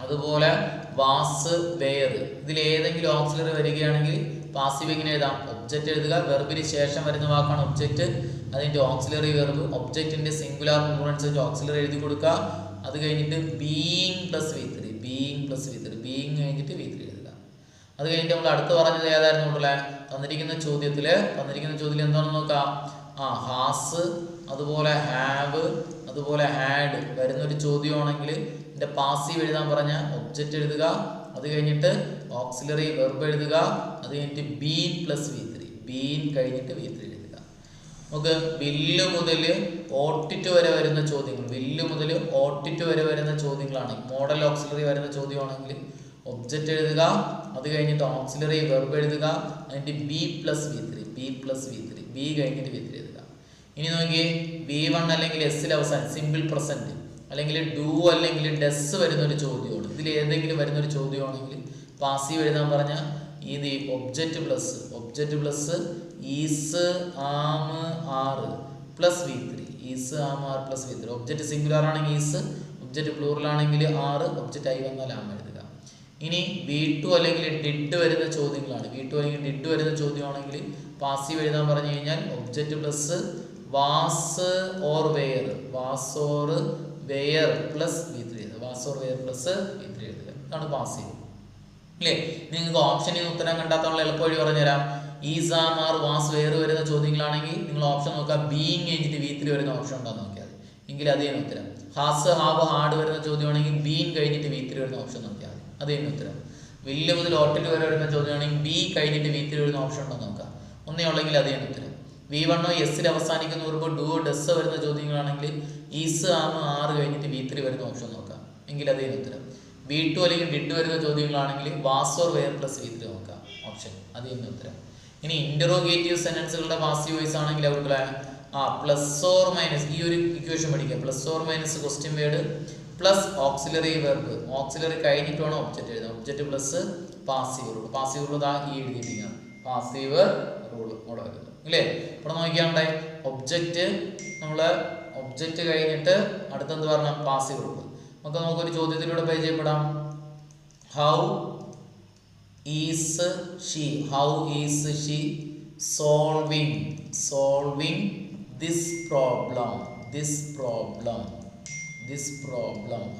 അതുപോലെ വാസ്, വേർ, ഇതിൽ ഏതെങ്കിലും ഓക്സിലറി വരികയാണെങ്കിൽ പാസീവ് എങ്ങനെ എഴുതാം? ഒബ്ജക്റ്റ് എഴുതുക. വെർബിന് ശേഷം വരുന്ന വാക്കാണ് ഒബ്ജക്റ്റ്, അതിന്റെ ഓക്സിലറി വെർബ്. ഒബ്ജക്റ്റിന്റെ സിംഗുലാർ പ്ലൂറൽ ഓക്സിലറി എഴുതി കൊടുക്കുക. അത് കഴിഞ്ഞിട്ട് being plus V3, being plus V3, being കഴിഞ്ഞിട്ട് V3 എഴുതുക. അത് കഴിഞ്ഞിട്ട് നമ്മൾ അടുത്ത് പറഞ്ഞത് ഏതായിരുന്നു കൂട്ടല്ലേ? തന്നിരിക്കുന്ന ചോദ്യത്തിൽ എന്താണെന്ന് നോക്കാം. ഹാസ്, അതുപോലെ ഹാവ്, അതുപോലെ ഹാഡ് വരുന്നൊരു ചോദ്യമാണെങ്കിൽ ഇതിന്റെ പാസീവ് എഴുതാൻ പറഞ്ഞ ഒബ്ജക്റ്റ് എഴുതുക. അത് കഴിഞ്ഞിട്ട് ഓക്സിലറി വെർബ് എഴുതുക. അത് കഴിഞ്ഞിട്ട് ബീൻ പ്ലസ് V3, ബീൻ കഴിഞ്ഞിട്ട് V3 എഴുതുക. നമുക്ക് വില്ല് മുതൽ ഓട്ടിറ്റ് വരെ വരുന്ന ചോദ്യങ്ങൾ, വില്ല് മുതൽ ഓട്ടിറ്റ് വരെ വരുന്ന ചോദ്യങ്ങളാണ്. മോഡൽ ഓക്സിലറി വരുന്ന ചോദ്യമാണെങ്കിൽ ഒബ്ജക്റ്റ് എഴുതുക. അത് കഴിഞ്ഞിട്ട് ഓക്സിലറി വെർബ് എഴുതുക. അതിന്റെ B plus V3, B plus V3, B കഴിഞ്ഞിട്ട് V3 എഴുതുക. ഇനി നോക്കിയേ, V1 അല്ലെങ്കിൽ എസ്സിൽ അവസാനം സിമ്പിൾ പ്രസന്റ് അല്ലെങ്കിൽ ഡു അല്ലെങ്കിൽ ഡെസ് വരുന്നൊരു ചോദ്യമാണ്. ഇതിൽ ഏതെങ്കിലും വരുന്നൊരു ചോദ്യമാണെങ്കിൽ പാസീവ് എഴുതാൻ പറഞ്ഞാൽ ഇത് ഒബ്ജക്റ്റ് പ്ലസ് ഈസ്, ആം, ആറ് പ്ലസ് V3, ഈസ്, ആം, ആറ് പ്ലസ് V3. ഒബ്ജക്റ്റ് സിംഗുലാർ ആണെങ്കിൽ ഈസ്, ഒബ്ജക്റ്റ് പ്ലൂറൽ ആണെങ്കിൽ ആറ്, ഒബ്ജക്റ്റ് ആയി വന്നാൽ ആം എഴുതുക. ഇനി V2 അല്ലെങ്കിൽ ഡിഡ് വരുന്ന ചോദ്യങ്ങളാണ്. V2 അല്ലെങ്കിൽ ഡിഡ് വരുന്ന ചോദ്യമാണെങ്കിൽ പാസീവ് എഴുതാൻ പറഞ്ഞു കഴിഞ്ഞാൽ object plus was or were, was or were plus V3 എഴുതുക. Was or were plus V3 എഴുതുക. ഇതാണ് പാസീവ്. ഇല്ലേ? നിങ്ങൾക്ക് ഓപ്ഷനിൽ നിന്ന് ഉത്തരം കണ്ടാത്തോളം എളുപ്പ വഴി പറഞ്ഞുതരാം. Is, am, are, was, were വരുന്ന ചോദ്യങ്ങളാണെങ്കിൽ നിങ്ങൾ ഓപ്ഷൻ നോക്കുക. ബീയിങ് കഴിഞ്ഞിട്ട് V3 വരുന്ന ഓപ്ഷൻ ഉണ്ടാകുന്ന നോക്കിയാൽ മതി. എങ്കിൽ അത് തന്നെ ഉത്തരം. ഹാസ്, ഹാവ്, ഹാഡ് വരുന്ന ചോദ്യമാണെങ്കിൽ ബീൻ കഴിഞ്ഞിട്ട് V3 വരുന്ന ഓപ്ഷൻ നോക്കിയാൽ മതി. അത് തന്നെ ഉത്തരം. വില്ല് മുതൽ ഓട്ടിറ്റ് വരെ വരുന്ന ചോദ്യമാണെങ്കിൽ ബി കഴിഞ്ഞിട്ട് V3 വരുന്ന ഓപ്ഷൻ ഉണ്ടോ നോക്കാം. ഒന്നേ ഉള്ളെങ്കിൽ അത് തന്നെ ഉത്തരം. V1 എസ്സിൽ അവസാനിക്കുന്ന വരുമ്പോൾ ഡു, ഡെസ് വരുന്ന ചോദ്യങ്ങളാണെങ്കിൽ ഈസ്, ആം, ആറ് കഴിഞ്ഞിട്ട് V3 വരുന്ന ഓപ്ഷൻ നോക്കാം. എങ്കിൽ അതേ ഉത്തരം. V2 അല്ലെങ്കിൽ ഡിഡ് വരുന്ന ചോദ്യങ്ങളാണെങ്കിൽ was or were plus V3 നോക്കാം. ഓപ്ഷൻ അത് തന്നെ ഉത്തരം. ഇനി ഇന്ററോഗേറ്റീവ് സെന്റൻസുകളുടെ പാസീവ് വോയിസ് ആണെങ്കിൽ അവർക്ക് പ്ലസ് ഓർ മൈനസ്, ഈ ഒരു ഇക്വേഷൻ പഠിക്കുക. Plus or minus question word plus auxiliary verb, auxiliary കഴിഞ്ഞിട്ട് വേണം ഒബ്ജക്റ്റ് എഴുതാം. Object plus passive rule. Passive rule ഈ എഴുതിയിരിക്കുക. പാസീവ് റൂൾ അവിടെ വരുന്നത് ഇല്ലേ? ഇവിടെ നോക്കിയാണ്ടേ ഒബ്ജക്റ്റ്, നമ്മള് ഒബ്ജക്റ്റ് കഴിഞ്ഞിട്ട് അടുത്തെന്ത് പറഞ്ഞാൽ പാസീവ് റൂൾ. നമുക്കൊരു ചോദ്യത്തിലൂടെ പരിചയപ്പെടാം. How is she, how is she solving this problem,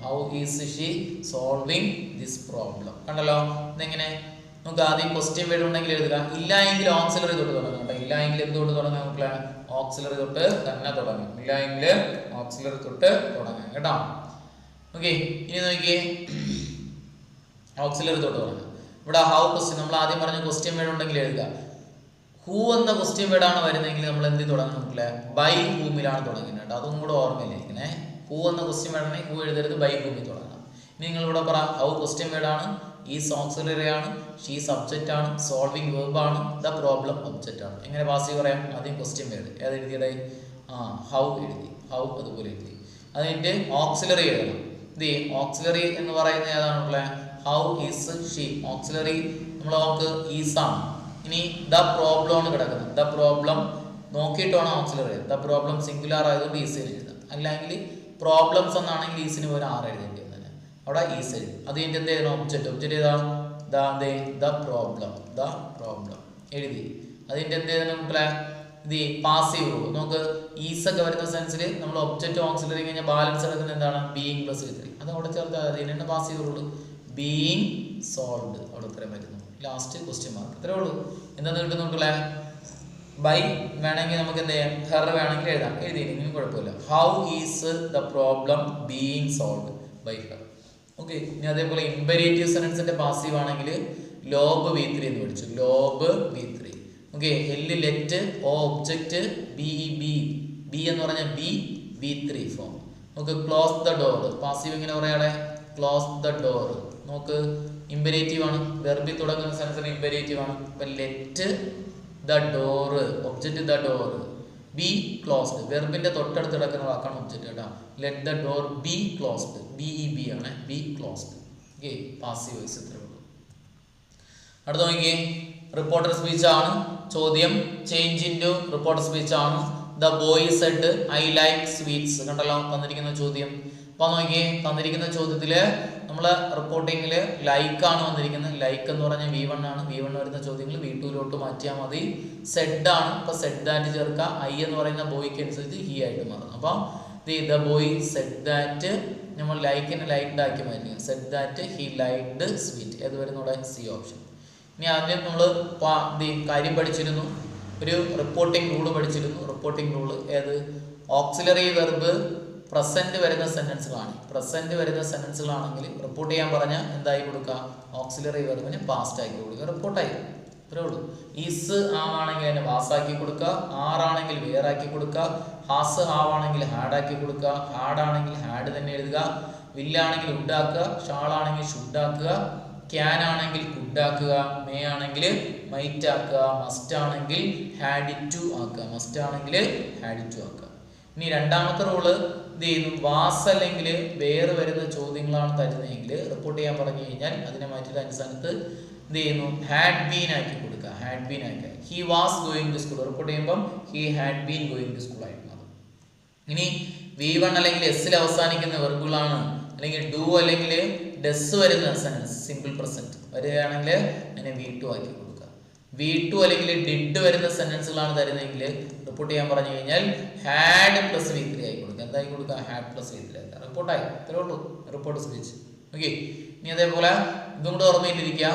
how is she solving this problem. കണ്ടല്ലോ ഇതെങ്ങനെ? നമുക്ക് ആദ്യം ക്വസ്റ്റ്യൻ വേർഡ് ഉണ്ടെങ്കിൽ എഴുതുക. ഇല്ല എങ്കിൽ ഓക്സിലറി തൊട്ട് തുടങ്ങാം കേട്ടോ. ഇല്ല എങ്കിൽ എന്തുകൊണ്ട് തുടങ്ങാം? നമുക്ക് ഓക്സിലറി തൊട്ട് തന്നെ തുടങ്ങാം. ഇല്ല എങ്കിൽ ഓക്സിലറി തൊട്ട് തുടങ്ങാം കേട്ടോ. ഓക്കെ, ഇനി നോക്കിയേ ഓക്സിലറി തൊട്ട് പറഞ്ഞു. ഇവിടെ ഹൗ ക്വസ്റ്റ്യൻ നമ്മൾ ആദ്യം പറഞ്ഞ ക്വസ്റ്റ്യൻ വേർഡ് ഉണ്ടെങ്കിൽ എഴുതുക. ഹൂ എന്ന ക്വസ്റ്റ്യൻ വേർഡാണ് വരുന്നതെങ്കിൽ നമ്മൾ എന്ത് തുടങ്ങുന്നില്ല, ബൈ ഹൂമിലാണ് തുടങ്ങുന്നത്. അതും കൂടെ ഓർമ്മയിലിരിക്കണേ. ഹൂ എന്ന ക്വസ്റ്റ്യൻ വേർഡാണെങ്കിൽ ഹൂ എഴുതരുത്, ബൈ ഹൂമിൽ തുടങ്ങണം. ഇനി നിങ്ങൾ ഇവിടെ പറ, ഹൗ ക്വസ്റ്റ്യൻ വേർഡാണ്, ഈസ് ഓക്സിലറി ആണ്, ഷീ സബ്ജക്റ്റ് ആണ്, സോൾവിങ് വെർബ് ആണ്, ദ പ്രോബ്ലം ഒബ്ജക്റ്റ് ആണ്. എങ്ങനെ പാസീവ് പറയാം? ആദ്യം ക്വസ്റ്റ്യൻ വേർഡ് ഏത് എഴുതിയുടെ ഹൗ എഴുതി, ഹൗ അതുപോലെ എഴുതി. അത് കഴിഞ്ഞിട്ട് ഓക്സിലറി എഴുതണം. ദി ഓക്സിലറി എന്ന് പറയുന്നത് ഏതാണുള്ള, ഹൗ ഈസ് ഷീ. ഓക്സിലറി നമ്മൾ നമുക്ക് ഈസ് ആണ്. ഇനി ദ പ്രോബ്ലം ആണ് കിടക്കുന്നത്. ദ പ്രോബ്ലം നോക്കിയിട്ടാണ് ഓക്സിലറി. ദ പ്രോബ്ലം സിംഗുലാർ ആയതുകൊണ്ട് ഈസ് എഴുതാം. അല്ലെങ്കിൽ പ്രോബ്ലംസ് എന്നാണെങ്കിൽ ഈസിന് പോലെ ആറ് എഴുതേണ്ടി വന്നത്. അവിടെ ഈസ് എഴുതി. അത് കഴിഞ്ഞിട്ട് എന്ത് ചെയ്യണം? ഒബ്ജക്റ്റ്. ഒബ്ജക്റ്റ് ഏതാണ്? The problem. ദ പ്രോബ്ലം എഴുതി. അതിൻ്റെ എന്ത് ചെയ്യണം? ഇത് പാസീവ് റൂൾ. നമുക്ക് ഈസ് ഒക്കെ വരുന്ന സെൻസിൽ നമ്മൾ ഒബ്ജക്റ്റ് ഓക്സിലറി കഴിഞ്ഞാൽ ബാലൻസ് എടുക്കുന്നത് എന്താണ്? ബീയിങ് പ്ലസ് വിത്ത്. അത് അവിടെ ചേർത്ത് അതിനാണ് പാസീവ് റൂൾ. ബീയിങ് സോൾവ്ഡ് അവിടെ ഇത്രയും വരുന്നു. Last question mark. ഇത്രേ ഉള്ളൂ. എന്താന്ന് കിട്ടുന്നുണ്ടല്ലേ? ബൈ വേണമെങ്കിൽ നമുക്ക് എന്ത് ചെയ്യാം? ഹെർ വേണമെങ്കിൽ എഴുതാം. എഴുതിയില്ലെങ്കിലും കുഴപ്പമില്ല. How is the problem being solved by her. Okay, ഇനി അതേപോലെ ഇമ്പരേറ്റീവ് സെൻറ്റൻസിന്റെ പാസീവ് ആണെങ്കിൽ ലോബ് V3 എന്ന് പഠിച്ചു. ലോബ് V3. Okay, L let, O object, be be എന്ന് പറഞ്ഞാൽ ബി V3 ഫോം. നമുക്ക് ക്ലോസ് ദ ഡോർ. പാസീവ് എങ്ങനെ പറയാടെ? Close the door. നമുക്ക് ഇമ്പരേറ്റീവ് ആണ്, വെർബിൽ തുടങ്ങുന്ന സെൻസിന് ഇമ്പരേറ്റീവ് ആണ്. അപ്പൊ let the door, object the door, be closed. വെർബിന്റെ തൊട്ടടുത്ത് കിടക്കുന്ന വാക്കാണ് ഒബ്ജക്റ്റ് കേട്ടോ. Let the door be closed. Be ആണ്, be closed. Okay, passive voice ഇത്രേ ഉള്ളൂ. അടുത്ത നോക്കിയേ, റിപ്പോർട്ടർ സ്പീച്ച് ആണ് ചോദ്യം. Change into reporter speech ആണ്. The boy said I like sweets. കണ്ടല്ലോ തന്നിരിക്കുന്ന ചോദ്യം. അപ്പൊ നോക്കിയേ, തന്നിരിക്കുന്ന ചോദ്യത്തില് നമ്മള് റിപ്പോർട്ടിങ്ങില് ലൈക്ക് ആണ് വന്നിരിക്കുന്നത്. ലൈക്ക് എന്ന് പറഞ്ഞാൽ V1 ആണ്. V1 വരുന്ന ചോദ്യങ്ങൾ V2 മാറ്റിയാൽ മതി. സെഡ് ആണ്. അപ്പൊ സെഡ് ദാറ്റ് ചേർക്കുക. ഐ എന്ന് പറയുന്ന ബോയ്ക്ക് അനുസരിച്ച് ഹി ആയിട്ട് മാറും. അപ്പൊ ദ ബോയ് സെഡ് ദാറ്റ് നമ്മൾ ലൈക്കിനെ ലൈക്ഡ് ആക്കി മാറ്റി. Said that he liked sweet. ഏത് വരുന്നൂടെ? C option. ഇനി ആദ്യം നമ്മൾ കാര്യം പഠിച്ചിരുന്നു, ഒരു റിപ്പോർട്ടിംഗ് റൂള് പഠിച്ചിരുന്നു. റിപ്പോർട്ടിംഗ് റൂള് ഏത്? ഓക്സിലറി വെർബ് പ്രസന്റ് വരുന്ന സെന്റൻസുകളാണ്. പ്രസന്റ് വരുന്ന സെന്റൻസുകളാണെങ്കിൽ റിപ്പോർട്ട് ചെയ്യാൻ പറഞ്ഞാൽ എന്തായി കൊടുക്കുക? ഓക്സിലറി വെർബിന് പാസ്റ്റ് ആക്കി കൊടുക്കുക, റിപ്പോർട്ടായി. ഇത്രേ ഉള്ളൂ. ഈസ് ആവാണെങ്കിൽ അതിനെ പാസ്സാക്കി കൊടുക്കുക, ആറാണെങ്കിൽ വേറാക്കി കൊടുക്കുക, ഹാസ് ആവാണെങ്കിൽ ഹാഡാക്കി കൊടുക്കുക, ഹാഡാണെങ്കിൽ ഹാഡ് തന്നെ എഴുതുക, വില്ലാണെങ്കിൽ ഉഡാക്കുക, ഷാളാണെങ്കിൽ ഷുഡാക്കുക, ക്യാൻ ആണെങ്കിൽ കുഡാക്കുക, മേ ആണെങ്കിൽ മൈറ്റ് ആക്കുക, മസ്റ്റ് ആണെങ്കിൽ ഹാഡ് ടു ആക്കുക, മസ്റ്റ് ആണെങ്കിൽ ഹാഡ് ടു ആക്കുക. ഇനി രണ്ടാമത്തെ റൂള് എന്ത് ചെയ്യുന്നു? വാസ് അല്ലെങ്കിൽ വേറെ വരുന്ന ചോദ്യങ്ങളാണ് തരുന്നതെങ്കിൽ റിപ്പോർട്ട് ചെയ്യാൻ പറഞ്ഞു കഴിഞ്ഞാൽ അതിനെ മാറ്റിയിട്ട് അനുസരിച്ച് എന്ത് ചെയ്യുന്നു? ഹാഡ് ബീൻ ആക്കി കൊടുക്കുക. ഹാഡ് ബീൻ ആക്കുക. He was going to school. Report ചെയ്യുമ്പം he had been going to school ആയിട്ട് മാറും. ഇനി V1 അല്ലെങ്കിൽ എസ്സിൽ അവസാനിക്കുന്ന വെർബുകളാണ്, അല്ലെങ്കിൽ ഡു അല്ലെങ്കിൽ ഡെസ് വരുന്ന സെൻസ് സിമ്പിൾ പ്രസന്റ് വരികയാണെങ്കിൽ അതിനെ V2 ആക്കി കൊടുക്കുക. V2 അല്ലെങ്കിൽ ഡിഡ് വരുന്ന സെന്റൻസുകളാണ് തരുന്നതെങ്കിൽ റിപ്പോർട്ട് ചെയ്യാൻ പറഞ്ഞു കഴിഞ്ഞാൽ ഹാഡ് പ്ലസ് V3 ആയി കൊടുക്കുക. എന്തായി കൊടുക്കുക? ഹാഡ് പ്ലസ് V3 ആക്കുക. റിപ്പോർട്ടായി. ഇത്രേ ഉള്ളൂ റിപ്പോർട്ട് സ്പീച്ച്. ഓക്കെ, ഇനി അതേപോലെ ഇതും കൂടെ ഓർമ്മയിലിരിക്കുക.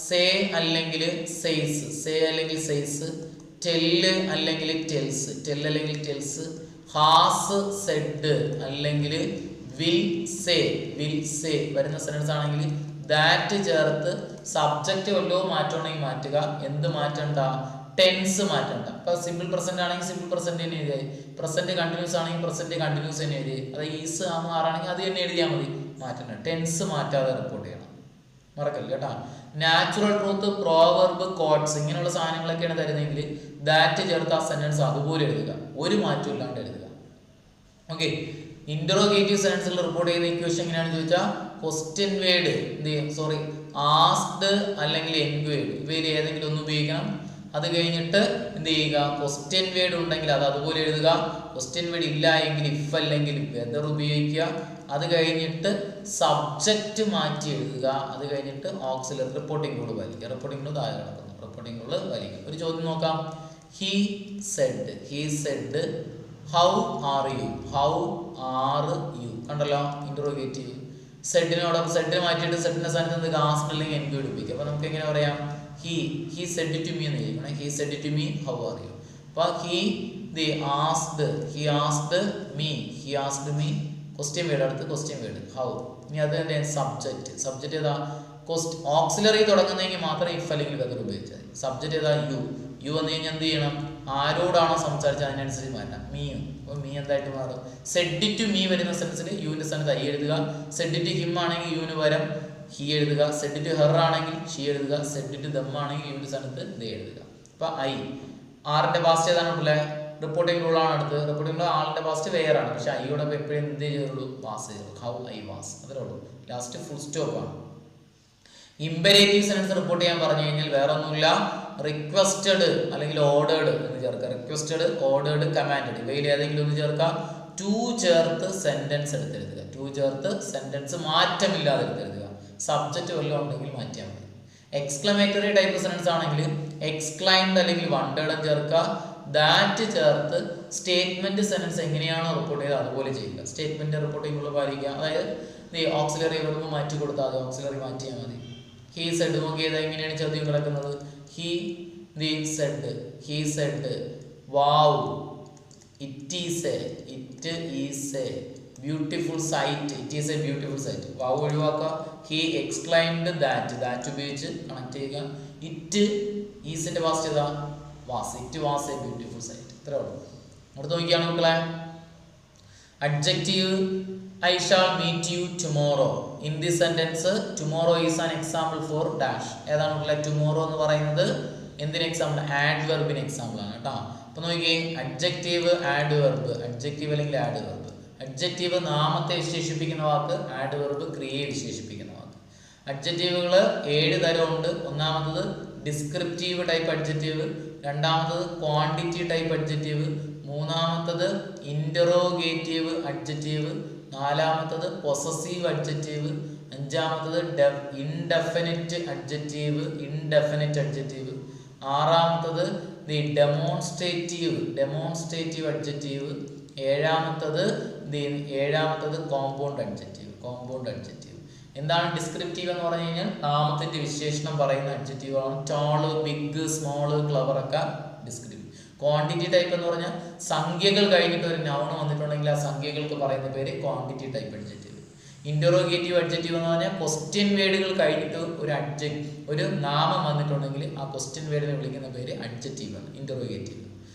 സേ അല്ലെങ്കിൽ സെയ്സ്. സേ അല്ലെങ്കിൽ സെയ്സ്. ടെല്ല് അല്ലെങ്കിൽ ടെൽസ്. ടെൽ അല്ലെങ്കിൽ ടെൽസ്. ഹാസ് സെഡ് അല്ലെങ്കിൽ വിൽ സേ. വിൽ സേ വരുന്ന സെന്റൻസ് ആണെങ്കിൽ ദാറ്റ് ചേർത്ത് സബ്ജക്റ്റ് വല്ലോ മാറ്റമുണ്ടെങ്കിൽ മാറ്റുക. എന്ത് മാറ്റണ്ട? ടെൻസ് മാറ്റണ്ട. ഇപ്പൊ സിമ്പിൾ പ്രസന്റ് ആണെങ്കിൽ സിമ്പിൾ പ്രസന്റ് തന്നെ എഴുതിയാൽ, പ്രസന്റ് കണ്ടിന്യൂസ് ആണെങ്കിൽ പ്രസന്റ് കണ്ടിന്യൂസ് തന്നെ എഴുതി. അത് ഈസ് ആറാണെങ്കിൽ അത് തന്നെ എഴുതിയാൽ മതി. മാറ്റണ്ട. ടെൻസ് മാറ്റാതെ റിപ്പോർട്ട് ചെയ്യണം, മറക്കല്ല കേട്ടാ. നാച്ചുറൽ ട്രൂത്ത്, പ്രോവർബ്, കോട്ട്സ് ഇങ്ങനെയുള്ള സാധനങ്ങളൊക്കെയാണ് തരുന്നതെങ്കിൽ ദാറ്റ് ചേർത്ത് ആ സെന്റൻസ് അതുപോലെ എഴുതുക, ഒരു മാറ്റം ഇല്ലാണ്ട് എഴുതുക. ഓക്കെ, ഇന്ററോഗേറ്റീവ് സെന്റൻസിൽ റിപ്പോർട്ട് ചെയ്യുന്ന ഇക്വേഷൻ എങ്ങനെയാണെന്ന് ചോദിച്ചാൽ ക്വസ്റ്റ്യൻ വേർഡ് എന്ത് ചെയ്യും? സോറി, ആസ്ക്ഡ് അല്ലെങ്കിൽ എൻക്വയർഡ് ഇവയിൽ ഏതെങ്കിലും ഒന്ന് ഉപയോഗിക്കണം. അത് കഴിഞ്ഞിട്ട് എന്ത് ചെയ്യുക? ക്വസ്റ്റ്യൻ വേർഡ് ഉണ്ടെങ്കിൽ അത് അതുപോലെ എഴുതുക. ക്വസ്റ്റ്യൻ വേർഡ് ഇല്ല എങ്കിൽ ഇഫ് അല്ലെങ്കിൽ വെദർ ഉപയോഗിക്കുക. അത് കഴിഞ്ഞിട്ട് സബ്ജക്റ്റ് മാറ്റി എഴുതുക. അത് കഴിഞ്ഞിട്ട് ഓക്സിലറി റിപ്പോർട്ടിംഗ് റൂൾ വലിക്കുക. റിപ്പോർട്ടിംഗ് റൂൾ താഴെ കിടക്കുന്നു. റിപ്പോർട്ടിംഗ് റൂൾ വലിക്കുക. ഒരു ചോദ്യം നോക്കാം. He said how are you. How are you കണ്ടല്ലോ, ഇന്ററോഗേറ്റീവ്. സെഡിനോടൊപ്പം സെഡ് മാറ്റിയിട്ട് സെഡിന്റെ സ്ഥാനത്ത് ആസ്ക്ഡ് അല്ലെങ്കിൽ എൻക്വയർഡ് ഉപയോഗിക്കുക. അപ്പൊ നമുക്ക് എങ്ങനെ പറയാം? he said to me എന്ന് എഴുതിക്കണം. he said to me how are you. അപ്പൊ he asked me question word അടുത്ത് ക്വസ്റ്റ്യൻ വേർഡ് ഹൗ. ഇനി അത് തന്നെ സബ്ജക്റ്റ് ഏതാ ഓക്സിലറി തുടങ്ങുന്നെങ്കിൽ മാത്രം ഇഫ് അല്ലെങ്കിൽ വെദർ ഉപയോഗിച്ചാൽ മതി. സബ്ജക്റ്റ് ഏതാ യു വന്നു കഴിഞ്ഞാൽ എന്ത് ചെയ്യണം, ആരോടാണോ സംസാരിച്ചത് അതിനനുസരിച്ച് മാറ്റാം. അപ്പോൾ മീ എന്തായിട്ട് മാറും, സെഡ് ടു മീ വരുന്ന സെൻസിൽ യുവിൻ്റെ സ്ഥാനത്ത് ഐ എഴുതുക. സെഡ് ടു ഹിം ആണെങ്കിൽ യുവിന് പകരം ഹി എഴുതുക. സെഡ് ടു ഹെർ ആണെങ്കിൽ ഷീ എഴുതുക. സെഡ് ടു ദം ആണെങ്കിൽ യുവിൻ്റെ സ്ഥാനത്ത് ദേ എഴുതുക. അപ്പോൾ ഐ ആറിൻ്റെ പാസ്റ്റ് ഏതാണ് പിള്ളേ, റിപ്പോർട്ടിംഗ് റൂളാണ് അടുത്ത്. റിപ്പോർട്ടിംഗ് റൂൾ ആളിൻ്റെ പാസ്റ്റ് വേറാണ്, പക്ഷേ ഐയോടെ എപ്പോഴും എന്ത് ചെയ്തുള്ളൂ, വാസ് ചെയ്തുള്ളൂ. ഹൗ ഐ വാസ്, അതേ ഉള്ളൂ. ലാസ്റ്റ് ഫുൾ സ്റ്റോപ്പാണ്. ഇമ്പരേറ്റീവ് സെൻസ് റിപ്പോർട്ട് ചെയ്യാൻ പറഞ്ഞു കഴിഞ്ഞാൽ വേറെ ഒന്നുമില്ല, റിക്വസ്റ്റഡ് അല്ലെങ്കിൽ ഓർഡേർഡ് എന്ന് ചേർക്കുക. റിക്വസ്റ്റഡ്, ഓർഡേർഡ്, കമാൻഡഡ് ഇവയിൽ ഏതെങ്കിലും ഒന്ന് ചേർക്കുക. ടു ചേർത്ത് സെന്റൻസ് എടുത്തെഴുതുക. ടു ചേർത്ത് സെന്റൻസ് മാറ്റമില്ലാതെ എടുത്തെഴുതുക. സബ്ജക്റ്റ് വല്ലതും ഉണ്ടെങ്കിൽ മാറ്റിയാൽ മതി. എക്സ്ക്ലമേറ്ററി ടൈപ്പ് സെൻസ് ആണെങ്കിൽ എക്സ്ക്ലൈംഡ് അല്ലെങ്കിൽ വണ്ടേർഡ് ചേർക്കുക. ദാറ്റ് ചേർത്ത് സ്റ്റേറ്റ്മെന്റ് സെൻസ് എങ്ങനെയാണോ റിപ്പോർട്ട് ചെയ്തത് അതുപോലെ ചെയ്യുക. സ്റ്റേറ്റ്മെന്റ് റിപ്പോർട്ട് ചെയ്യുമ്പോൾ പാലിക്കുക. അതായത് ഓക്സിലറി വെറുതെ മാറ്റി കൊടുത്താൽ മതി, ഓക്സിലറി മാറ്റിയാൽ മതി. ഹീ സെഡ് നോക്കിയത് എങ്ങനെയാണ് ചോദ്യം കിടക്കുന്നത്, he said wow, it is a beautiful sight. It is a beautiful sight. Wow ഒഴിവാക്കുക. ഹീ എക്സ്ക്ലൈംഡ് ദാറ്റ് ഉപയോഗിച്ച് കണക്ട് ചെയ്യുക. ഇറ്റ് ഈസിന്റെ പാസ്റ്റ് ഏതാ, was. It was a beautiful sight. ഇത്രേ ഉള്ളൂ. അടുത്ത് നോക്കിയാണ് മക്കളെ, adjective I shall meet you tomorrow. In this sentence, tomorrow is an example for dash. ഏതാണ് മക്കളെ tomorrow എന്ന് പറയുന്നത്, എന്തിന് എക്സാമ്പിൾ, ആഡ്വെർബിന് എക്സാമ്പിൾ ആണ് കേട്ടോ. അപ്പോൾ നോക്കിയേ, അഡ്ജക്റ്റീവ് ആഡ്വെർബ്, അഡ്ജക്റ്റീവ് അല്ലെങ്കിൽ ആഡ്വെർബ്. അഡ്ജക്റ്റീവ് നാമത്തെ വിശേഷിപ്പിക്കുന്ന വാക്ക്, ആഡ്വെർബ് ക്രിയയെ വിശേഷിപ്പിക്കുന്ന വാക്ക്. അഡ്ജക്റ്റീവുകൾ 7 തരമുണ്ട്. ഒന്നാമത്തത് ഡിസ്ക്രിപ്റ്റീവ് ടൈപ്പ് അഡ്ജക്റ്റീവ്, രണ്ടാമത്തത് ക്വാണ്ടിറ്റി ടൈപ്പ് അഡ്ജക്റ്റീവ്, മൂന്നാമത്തത് ഇൻറ്ററോഗേറ്റീവ് അഡ്ജക്റ്റീവ്, നാലാമത്തത് പൊസസീവ് അഡ്ജക്റ്റീവ്, അഞ്ചാമത്തത് ഇൻഡെഫിനിറ്റ് അഡ്ജക്റ്റീവ്, ആറാമത്തത് ഡെമോൺസ്ട്രേറ്റീവ് അഡ്ജക്റ്റീവ്, ഏഴാമത്തത് കോമ്പൗണ്ട് അഡ്ജക്റ്റീവ്. എന്താണ് ഡിസ്ക്രിപ്റ്റീവ് എന്ന് പറഞ്ഞു കഴിഞ്ഞാൽ നാമത്തിന്റെ വിശേഷണം പറയുന്ന അഡ്ജക്റ്റീവാണ്. ടോള്, ബിഗ്, സ്മോള്, ക്ലവർ ഒക്കെ ഡിസ്ക്രിപ്റ്റീവ്. ക്വാണ്ടിറ്റി ടൈപ്പ് എന്ന് പറഞ്ഞാൽ സംഖ്യകൾ കഴിഞ്ഞിട്ട് ഒരു നൗൺ വന്നിട്ടുണ്ടെങ്കിൽ ആ സംഖ്യകൾക്ക് പറയുന്ന പേര് quantity type adjective. Interrogative adjective എന്ന് പറഞ്ഞാൽ ക്വസ്റ്റ്യൻ വേർഡുകൾ കഴിഞ്ഞിട്ട് ഒരു നാമം വന്നിട്ടുണ്ടെങ്കിൽ ആ ക്വസ്റ്റ്യൻ വേർഡിനെ വിളിക്കുന്ന പേര് അഡ്ജക്റ്റീവ് ആണ്, ഇൻറ്ററോഗേറ്റീവ്.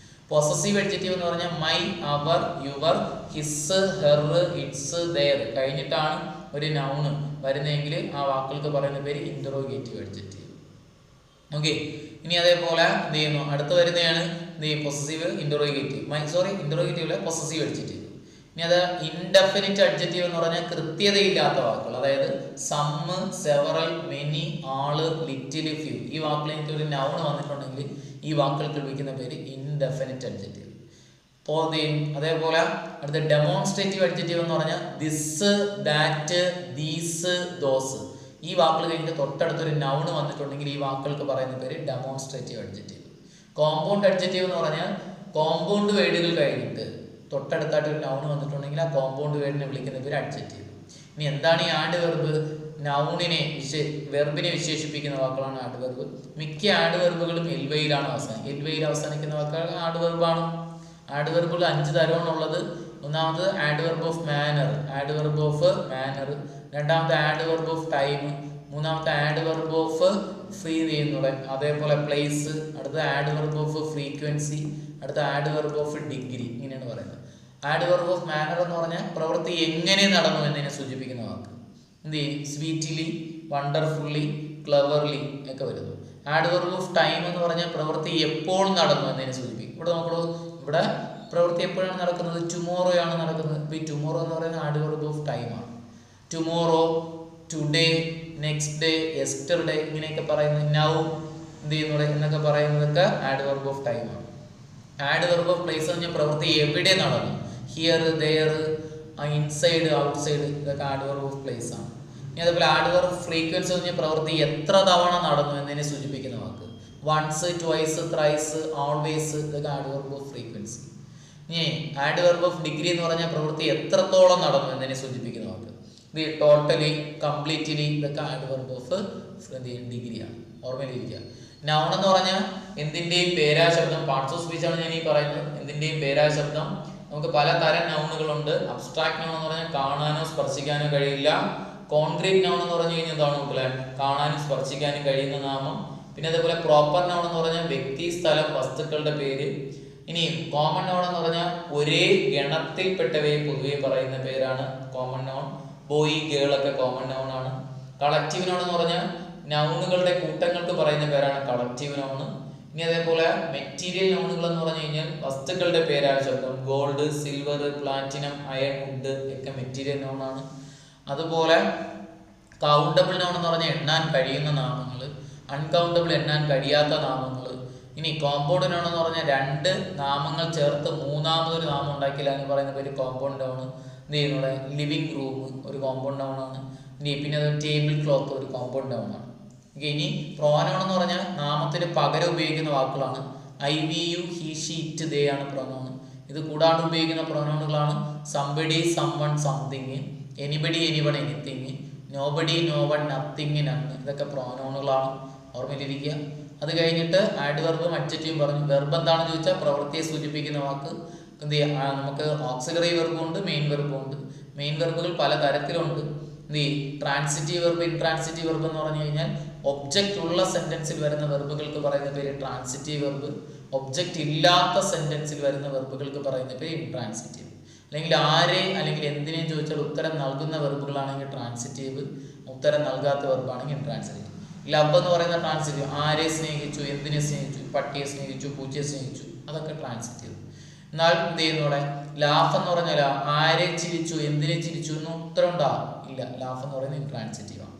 പൊസസീവ് അഡ്ജക്റ്റീവ് എന്ന് പറഞ്ഞാൽ my, our, your, his, her, its, their കഴിഞ്ഞിട്ടാണ് ഒരു നൗണ് വരുന്നതെങ്കിൽ ആ വാക്കുകൾക്ക് പറയുന്ന പേര് ഇൻറ്ററോഗേറ്റീവ് അഡ്ജക്റ്റീവ്. ഓക്കെ, ഇനി അതേപോലെ എന്ത് ചെയ്യുന്നു, അടുത്ത് വരുന്നതാണ് പൊസസീവ് ഇൻറ്ററോഗേറ്റീവ് പൊസസീവ് അഡ്ജക്റ്റീവ്. ഇനി അത് ഇൻഡെഫിനിറ്റ് അഡ്ജക്റ്റീവ് എന്ന് പറഞ്ഞാൽ കൃത്യതയില്ലാത്ത വാക്കുകൾ, അതായത് സമ്മ്, സെവറൽ, മെനി, ആള്, ലിറ്റിൽ, ഫ്യൂ ഈ വാക്കുകൾ എനിക്ക് ഒരു നൗൺ വന്നിട്ടുണ്ടെങ്കിൽ ഈ വാക്കുകൾക്ക് വിളിക്കുന്ന പേര് ഇൻഡെഫിനിറ്റ് അഡ്ജക്റ്റീവ്. അതേപോലെ അടുത്ത ഡെമോൺസ്ട്രേറ്റീവ് അഡ്ജക്റ്റീവ് എന്ന് പറഞ്ഞാൽ ദിസ്, ദാറ്റ്, ദീസ്, ദോസ് ഈ വാക്കുകൾ കഴിഞ്ഞിട്ട് തൊട്ടടുത്തൊരു നൗൺ വന്നിട്ടുണ്ടെങ്കിൽ ഈ വാക്കുകൾക്ക് പറയുന്ന പേര് ഡെമോൺസ്ട്രേറ്റീവ് അഡ്ജക്റ്റീവ്. കോമ്പൗണ്ട് അഡ്ജക്റ്റീവ് എന്ന് പറഞ്ഞാൽ കോമ്പൗണ്ട് വേർഡുകൾ കഴിഞ്ഞിട്ട് തൊട്ടടുത്തായിട്ട് ഒരു നൗൺ വന്നിട്ടുണ്ടെങ്കിൽ ആ കോമ്പൗണ്ട് വേർഡിനെ വിളിക്കുന്ന പേര് അഡ്ജക്റ്റീവ്. ഇനി എന്താണ് ഈ ആഡ്വെർബ്? വെർബിനെ വിശേഷിപ്പിക്കുന്ന വാക്കുകളാണ് ആഡ്വെർബ്. മിക്ക ആഡ്വെർബുകളും എൽവയിലാണ് അവസാനിക്കുന്ന വാക്കുകൾ ആഡ്വെർബാണ്. ആഡ്വെർബുകൾ 5 തരമാണുള്ളത്. ഒന്നാമത് ആഡ്വെർബ് ഓഫ് മാനർ, രണ്ടാമത്തെ ആഡ്വെർബ് ഓഫ് ടൈം, മൂന്നാമത്തെ ആഡ്വെർബ് ഓഫ് ഫ്രീ ചെയ്യുന്നത്, അതേപോലെ പ്ലേസ്, അടുത്ത ആഡ്വെർബ് ഓഫ് ഫ്രീക്വൻസി, അടുത്ത ആഡ്വെർബ് ഓഫ് ഡിഗ്രി. ഇങ്ങനെയാണ് പറയുന്നത്. ആഡ്വെർബ് ഓഫ് മാനർ എന്ന് പറഞ്ഞാൽ പ്രവൃത്തി എങ്ങനെ നടന്നു എന്നതിനെ സൂചിപ്പിക്കുന്ന വാക്ക്. എന്ത് ചെയ്യും? സ്വീറ്റ്ലി, വണ്ടർഫുള്ളി, ക്ലവർലി ഒക്കെ വരുന്നു. ആഡ്വെർബ് ഓഫ് ടൈം എന്ന് പറഞ്ഞാൽ പ്രവൃത്തി എപ്പോൾ നടന്നു എന്നതിനെ സൂചിപ്പിക്കും. ഇവിടെ പ്രവൃത്തി എപ്പോഴാണ് നടക്കുന്നത്? ടുമോറോ ആണ് നടക്കുന്നത്. ഇപ്പോൾ ഈ ടുമോറോ എന്ന് പറയുന്നത് ആഡ്വെർബ് ഓഫ് ടൈമാണ്. Tomorrow, today, next day, yesterday ഇങ്ങനെയൊക്കെ പറയുന്നത്, നൗ എന്ത് ചെയ്യുന്നത് എന്നൊക്കെ പറയുന്നതൊക്കെ ആഡ്വെർബ് ഓഫ് ടൈമാണ്. ആഡ്വെർബ് ഓഫ് പ്ലേസ് എന്ന് പറഞ്ഞാൽ പ്രവൃത്തി എവിടെ നടന്നു. ഹിയർ, ദെയർ, ഇൻസൈഡ്, ഔട്ട്സൈഡ് ഇതൊക്കെ ആഡ്വെർബ് ഓഫ് പ്ലേസ് ആണ്. ഇനി അതേപോലെ ആഡ്വെർബ് ഓഫ് ഫ്രീക്വൻസി എന്ന് പറഞ്ഞാൽ പ്രവൃത്തി എത്ര തവണ നടന്നു എന്നതിനെ സൂചിപ്പിക്കുന്ന വാക്ക്. വൺസ്, ട്വൈസ്, ത്രൈസ്, ഓൾവേസ് ഇതൊക്കെ ആഡ്വെർബ് ഓഫ് ഫ്രീക്വൻസി. ഇനി ആഡ്വെർബ് ഓഫ് ഡിഗ്രി എന്ന് പറഞ്ഞാൽ പ്രവൃത്തി എത്രത്തോളം നടന്നു എന്നതിനെ സൂചിപ്പിക്കുന്ന വാക്ക്. ഇത് ടോട്ടലി, കംപ്ലീറ്റ്ലി ഇതൊക്കെ ആഡ്വെർബ് ഓഫ് ഡിഗ്രിയാണ്. ഓർമ്മയിലിരിക്കുക. നൗൺ എന്ന് പറഞ്ഞാൽ എന്തിൻ്റെയും പേരാശബ്ദം, പാർട്സ് ഓഫ് സ്പീച്ച് ആണ് ഞാൻ ഈ പറയുന്നത്. എന്തിൻ്റെയും പേരാശബ്ദം നമുക്ക് പലതരം നൗണുകളുണ്ട്. അബ്സ്ട്രാക്ട് നൗൺ എന്ന് പറഞ്ഞാൽ കാണാനോ സ്പർശിക്കാനോ കഴിയില്ല. കോൺക്രീറ്റ് നൗൺ എന്ന് പറഞ്ഞു കഴിഞ്ഞാൽ എന്താണ് മക്കളെ? കാണാനും സ്പർശിക്കാനും കഴിയുന്ന നാമം. പിന്നെ അതേപോലെ പ്രോപ്പർ നൗൺ എന്ന് പറഞ്ഞാൽ വ്യക്തി, സ്ഥലം, വസ്തുക്കളുടെ പേര്. ഇനി കോമൺ നൗൺ എന്ന് പറഞ്ഞാൽ ഒരേ ഗണത്തിൽപ്പെട്ടവയെ പൊതുവെ പറയുന്ന പേരാണ് കോമൺ നൗൺ. ബോയ്, ഗേൾ ഒക്കെ കോമൺ നൗൺ ആണ്. കളക്റ്റീവ് നൗൺ എന്ന് പറഞ്ഞാൽ നൗണുകളുടെ കൂട്ടങ്ങൾക്ക് പറയുന്ന പേരാണ് കളക്റ്റീവ് നൗൺ. ഇനി അതേപോലെ മെറ്റീരിയൽ നൗണുകൾ എന്ന് പറഞ്ഞു കഴിഞ്ഞാൽ വസ്തുക്കളുടെ പേരാണ് ശബ്ദം. Gold, silver, platinum, iron, wood ഒക്കെ മെറ്റീരിയൽ നൗൺ ആണ്. അതുപോലെ കൗണ്ടബിൾ നൗൺ എന്ന് പറഞ്ഞാൽ എണ്ണാൻ കഴിയുന്ന നാമങ്ങൾ, അൺകൗണ്ടബിൾ എണ്ണാൻ കഴിയാത്ത നാമങ്ങൾ. ഇനി കോമ്പൗണ്ട് നൗൺ എന്ന് പറഞ്ഞാൽ രണ്ട് നാമങ്ങൾ ചേർത്ത് മൂന്നാമതൊരു നാമം ഉണ്ടാക്കിയില്ല എന്ന് പറയുന്ന പേര് കോമ്പൗണ്ട് നൗൺ. എന്ത് ചെയ്യുന്നത്? ലിവിങ് റൂം ഒരു കോമ്പൗണ്ട് നൗൺ ആണ്. ഇനി പിന്നെ അത് ടേബിൾ ക്ലോത്ത് ഒരു കോമ്പൗണ്ട് നൗൺ ആണ്. ഇനി പ്രോനൗൺ എന്ന് പറഞ്ഞാൽ നാമത്തിന് പകരം ഉപയോഗിക്കുന്ന വാക്കുകളാണ്. I, we, you, he, she, it, they ആണ് പ്രോനൗൺ. ഇത് കൂടാണ്ട് ഉപയോഗിക്കുന്ന പ്രോനൗണുകളാണ് somebody, someone, something, anybody, anyone, anything, nobody, no one, nothing, none. ഇതൊക്കെ പ്രോനൗണുകളാണ്, ഓർമ്മയിലിരിക്കുക. അത് കഴിഞ്ഞിട്ട് ആഡ്വർബും അഡ്ജക്റ്റീവും പറഞ്ഞു. വെർബ് എന്താണെന്ന് ചോദിച്ചാൽ പ്രവൃത്തിയെ സൂചിപ്പിക്കുന്ന വാക്ക്. എന്ത് ചെയ്യാം? നമുക്ക് ഓക്സിലറി വെർബും ഉണ്ട്, മെയിൻ വെർബും ഉണ്ട്. മെയിൻ വെർബുകൾ പല തരത്തിലുണ്ട്. എന്ത് ചെയ്യും? ട്രാൻസിറ്റീവ് വെർബ്, ഇൻട്രാൻസിറ്റീവ് വെർബ് എന്ന് പറഞ്ഞു കഴിഞ്ഞാൽ ഒബ്ജക്റ്റ് ഉള്ള സെന്റൻസിൽ വരുന്ന വെർബുകൾക്ക് പറയുന്ന പേര് ട്രാൻസിറ്റീവ് വെർബ്. ഒബ്ജക്റ്റ് ഇല്ലാത്ത സെന്റൻസിൽ വരുന്ന വെർബുകൾക്ക് പറയുന്ന പേര് ഇൻട്രാൻസിറ്റീവ്. അല്ലെങ്കിൽ ആരെ അല്ലെങ്കിൽ എന്തിനേയും ചോദിച്ചാൽ ഉത്തരം നൽകുന്ന വെർബുകളാണെങ്കിൽ ട്രാൻസിറ്റീവ്, ഉത്തരം നൽകാത്ത വെർബാണെങ്കിൽ ഇൻട്രാൻസിറ്റീവ്. ലവ് എന്ന് പറയുന്ന ട്രാൻസിറ്റീവ്. ആരെ സ്നേഹിച്ചു, എന്തിനെ സ്നേഹിച്ചു, പട്ടിയെ സ്നേഹിച്ചു, പൂച്ചയെ സ്നേഹിച്ചു, അതൊക്കെ ട്രാൻസിറ്റീവ്. എന്നാൽ എന്ത് ചെയ്യുന്നൂടെ? ലാഫ് എന്ന് പറഞ്ഞാൽ ആരെ ചിരിച്ചു, എന്തിനെ ചിരിച്ചു എന്ന് ഉത്തരം ഉണ്ടാവും ഇല്ല. ലാഫ് എന്ന് പറയുന്നത് ഇൻട്രാൻസിറ്റീവ് ആണ്.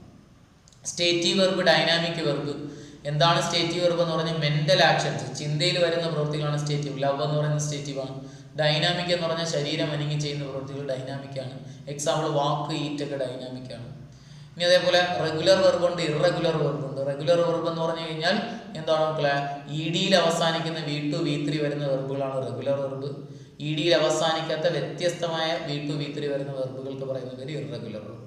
Stative verb, dynamic verb. എന്താണ് സ്റ്റേറ്റീവ് വെർബ് എന്ന് പറഞ്ഞാൽ? മെന്റൽ ആക്ഷൻസ്, ചിന്തയിൽ വരുന്ന പ്രവൃത്തികളാണ് സ്റ്റേറ്റീവ്. ലവ് എന്ന് പറയുന്നത് സ്റ്റേറ്റീവ് ആണ്. ഡൈനാമിക് എന്ന് പറഞ്ഞാൽ ശരീരം അനങ്ങി ചെയ്യുന്ന പ്രവൃത്തികൾ ഡൈനാമിക് ആണ്. എക്സാമ്പിൾ വാക്ക്, ഈറ്റ് ഒക്കെ ഡൈനാമിക് ആണ്. ഇനി അതേപോലെ റെഗുലർ വെർബ് ഉണ്ട്, ഇറഗുലർ വെർബ് ഉണ്ട്. റെഗുലർ വെർബ് എന്ന് പറഞ്ഞു കഴിഞ്ഞാൽ എന്താണ് മക്കളെ? ഇ ഡിയിൽ അവസാനിക്കുന്ന വി ടു വി ത്രീ വരുന്ന വെർബുകളാണ് റെഗുലർ വെർബ്. ഇ ഡിയിൽ അവസാനിക്കാത്ത വ്യത്യസ്തമായ വി ടു വി ത്രീ വരുന്ന വെർബുകൾക്ക് പറയുന്ന പേര് ഇറഗുലർ വെർബ്.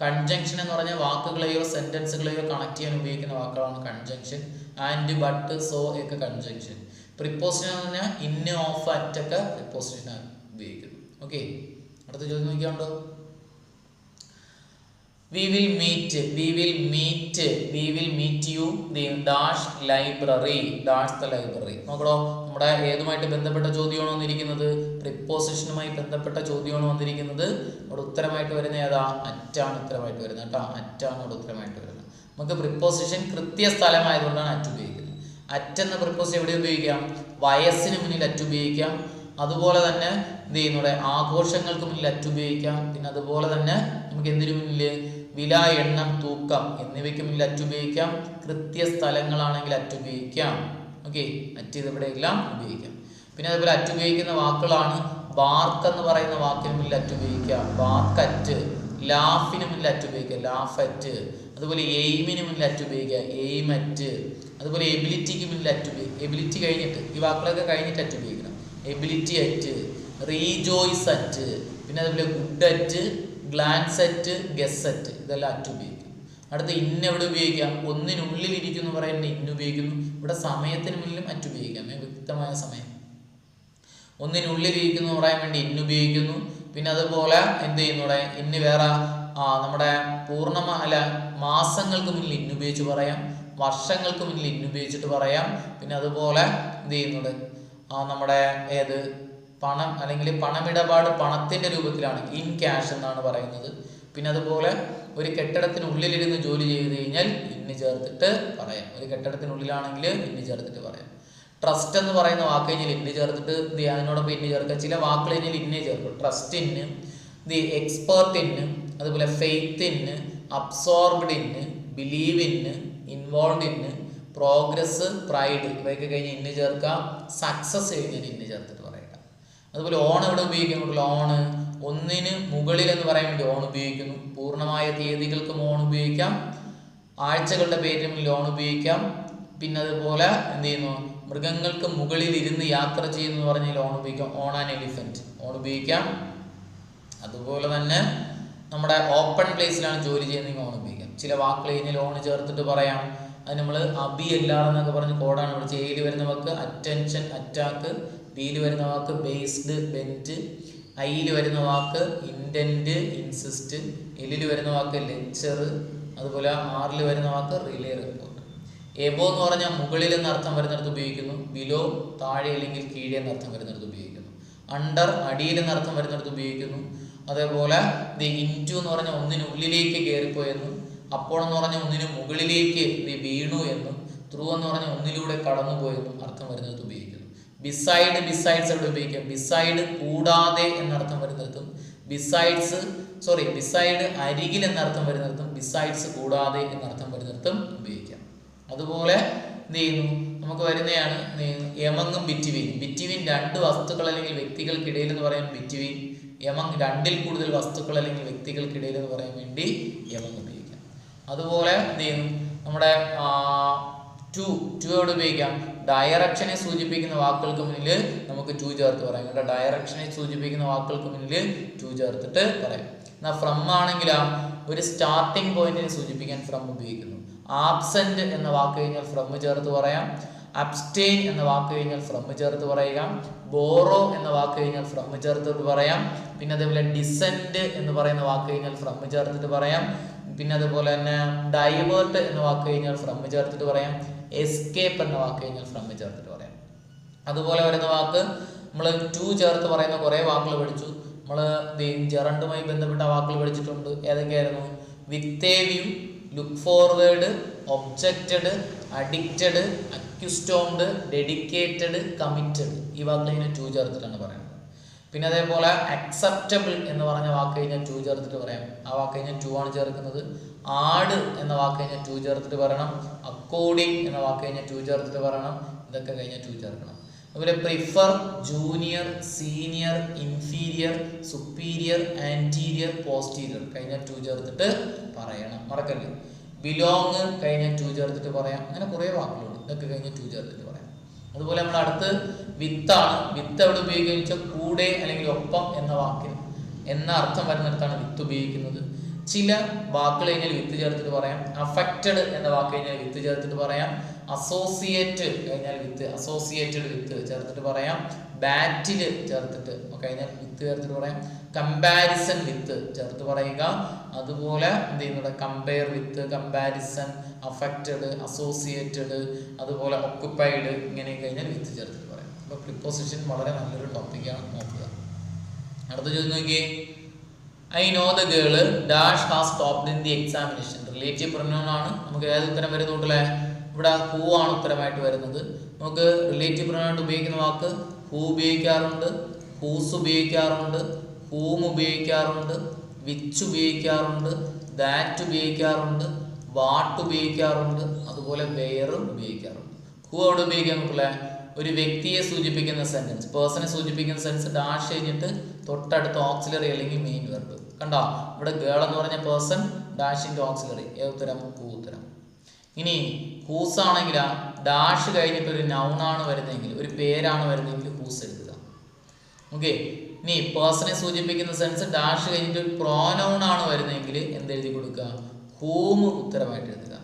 കൺജങ്ഷൻ എന്ന് പറഞ്ഞാൽ വാക്കുകളെയോ സെന്റൻസുകളെയോ കണക്ട് ചെയ്യാൻ ഉപയോഗിക്കുന്ന വാക്കുകളാണ് കൺജങ്ഷൻ. ആൻഡ്, ബട്ട്, സോ ഒക്കെ കൺജങ്ഷൻ. പ്രിപ്പോസിഷൻ എന്ന് പറഞ്ഞാൽ ഇന്ന്, ഓഫ്, അറ്റ് ഒക്കെ പ്രിപ്പോസിഷനാണ് ഉപയോഗിക്കുന്നത്. ഓക്കെ, അടുത്ത ചോദ്യം നോക്കിയാണ്ടോ? We will meet you the dash library. Dash the library. നോക്കണോ, നമ്മുടെ ഏതുമായിട്ട് ബന്ധപ്പെട്ട ചോദ്യമാണ് വന്നിരിക്കുന്നത്? പ്രിപ്പോസിഷനുമായി ബന്ധപ്പെട്ട ചോദ്യമാണ് വന്നിരിക്കുന്നത്. അവിടെ ഉത്തരമായിട്ട് വരുന്ന ഏതാ? അറ്റാണ് ഉത്തരമായിട്ട് വരുന്നത് കേട്ടോ. അറ്റാണ് അവിടെ ഉത്തരമായിട്ട് വരുന്നത്. നമുക്ക് പ്രിപ്പോസിഷൻ കൃത്യ സ്ഥലമായതുകൊണ്ടാണ് അറ്റ് ഉപയോഗിക്കുന്നത്. അറ്റ് എന്ന പ്രിപ്പോസിഷൻ എവിടെ ഉപയോഗിക്കാം? വയസ്സിന് മുന്നിൽ അറ്റ് ഉപയോഗിക്കാം. അതുപോലെ തന്നെ എന്ത് ചെയ്യുന്നൂടെ? ആഘോഷങ്ങൾക്ക് മുന്നിൽ അറ്റ് ഉപയോഗിക്കാം. പിന്നെ അതുപോലെ തന്നെ നമുക്ക് എന്തിനു മുന്നിൽ? വില, എണ്ണം, തൂക്കം എന്നിവയ്ക്ക് മുന്നിൽ അറ്റ് ഉപയോഗിക്കാം. കൃത്യ സ്ഥലങ്ങളാണെങ്കിൽ അറ്റ് ഉപയോഗിക്കാം. ഓക്കെ, അറ്റ് ഇതെവിടെ എല്ലാം ഉപയോഗിക്കാം. പിന്നെ അതുപോലെ അറ്റ് ഉപയോഗിക്കുന്ന വാക്കുകളാണ് ബാർക്ക് എന്ന് പറയുന്ന വാക്കിന് മുന്നിൽ അറ്റ് ഉപയോഗിക്കാം, ബാർക്ക് അറ്റ്. ലാഫിന് മുന്നിൽ അറ്റ് ഉപയോഗിക്കാം, ലാഫ് അറ്റ്. അതുപോലെ എയിമിന് മുന്നിൽ അറ്റ് ഉപയോഗിക്കുക, എയിം അറ്റ്. അതുപോലെ എബിലിറ്റിക്ക് മുന്നിൽ അറ്റ് ഉപയോഗിക്കുക, എബിലിറ്റി കഴിഞ്ഞിട്ട് ഈ വാക്കുകളൊക്കെ കഴിഞ്ഞിട്ട് അറ്റ് ഉപയോഗിക്കണം. Ability at, rejoice at. പിന്നെ അതുപോലെ good at, glance at, guess at, ഇതെല്ലാം അറ്റ് ഉപയോഗിക്കും. അടുത്ത ഇന്ന് എവിടെ ഉപയോഗിക്കാം? ഒന്നിനുള്ളിൽ ഇരിക്കുന്നു പറയുന്നത് ഇന്ന് ഉപയോഗിക്കുന്നു. ഇവിടെ സമയത്തിന് മുന്നിലും അറ്റ് ഉപയോഗിക്കാം, വ്യക്തമായ സമയം. ഒന്നിനുള്ളിൽ ഇരിക്കുന്നു പറയാൻ വേണ്ടി ഇന്ന് ഉപയോഗിക്കുന്നു. പിന്നെ അതുപോലെ എന്ത് ചെയ്യുന്നൂടെ? ഇന്ന് വേറെ നമ്മുടെ മാസങ്ങൾക്ക് മുന്നിൽ ഇന്ന് ഉപയോഗിച്ച് പറയാം, വർഷങ്ങൾക്ക് മുന്നിൽ ഇന്ന് ഉപയോഗിച്ചിട്ട് പറയാം. പിന്നെ അതുപോലെ എന്ത് ചെയ്യുന്നുണ്ട്? നമ്മുടെ ഏത് പണം അല്ലെങ്കിൽ പണമിടപാട് പണത്തിൻ്റെ രൂപത്തിലാണ് ഇൻ ക്യാഷ് എന്നാണ് പറയുന്നത്. പിന്നെ അതുപോലെ ഒരു കെട്ടിടത്തിനുള്ളിലിരുന്ന് ജോലി ചെയ്ത് കഴിഞ്ഞാൽ ഇന്ന് ചേർത്തിട്ട് പറയാം. ഒരു കെട്ടിടത്തിനുള്ളിലാണെങ്കിൽ ഇന്ന് ചേർത്തിട്ട് പറയാം. ട്രസ്റ്റ് എന്ന് പറയുന്ന വാക്ക് കഴിഞ്ഞാൽ ഇന്ന് ചേർത്തിട്ട് അതിനോടൊപ്പം ഇന്ന് ചേർക്കുക. ചില വാക്കുകൾ കഴിഞ്ഞാൽ ഇന്നേ ചേർക്കും. ട്രസ്റ്റ് ഇന്ന്, എക്സ്പേർട്ട് ഇന്ന്, അതുപോലെ ഫെയ്ത്ത് ഇന്ന്, അബ്സോർബ്ഡ് ഇന്ന്, ബിലീവ് ഇന്ന്, ഇൻവോൾവ് ഇന്ന്, പ്രോഗ്രസ്, പ്രൈഡ് ഇവയൊക്കെ കഴിഞ്ഞ് ഇന്ന് ചേർക്കാം. സക്സസ് കഴിഞ്ഞാൽ ഇന്ന് ചേർത്തിട്ട് പറയുക. അതുപോലെ ഓൺ എവിടെ ഉപയോഗിക്കുന്നുള്ളൂ? ഓണ് ഒന്നിന് മുകളിൽ എന്ന് പറയാൻ വേണ്ടി ഓൺ ഉപയോഗിക്കുന്നു. പൂർണ്ണമായ തീയതികൾക്കും ഓൺ ഉപയോഗിക്കാം. ആഴ്ചകളുടെ പേരിലും ഓൺ ഉപയോഗിക്കാം. പിന്നെ അതുപോലെ എന്ത് ചെയ്യുന്നു? മൃഗങ്ങൾക്ക് മുകളിൽ ഇരുന്ന് യാത്ര ചെയ്യുന്നു എന്ന് പറഞ്ഞാൽ ഓൺ ഉപയോഗിക്കാം. ഓൺ ആൻഡ് എലിഫന്റ് ഓൺ ഉപയോഗിക്കാം. അതുപോലെ തന്നെ നമ്മുടെ ഓപ്പൺ പ്ലേസിലാണ് ജോലി ചെയ്യുന്നതെങ്കിൽ ഓൺ ഉപയോഗിക്കാം. ചില വാക്കുകൾ കഴിഞ്ഞാൽ ഓൺ ചേർത്തിട്ട് പറയാം. അത് നമ്മൾ അബി എല്ലാർ എന്നൊക്കെ പറഞ്ഞ് കോഡാണ് വിളിച്ച്. എയിൽ വരുന്ന വാക്ക് അറ്റൻഷൻ, അറ്റാക്ക്, ബിയിൽ വരുന്ന വാക്ക് ബേസ്ഡ്, ബെൻറ്റ്. ഐയിൽ വരുന്ന വാക്ക് ഇൻറ്റൻറ്റ്, ഇൻസിസ്റ്റ്. എല്ലിൽ വരുന്ന വാക്ക് ലെക്ചർ. അതുപോലെ ആറിൽ വരുന്ന വാക്ക് റിലേ, റിപ്പോർട്ട്. എബോ എന്ന് പറഞ്ഞാൽ മുകളിൽ എന്ന അർത്ഥം വരുന്നിടത്ത് ഉപയോഗിക്കുന്നു. ബിലോ താഴെ അല്ലെങ്കിൽ കീഴെ എന്ന അർത്ഥം വരുന്നിടത്ത് ഉപയോഗിക്കുന്നു. അണ്ടർ അടിയിൽ എന്ന അർത്ഥം വരുന്നിടത്ത് ഉപയോഗിക്കുന്നു. അതേപോലെ ഇൻറ്റു എന്ന് പറഞ്ഞാൽ ഒന്നിനുള്ളിലേക്ക് കയറിപ്പോയെന്നും, അപ്പോൾ എന്ന് പറഞ്ഞാൽ ഒന്നിന് മുകളിലേക്ക് വീണു എന്നും, ത്രൂ എന്ന് പറഞ്ഞാൽ ഒന്നിലൂടെ കടന്നുപോയെന്നും അർത്ഥം വരുന്നിടത്ത് ഉപയോഗിക്കുന്നു. ബിസൈഡ്, ബിസൈഡ്സ് എവിടെ ഉപയോഗിക്കാം? ബിസൈഡ് കൂടാതെ എന്നർത്ഥം വരുന്നിടത്തും, ബിസൈഡ് അരികിൽ എന്നർത്ഥം വരുന്നിടത്തും, ബിസൈഡ്സ് കൂടാതെ എന്നർത്ഥം വരുന്നിടത്തും ഉപയോഗിക്കാം. അതുപോലെ എന്ത് ചെയ്യുന്നു, നമുക്ക് വരുന്നതാണ് എമങ്ങും ബിറ്റ്വീൻ. ബിറ്റ്വീൻ രണ്ട് വസ്തുക്കൾ അല്ലെങ്കിൽ വ്യക്തികൾക്കിടയിൽ എന്ന് പറയാൻ ബിറ്റ്വീൻ. എമങ് രണ്ടിൽ കൂടുതൽ വസ്തുക്കൾ അല്ലെങ്കിൽ വ്യക്തികൾക്കിടയിൽ എന്ന് പറയാൻ വേണ്ടി എമങ് ഉപയോഗിക്കാം. അതുപോലെ എന്ത് ചെയ്യുന്നു, നമ്മുടെ ടു എവിടെ ഉപയോഗിക്കാം? ഡയറക്ഷനെ സൂചിപ്പിക്കുന്ന വാക്കുകൾക്ക് മുന്നിൽ നമുക്ക് ടു ചേർത്ത് പറയാം. കേട്ടോ, ഡയറക്ഷനെ സൂചിപ്പിക്കുന്ന വാക്കുകൾക്ക് മുന്നിൽ ടു ചേർത്തിട്ട് പറയാം. എന്നാൽ ഫ്രം ആണെങ്കിലാ ഒരു സ്റ്റാർട്ടിംഗ് പോയിന്റിനെ സൂചിപ്പിക്കാൻ ഫ്രം ഉപയോഗിക്കുന്നു. ആബ്സെന്റ് എന്ന വാക്ക് കഴിഞ്ഞാൽ ഫ്രം ചേർത്ത് പറയാം. അബ്സ്റ്റെയിൻ എന്ന വാക്ക് കഴിഞ്ഞാൽ ഫ്രം ചേർത്ത് പറയുക. ബോറോ എന്ന വാക്ക് കഴിഞ്ഞാൽ ഫ്രം ചേർത്തിട്ട് പറയാം. പിന്നെ അതേപോലെ ഡിസെൻഡ് എന്ന് പറയുന്ന വാക്ക് കഴിഞ്ഞാൽ ഫ്രം ചേർത്തിട്ട് പറയാം. പിന്നെ അതുപോലെ തന്നെ ഡൈവേർട്ട് എന്ന വാക്ക് കഴിഞ്ഞാൽ ഫ്രം ചേർത്തിട്ട് പറയാം. എസ്കേപ്പ് എന്ന വാക്ക് കഴിഞ്ഞാൽ ഫ്രം ചേർത്തിട്ട് പറയാം. അതുപോലെ വരുന്ന വാക്ക് നമ്മൾ ടു ചേർത്ത് പറയുന്ന കുറേ വാക്കുകൾ പഠിച്ചു. നമ്മൾ ജെറണ്ടുമായി ബന്ധപ്പെട്ട വാക്കുകൾ പഠിച്ചിട്ടുണ്ട്. ഏതൊക്കെയായിരുന്നു? With a view, look forward, objected, addicted, accustomed, dedicated, committed. ഈ വാക്കുകൾ ഇങ്ങനെ ടു ചേർത്തിട്ടാണ് പറയുന്നത്. പിന്നെ അതേപോലെ അക്സെപ്റ്റബിൾ എന്ന് പറഞ്ഞ വാക്ക് കഴിഞ്ഞാൽ ടു ചേർത്തിട്ട് പറയാം. ആ വാക്ക് കഴിഞ്ഞാൽ ടു ആണ് ചേർക്കുന്നത്. ആഡ് എന്ന വാക്ക് കഴിഞ്ഞാൽ ടു ചേർത്തിട്ട് പറയണം. അക്കോർഡിംഗ് എന്ന വാക്ക് കഴിഞ്ഞാൽ ടു ചേർത്തിട്ട് പറയണം. ഇതൊക്കെ കഴിഞ്ഞാൽ ടു ചേർക്കണം. അതുപോലെ prefer, junior, senior, inferior, superior, anterior, posterior കഴിഞ്ഞാൽ ടു ചേർത്തിട്ട് പറയണം. മറക്കല്ലേ. ബിലോങ് കഴിഞ്ഞാൽ ടു ചേർത്തിട്ട് പറയാം. അങ്ങനെ കുറേ വാക്കുകളുണ്ട്. ഇതൊക്കെ കഴിഞ്ഞാൽ ടു ചേർത്തിട്ട് പറയാം. അതുപോലെ നമ്മൾ അടുത്ത് വിത്താണ്. വിത്ത് എവിടെ ഉപയോഗിക്കുക വെച്ചാൽ കൂടെ അല്ലെങ്കിൽ ഒപ്പം എന്ന വാക്കിന് എന്ന അർത്ഥം വരുന്നിടത്താണ് വിത്ത് ഉപയോഗിക്കുന്നത്. ചില വാക്കുകൾ കഴിഞ്ഞാൽ വിത്ത് ചേർത്തിട്ട് പറയാം. അഫക്റ്റഡ് എന്ന വാക്ക് കഴിഞ്ഞാൽ വിത്ത് ചേർത്തിട്ട് പറയാം. അസോസിയേറ്റ് കഴിഞ്ഞാൽ വിത്ത്, അസോസിയേറ്റഡ് വിത്ത് ചേർത്തിട്ട് പറയാം. ബാറ്റിൽ ചേർത്തിട്ട് കഴിഞ്ഞാൽ വിത്ത് ചേർത്തിട്ട് പറയാം. കമ്പാരിസൺ വിത്ത് ചേർത്ത് പറയുക. അതുപോലെ എന്ത് ചെയ്യുന്നത്? കമ്പയർ വിത്ത്, കമ്പാരിസൺ, അഫക്റ്റഡ്, അസോസിയേറ്റഡ്, അതുപോലെ ഒക്കുപ്പൈഡ് ഇങ്ങനെ കഴിഞ്ഞാൽ വിത്ത് ചേർത്തിട്ട് പറയാം. അപ്പോൾ പ്രിപ്പോസിഷൻ വളരെ നല്ലൊരു ടോപ്പിക്കാണ്, നോക്കുക. അടുത്ത ചോദ്യം നോക്കിയേ. I know the girl dash has topped in the examination. Relative pronoun ആണ്. നമുക്ക് ഏത് ഉത്തരം വരുന്നുണ്ടല്ലേ? ഇവിടെ ഹൂ ആണ് ഉത്തരമായിട്ട് വരുന്നത്. നമുക്ക് റിലേറ്റീവ് പ്രൊനൗൺ ഉപയോഗിക്കുന്ന വാക്ക് ഹൂ ഉപയോഗിക്കാറുണ്ട്, ഹൂസ് ഉപയോഗിക്കാറുണ്ട്, ഹൂം ഉപയോഗിക്കാറുണ്ട്, വിച്ച് ഉപയോഗിക്കാറുണ്ട്, ദാറ്റ് ഉപയോഗിക്കാറുണ്ട്, വാട്ട് ഉപയോഗിക്കാറുണ്ട്, അതുപോലെ വെയർ ഉപയോഗിക്കാറുണ്ട്. ഹൂ അവിടെ ഉപയോഗിക്കാൻ നോക്കില്ലേ? ഒരു വ്യക്തിയെ സൂചിപ്പിക്കുന്ന സെന്റൻസ്, പേഴ്സണെ സൂചിപ്പിക്കുന്ന സെൻസ് ഡാഷ് കഴിഞ്ഞിട്ട് തൊട്ടടുത്ത ഓക്സിലറി അല്ലെങ്കിൽ മെയിൻ വെർബ്. കണ്ടോ, ഇവിടെ ഗേൾ എന്ന് പറഞ്ഞ പേഴ്സൺ, ഡാഷിന്റെ ഓക്സിലറി. ഉത്തരം ഹൂ ഉത്തരം. ഇനി ഹൂസ് ആണെങ്കിൽ ഡാഷ് കഴിഞ്ഞിട്ട് ഒരു നൗൺ ആണ് വരുന്നതെങ്കിൽ, ഒരു പേരാണ് വരുന്നതെങ്കിൽ ഹൂസ് എഴുതുക. ഓക്കെ. ഇനി പേഴ്സണെ സൂചിപ്പിക്കുന്ന സെൻസ് ഡാഷ് കഴിഞ്ഞിട്ട് ഒരു പ്രോനൗൺ ആണ് വരുന്നതെങ്കിൽ എന്തെഴുതി കൊടുക്കുക? ഹൂം ഉത്തരമായിട്ട് എഴുതുക.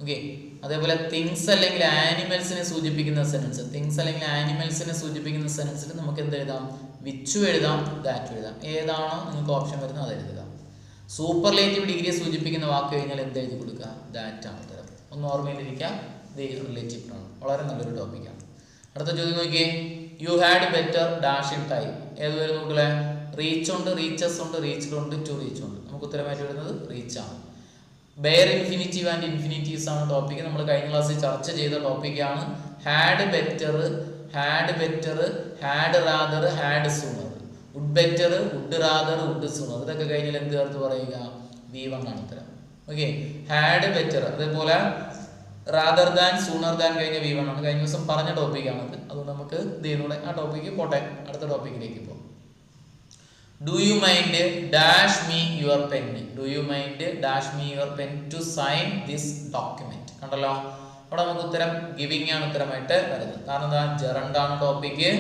ഓക്കെ. അതേപോലെ തിങ്സ് അല്ലെങ്കിൽ ആനിമൽസിനെ സൂചിപ്പിക്കുന്ന സെൻസ്, തിങ്സ് അല്ലെങ്കിൽ ആനിമൽസിനെ സൂചിപ്പിക്കുന്ന സെൻസിൽ നമുക്ക് എന്ത് എഴുതാം? വിച്ചു എഴുതാം, ദാറ്റ് എഴുതാം. ഏതാണോ നിങ്ങൾക്ക് ഓപ്ഷൻ വരുന്നത് അത് എഴുതുക. സൂപ്പർലേറ്റീവ് ഡിഗ്രിയെ സൂചിപ്പിക്കുന്ന വാക്ക് കഴിഞ്ഞാൽ എന്ത് എഴുതി കൊടുക്കുക? ദാറ്റ് ആണ് ഉത്തരം. ഒന്ന് ഓർമ്മയിലിരിക്കാം. റിലേറ്റീവ് പ്രൊനൗൺ വളരെ നല്ലൊരു ടോപ്പിക്കാണ്. അടുത്ത ചോദ്യം നോക്കിയേ. You had better dash in time. ഏത് വരും നോക്കില്ലേ? റീച്ച് ഉണ്ട്, റീച്ചസ് ഉണ്ട്, റീച്ച്ഡ് ഉണ്ട്, ടു റീച്ച് ഉണ്ട്. നമുക്ക് ഉത്തരമായിട്ട് വരുന്നത് റീച്ച് ആണ്. ബെയർ ഇൻഫിനിറ്റീവ് ആൻഡ് ഇൻഫിനിറ്റീവ്സ് ആണ് ടോപ്പിക്. നമ്മൾ കഴിഞ്ഞ ക്ലാസ്സിൽ ചർച്ച ചെയ്ത ടോപ്പിക്കാണ്. Had better, had better, had rather, had sooner. Would better, would rather, would sooner. ഇതൊക്കെ കഴിഞ്ഞാൽ എന്ത് ചേർത്ത് പറയുക? V1 ആണ് ഉത്തരം. ഓക്കെ. ഹാഡ് ബെറ്റർ, അതേപോലെ റാദർ ദാൻ, സൂണർ ദാൻ കഴിഞ്ഞ V1 ആണ്. കഴിഞ്ഞ ദിവസം പറഞ്ഞ ടോപ്പിക്കാണത്. അതുകൊണ്ട് നമുക്ക് ഇതിലൂടെ ആ ടോപ്പിക്ക് പോട്ടെ, അടുത്ത ടോപ്പിക്കിലേക്ക് പോകും. Do you mind dash me your pen. Do you mind dash me your pen to sign this document. കണ്ടല്ലോ, അവിടെ നമുക്ക് ഉത്തരം ഗിവിംഗ് ആണ് ഉത്തരമായിട്ട് വരുന്നത്. കാരണം എന്താ? ജെറണ്ടാണ് ടോപ്പിക്ക്.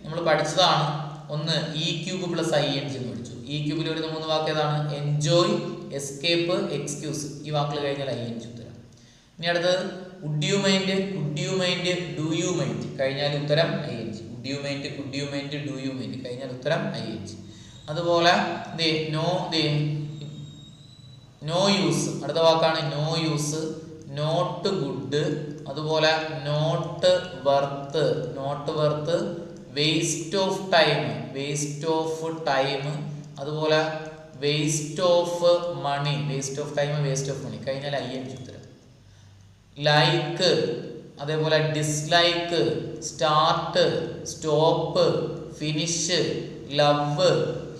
നമ്മൾ പഠിച്ചതാണ്. ഒന്ന് E³ പ്ലസ് ING എന്ന് പഠിച്ചു. E³ വരുന്ന 3 വാക്ക് ഏതാണ്? Enjoy, escape, excuse. ഈ വാക്കുകൾ കഴിഞ്ഞാൽ ING ഉത്തരം. ഇനി അടുത്തത് would you mind, could you mind, do you mind കഴിഞ്ഞാൽ ഉത്തരം ING. Would you mind, could you mind, do you mind കഴിഞ്ഞാൽ ഉത്തരം ING. അതുപോലെ നോ യൂസ്, അടുത്ത വാക്കാണ് നോ യൂസ്, നോട്ട് ഗുഡ്, അതുപോലെ not worth, waste of time, അതുപോലെ waste of money, കഴിഞ്ഞാൽ ING ഉത്തരം. ലൈക്ക്, അതേപോലെ dislike, start, stop, finish, love,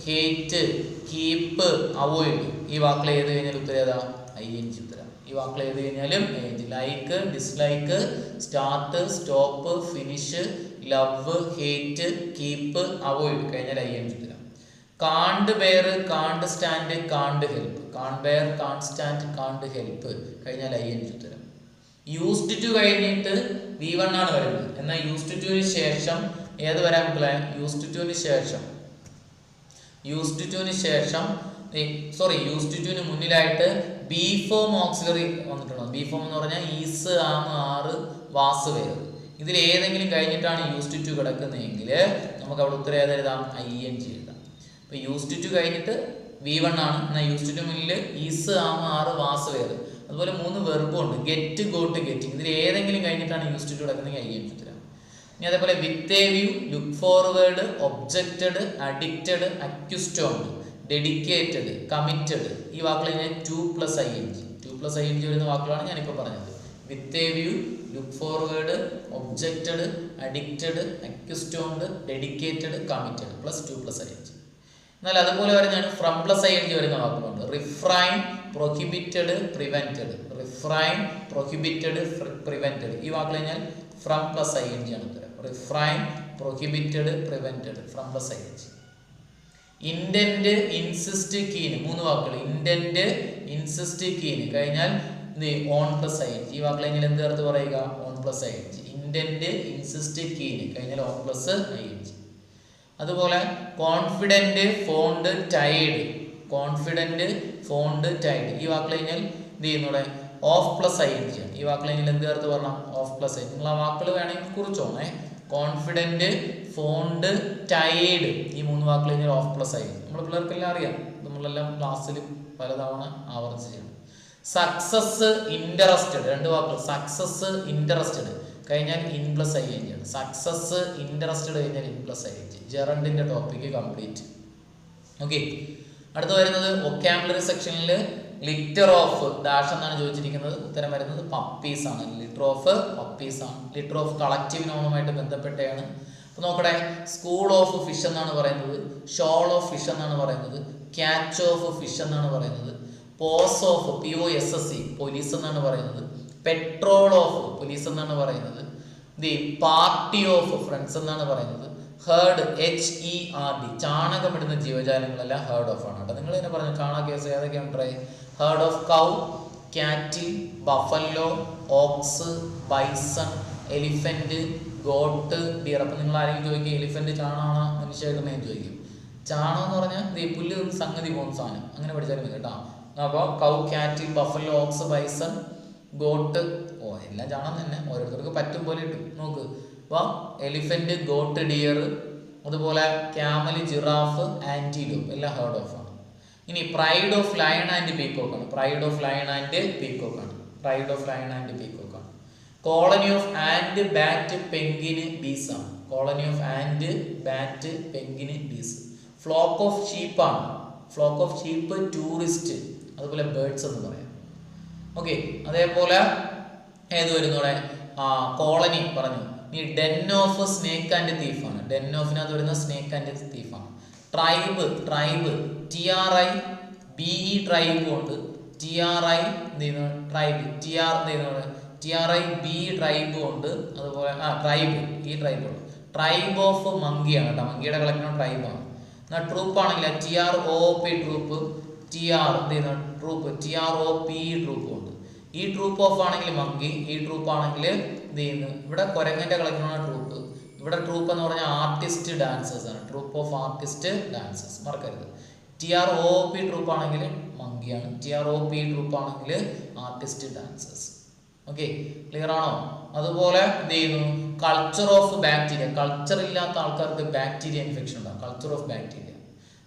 hate, keep, avoid ഈ വാക്കുകൾ ഏത് കഴിഞ്ഞാൽ ഉത്തരം ഏതാ? ING ഉത്തരം. ഈ വാക്കുകൾ ഏത് കഴിഞ്ഞാലും ING. Like, dislike, start, stop, finish, love, hate, keep, avoid കഴിഞ്ഞാൽ ING ഉത്തരം. കാണ്ട് ബെയർ, കാണ്ട് സ്റ്റാൻഡ്, കാണ്ട് ഹെൽപ്പ്, കാണ്ട് ബെയർ, കാണ്ട് സ്റ്റാൻഡ്, കാണ്ട് ഹെൽപ്പ് കഴിഞ്ഞാൽ ING ഉത്തരം. യൂസ്ഡ് ടു കഴിഞ്ഞിട്ട് V1 ആണ് വരുന്നത്. എന്നാൽ യൂസ്ഡ് ടുവിന് ശേഷം ഏത് വരാൻ മക്കളെ? യൂസ്ഡ് ടുവിന് മുന്നിലായിട്ട് ബി ഫോം ഓക്സിലറി വന്നിട്ടുണ്ടോ? ബി ഫോം എന്ന് പറഞ്ഞാൽ ഈസ്, ആം, ആറ്, വാസ് വേർ. ഇതിൽ ഏതെങ്കിലും കഴിഞ്ഞിട്ടാണ് യൂസ്ഡ് ടു കിടക്കുന്നതെങ്കിൽ നമുക്ക് അവിടെ ഉത്തരം ഏതെഴുതാം? ING എഴുതാം. അപ്പോൾ യൂസ്ഡ് ടു കഴിഞ്ഞിട്ട് V1 ആണ്. എന്നാൽ യൂസ്ഡ് ടു മുന്നിൽ ഈസ്, ആം, ആറ്, വാസ് വേർ. അതുപോലെ 3 വെർബുണ്ട്, ഗെറ്റ്, ഗോട്ട്, ഗെറ്റിംഗ്. ഇതിൽ ഏതെങ്കിലും കഴിഞ്ഞിട്ടാണ് യൂസ്ഡ് ടു കിടക്കുന്നതെങ്കിൽ ING ഉത്തരം. ഇനി അതേപോലെ with a view, look forward, objected, addicted, accustomed, dedicated, committed ഈ വാക്കുകൾ കഴിഞ്ഞാൽ 2+ING വരുന്ന വാക്കുകളാണ് ഞാനിപ്പോൾ പറഞ്ഞത്. With a view, look forward, objected, addicted, accustomed, dedicated, committed plus 2+ING. എന്നാൽ അതുപോലെ വരുന്നതാണ് ഫ്രം+ING വരുന്ന വാക്കുകളുണ്ട്. Refrain, prohibited, prevented. ഈ വാക്കുകൾ കഴിഞ്ഞാൽ ഫ്രം+ING ആണ് ഉത്തരം. റിഫ്രൈൻ, പ്രൊഹിബിറ്റഡ്, പ്രിവെന്റഡ്, ഫ്രം+ING. ഇന്റന്റ്, ഇൻസിസ്റ്റ്, കീന് 3 വാക്കുകൾ. ഇന്റന്റ്, ഇൻസിസ്റ്റ്, കീന് കഴിഞ്ഞാൽ ഓൺ+ING. ഈ വാക്കുകൾ കഴിഞ്ഞാൽ എന്ത് ചേർത്ത് പറയുക? ഓൺ+ING. ഇന്റന്റ്, ഇൻസിസ്റ്റ്, കീന് കഴിഞ്ഞാൽ ഓൺ+ING. അതുപോലെ കോൺഫിഡന്റ്, ഫോണ്ട്, ടൈഡ്. ഈ വാക്കുകൾ കഴിഞ്ഞാൽ എന്ത് ചെയ്യുന്നൂടെ? ഓഫ്+ING ആണ്. ഈ വാക്കുകൾ കഴിഞ്ഞാൽ എന്ത് ചേർത്ത് പറയണം? ഓഫ്+ING. നിങ്ങൾ ആ വാക്കുകൾ വേണമെങ്കിൽ കുറിച്ചോണേ. കോൺഫിഡന്റ്, ഫോണ്ട്, ടൈഡ് ഈ 3 വാക്കുകൾ കഴിഞ്ഞാൽ ഓഫ്+ING. നമ്മുടെ പിള്ളേർക്കെല്ലാം അറിയാം, നമ്മളെല്ലാം ക്ലാസ്സിൽ പലതവണ ആവർത്തിച്ചിട്ടുണ്ട്. സക്സസ്, ഇൻട്രസ്റ്റഡ് 2 വാക്കുകൾ. സക്സസ്, ഇൻട്രസ്റ്റഡ് കഴിഞ്ഞാൽ ഇൻ+ING ആണ്. സക്സസ്, ഇൻട്രസ്റ്റഡ് കഴിഞ്ഞാൽ ഇൻ+ING. ജെറണ്ടിന്റെ ടോപ്പിക്ക് കംപ്ലീറ്റ്. ഓക്കെ, അടുത്ത് വരുന്നത് വൊക്കാബുലറി സെക്ഷനിൽ ലിറ്റർ ഓഫ് ഡാഷ് എന്നാണ് ചോദിച്ചിരിക്കുന്നത്. ഉത്തരം വരുന്നത് പപ്പീസ് ആണ്. ലിറ്റർ ഓഫ് പപ്പീസ് ആണ്. ലിറ്റർ ഓഫ് കളക്റ്റീവ് നോണുമായിട്ട് ബന്ധപ്പെട്ടാണ്. അപ്പോൾ നോക്കട്ടെ, സ്കൂൾ ഓഫ് ഫിഷ് എന്നാണ് പറയുന്നത്, ഷോൾ ഓഫ് ഫിഷ് എന്നാണ് പറയുന്നത്, ക്യാച്ച് ഓഫ് ഫിഷ് എന്നാണ് പറയുന്നത്, പോസ് ഓഫ് POSSE പോലീസ് എന്നാണ് പറയുന്നത്, പെട്രോൾ ഓഫ് പോലീസ് എന്നാണ് പറയുന്നത്, പാർട്ടി ഓഫ് ഫ്രണ്ട്സ് എന്നാണ് പറയുന്നത്, ഹേർഡ് HERD ചാണകമിടുന്ന ജീവജാലങ്ങളെല്ലാം ഹേർഡ് ഓഫ് ആണ് കേട്ടോ. നിങ്ങൾ തന്നെ പറഞ്ഞു കാണാൻ കേസ് ഏതൊക്കെയാണ് try? Heard of cow, cattle, buffalo, ox, bison, elephant, goat, deer. അപ്പം നിങ്ങൾ ആരെങ്കിലും ചോദിക്കും എലിഫന്റ് ചാണകമാണോ മനുഷ്യമായിട്ടെന്ന് ചോദിക്കും. ചാണം എന്ന് പറഞ്ഞാൽ പുല്ല് സംഗതി പോകുന്ന സാധനം, അങ്ങനെ പഠിച്ചാലും മതി കേട്ടോ. അപ്പോൾ കൗ, cattle, buffalo, ox, bison, got, എല്ലാം ചാണം തന്നെ, ഓരോരുത്തർക്ക് പറ്റും പോലെ ഇട്ടു നോക്ക്. അപ്പോൾ എലിഫന്റ്, ഗോട്ട്, ഡിയർ, അതുപോലെ ക്യാമൽ, ജിറാഫ്, ആന്റിലോപ്പ് എല്ലാം ഹേർഡ് ഓഫ് ആണ്. ഇനി pride of lion and peacock ആണ്. കോളനി ഓഫ് ആൻഡ് ബാറ്റ്, പെങ്കിന്, ബീസ് ആണ്. ഫ്ലോക്ക് ഓഫ് ഷീപ്പ് ആണ്. ടൂറിസ്റ്റ്, അതുപോലെ ബേർഡ്സ് എന്ന് പറയാം. ഓക്കെ, അതേപോലെ ഏത് വരുന്നോടെ? കോളനി പറഞ്ഞു. ഈ Den of snake and thief ആണ്. ഡെൻ ഓഫിനകത്ത് വരുന്ന സ്നേക്ക് ആൻഡ് തീഫ് ആണ്. ട്രൈബ് TRIBE ട്രൈബ് ഉണ്ട്. TRIB ട്രൈബ് ഉണ്ട്. അതുപോലെ ട്രൈബ് ഉണ്ട്. ട്രൈബ് ഓഫ് മങ്കിയാണ് കേട്ടോ. മങ്കിയുടെ കളക്ടർ ട്രൈബ് ആണ്. എന്നാൽ ട്രൂപ്പ് ആണെങ്കിൽ TROP ട്രൂപ്പ്, TROP ട്രൂപ്പ് ഉണ്ട്. ഈ ട്രൂപ്പ് ഓഫ് ആണെങ്കിൽ മങ്കി, ഈ ട്രൂപ്പ് ആണെങ്കിൽ എന്ത് ചെയ്യുന്നു? ഇവിടെ കുരങ്ങന്റെ കളക്ടറാണ് ട്രൂപ്പ്. ഇവിടെ ട്രൂപ്പ് എന്ന് പറഞ്ഞാൽ ആർട്ടിസ്റ്റ് ഡാൻസേഴ്സ് ആണ്. ട്രൂപ്പ് ഓഫ് ആർട്ടിസ്റ്റ് ഡാൻസേഴ്സ് മറക്കരുത്. TROP ട്രൂപ്പ് ആണെങ്കിൽ മങ്കിയാണ്. TROP ട്രൂപ്പ് ആണെങ്കിൽ ആർട്ടിസ്റ്റ് ഡാൻസേഴ്സ്. ഓക്കെ, ക്ലിയർ ആണോ? അതുപോലെ എന്ത് ചെയ്യുന്നു, കൾച്ചർ ഓഫ് ബാക്ടീരിയ. കൾച്ചർ ഇല്ലാത്ത ആൾക്കാർക്ക് ബാക്ടീരിയ ഇൻഫെക്ഷൻ ഉണ്ടാകും. Culture of bacteria.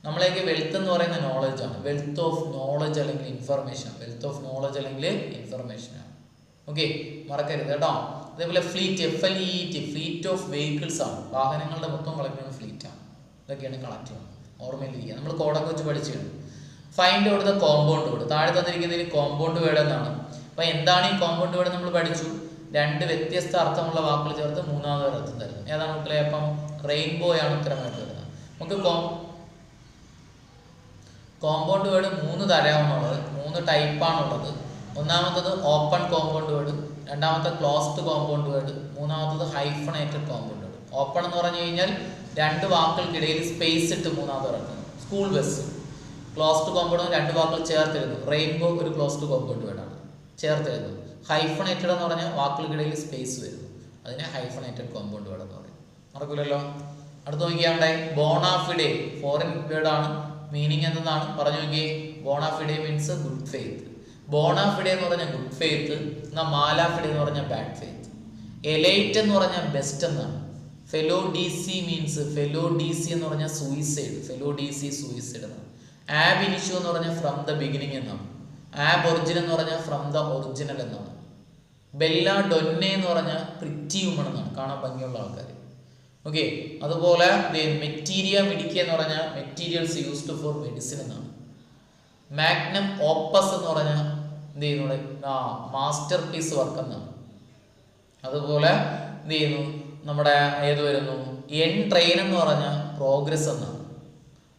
നമ്മളേക്ക് വെൽത്ത് എന്ന് പറയുന്ന നോളജ് ആണ്. വെൽത്ത് ഓഫ് നോളജ് അല്ലെങ്കിൽ ഇൻഫർമേഷൻ. വെൽത്ത് ഓഫ് നോളജ് അല്ലെങ്കിൽ ഇൻഫർമേഷൻ ആണ്. ഓക്കെ, മറക്കരുത് കേട്ടോ. അതേപോലെ fleet, FLEET, fleet of vehicles ആണ്. വാഹനങ്ങളുടെ മൊത്തം കളക്ട് ചെയ്യുന്ന ഫ്ലീറ്റ് ആണ്. ഇതൊക്കെയാണ് കളക്ട് ചെയ്യുന്നത്. ഓർമ്മയിലിരിക്കുക, നമ്മൾ കോഡൊക്കെ വെച്ച് പഠിച്ചാണ്. Find out the compound word. താഴെ തന്നിരിക്കുന്നതിന് കോമ്പൗണ്ട് വേർഡ് എന്നാണ്. അപ്പോൾ എന്താണ് ഈ കോമ്പൗണ്ട് വേർഡ് നമ്മൾ പഠിച്ചു. രണ്ട് വ്യത്യസ്ത അർത്ഥമുള്ള വാക്കുകൾ ചേർത്ത് മൂന്നാമത് ഒരു അർത്ഥം തരുന്നു. ഏതാണ് മക്കളെ? അപ്പം റെയിൻബോ ആണ് ഉത്തരമായിട്ട് വരുന്നത്. നമുക്ക് കോമ്പൗണ്ട് വേർഡ് 3 തരമാണുള്ളത്, 3 ടൈപ്പാണുള്ളത്. ഒന്നാമത്തത് ഓപ്പൺ കോമ്പൗണ്ട് വേർഡ്, രണ്ടാമത്തെ ക്ലോസ്ഡ് കോമ്പൗണ്ട് വേർഡ്, മൂന്നാമത്തത് ഹൈഫണേറ്റഡ് കോമ്പൗണ്ട് വേർഡ്. ഓപ്പൺ എന്ന് പറഞ്ഞു കഴിഞ്ഞാൽ 2 വാക്കുകൾക്കിടയിൽ സ്പേസ് ഇട്ട് മൂന്നാമത് ഇറക്കുന്നു. School bus. ക്ലോസ്ഡ് കോമ്പൗണ്ട് 2 വാക്കുകൾ ചേർത്തെഴുതുന്നു. റെയിൻബോ ഒരു ക്ലോസ്ഡ് കോമ്പൗണ്ട് വേർഡാണ്, ചേർത്തെഴുതുന്നു. ഹൈഫണേറ്റഡ് എന്ന് പറഞ്ഞാൽ വാക്കുകൾക്കിടയിൽ സ്പേസ് വരുന്നു, അതിനെ ഹൈഫണേറ്റഡ് കോമ്പൗണ്ട് വേർഡ് എന്ന് പറയും. മറക്കില്ലല്ലോ. അടുത്ത് നോക്കിയാണ്ടേ ബോണാഫിഡെ, ഫോറിൻ വേർഡാണ്. മീനിങ് എന്താണ് പറഞ്ഞു നോക്കിയേ. ബോണാഫിഡെ മീൻസ് ഗുഡ് ഫെയ്ത്ത്. ബോണാഫിഡെ എന്ന് പറഞ്ഞാൽ ഗുഡ് ഫെയ്ത്ത്, എന്നാൽ മാലാഫിഡെ എന്ന് പറഞ്ഞാൽ ബാഡ് ഫെയ്ത്ത്. എലൈറ്റ് എന്ന് പറഞ്ഞാൽ ബെസ്റ്റ് എന്നാണ്. Fellow D C means, fellow D C എന്ന് പറഞ്ഞാൽ suicide, fellow D C suicide എന്നാണ്. ആബ് ഇനിഷ്യോ എന്ന് പറഞ്ഞാൽ ഫ്രം ദ ബിഗിനിങ് എന്നാണ്. ആബ് ഒറിജിൻ എന്ന് പറഞ്ഞാൽ ഫ്രം ദ ഒറിജിനൽ എന്നാണ്. ബെല്ല ഡൊന്നെ എന്ന് പറഞ്ഞാൽ പ്രിറ്റി വുമൺ എന്നാണ്, കാണാൻ ഭംഗിയുള്ള ആൾക്കാർ. ഓക്കെ, അതുപോലെ മെറ്റീരിയ മെഡിക്ക എന്ന് പറഞ്ഞാൽ മെറ്റീരിയൽസ് യൂസ്ഡ് ഫോർ മെഡിസിൻ എന്നാണ്. മാഗ്നം ഓപ്പസ് എന്ന് പറഞ്ഞാൽ എന്ത് ചെയ്യുന്നു, മാസ്റ്റർ പീസ് വർക്ക് എന്നാണ്. അതുപോലെ എന്ത് ചെയ്യുന്നു, നമ്മുടെ ഏത് വരുന്നു, എൻ ട്രെയിൻ എന്ന് പറഞ്ഞാൽ പ്രോഗ്രസ് എന്നാണ്.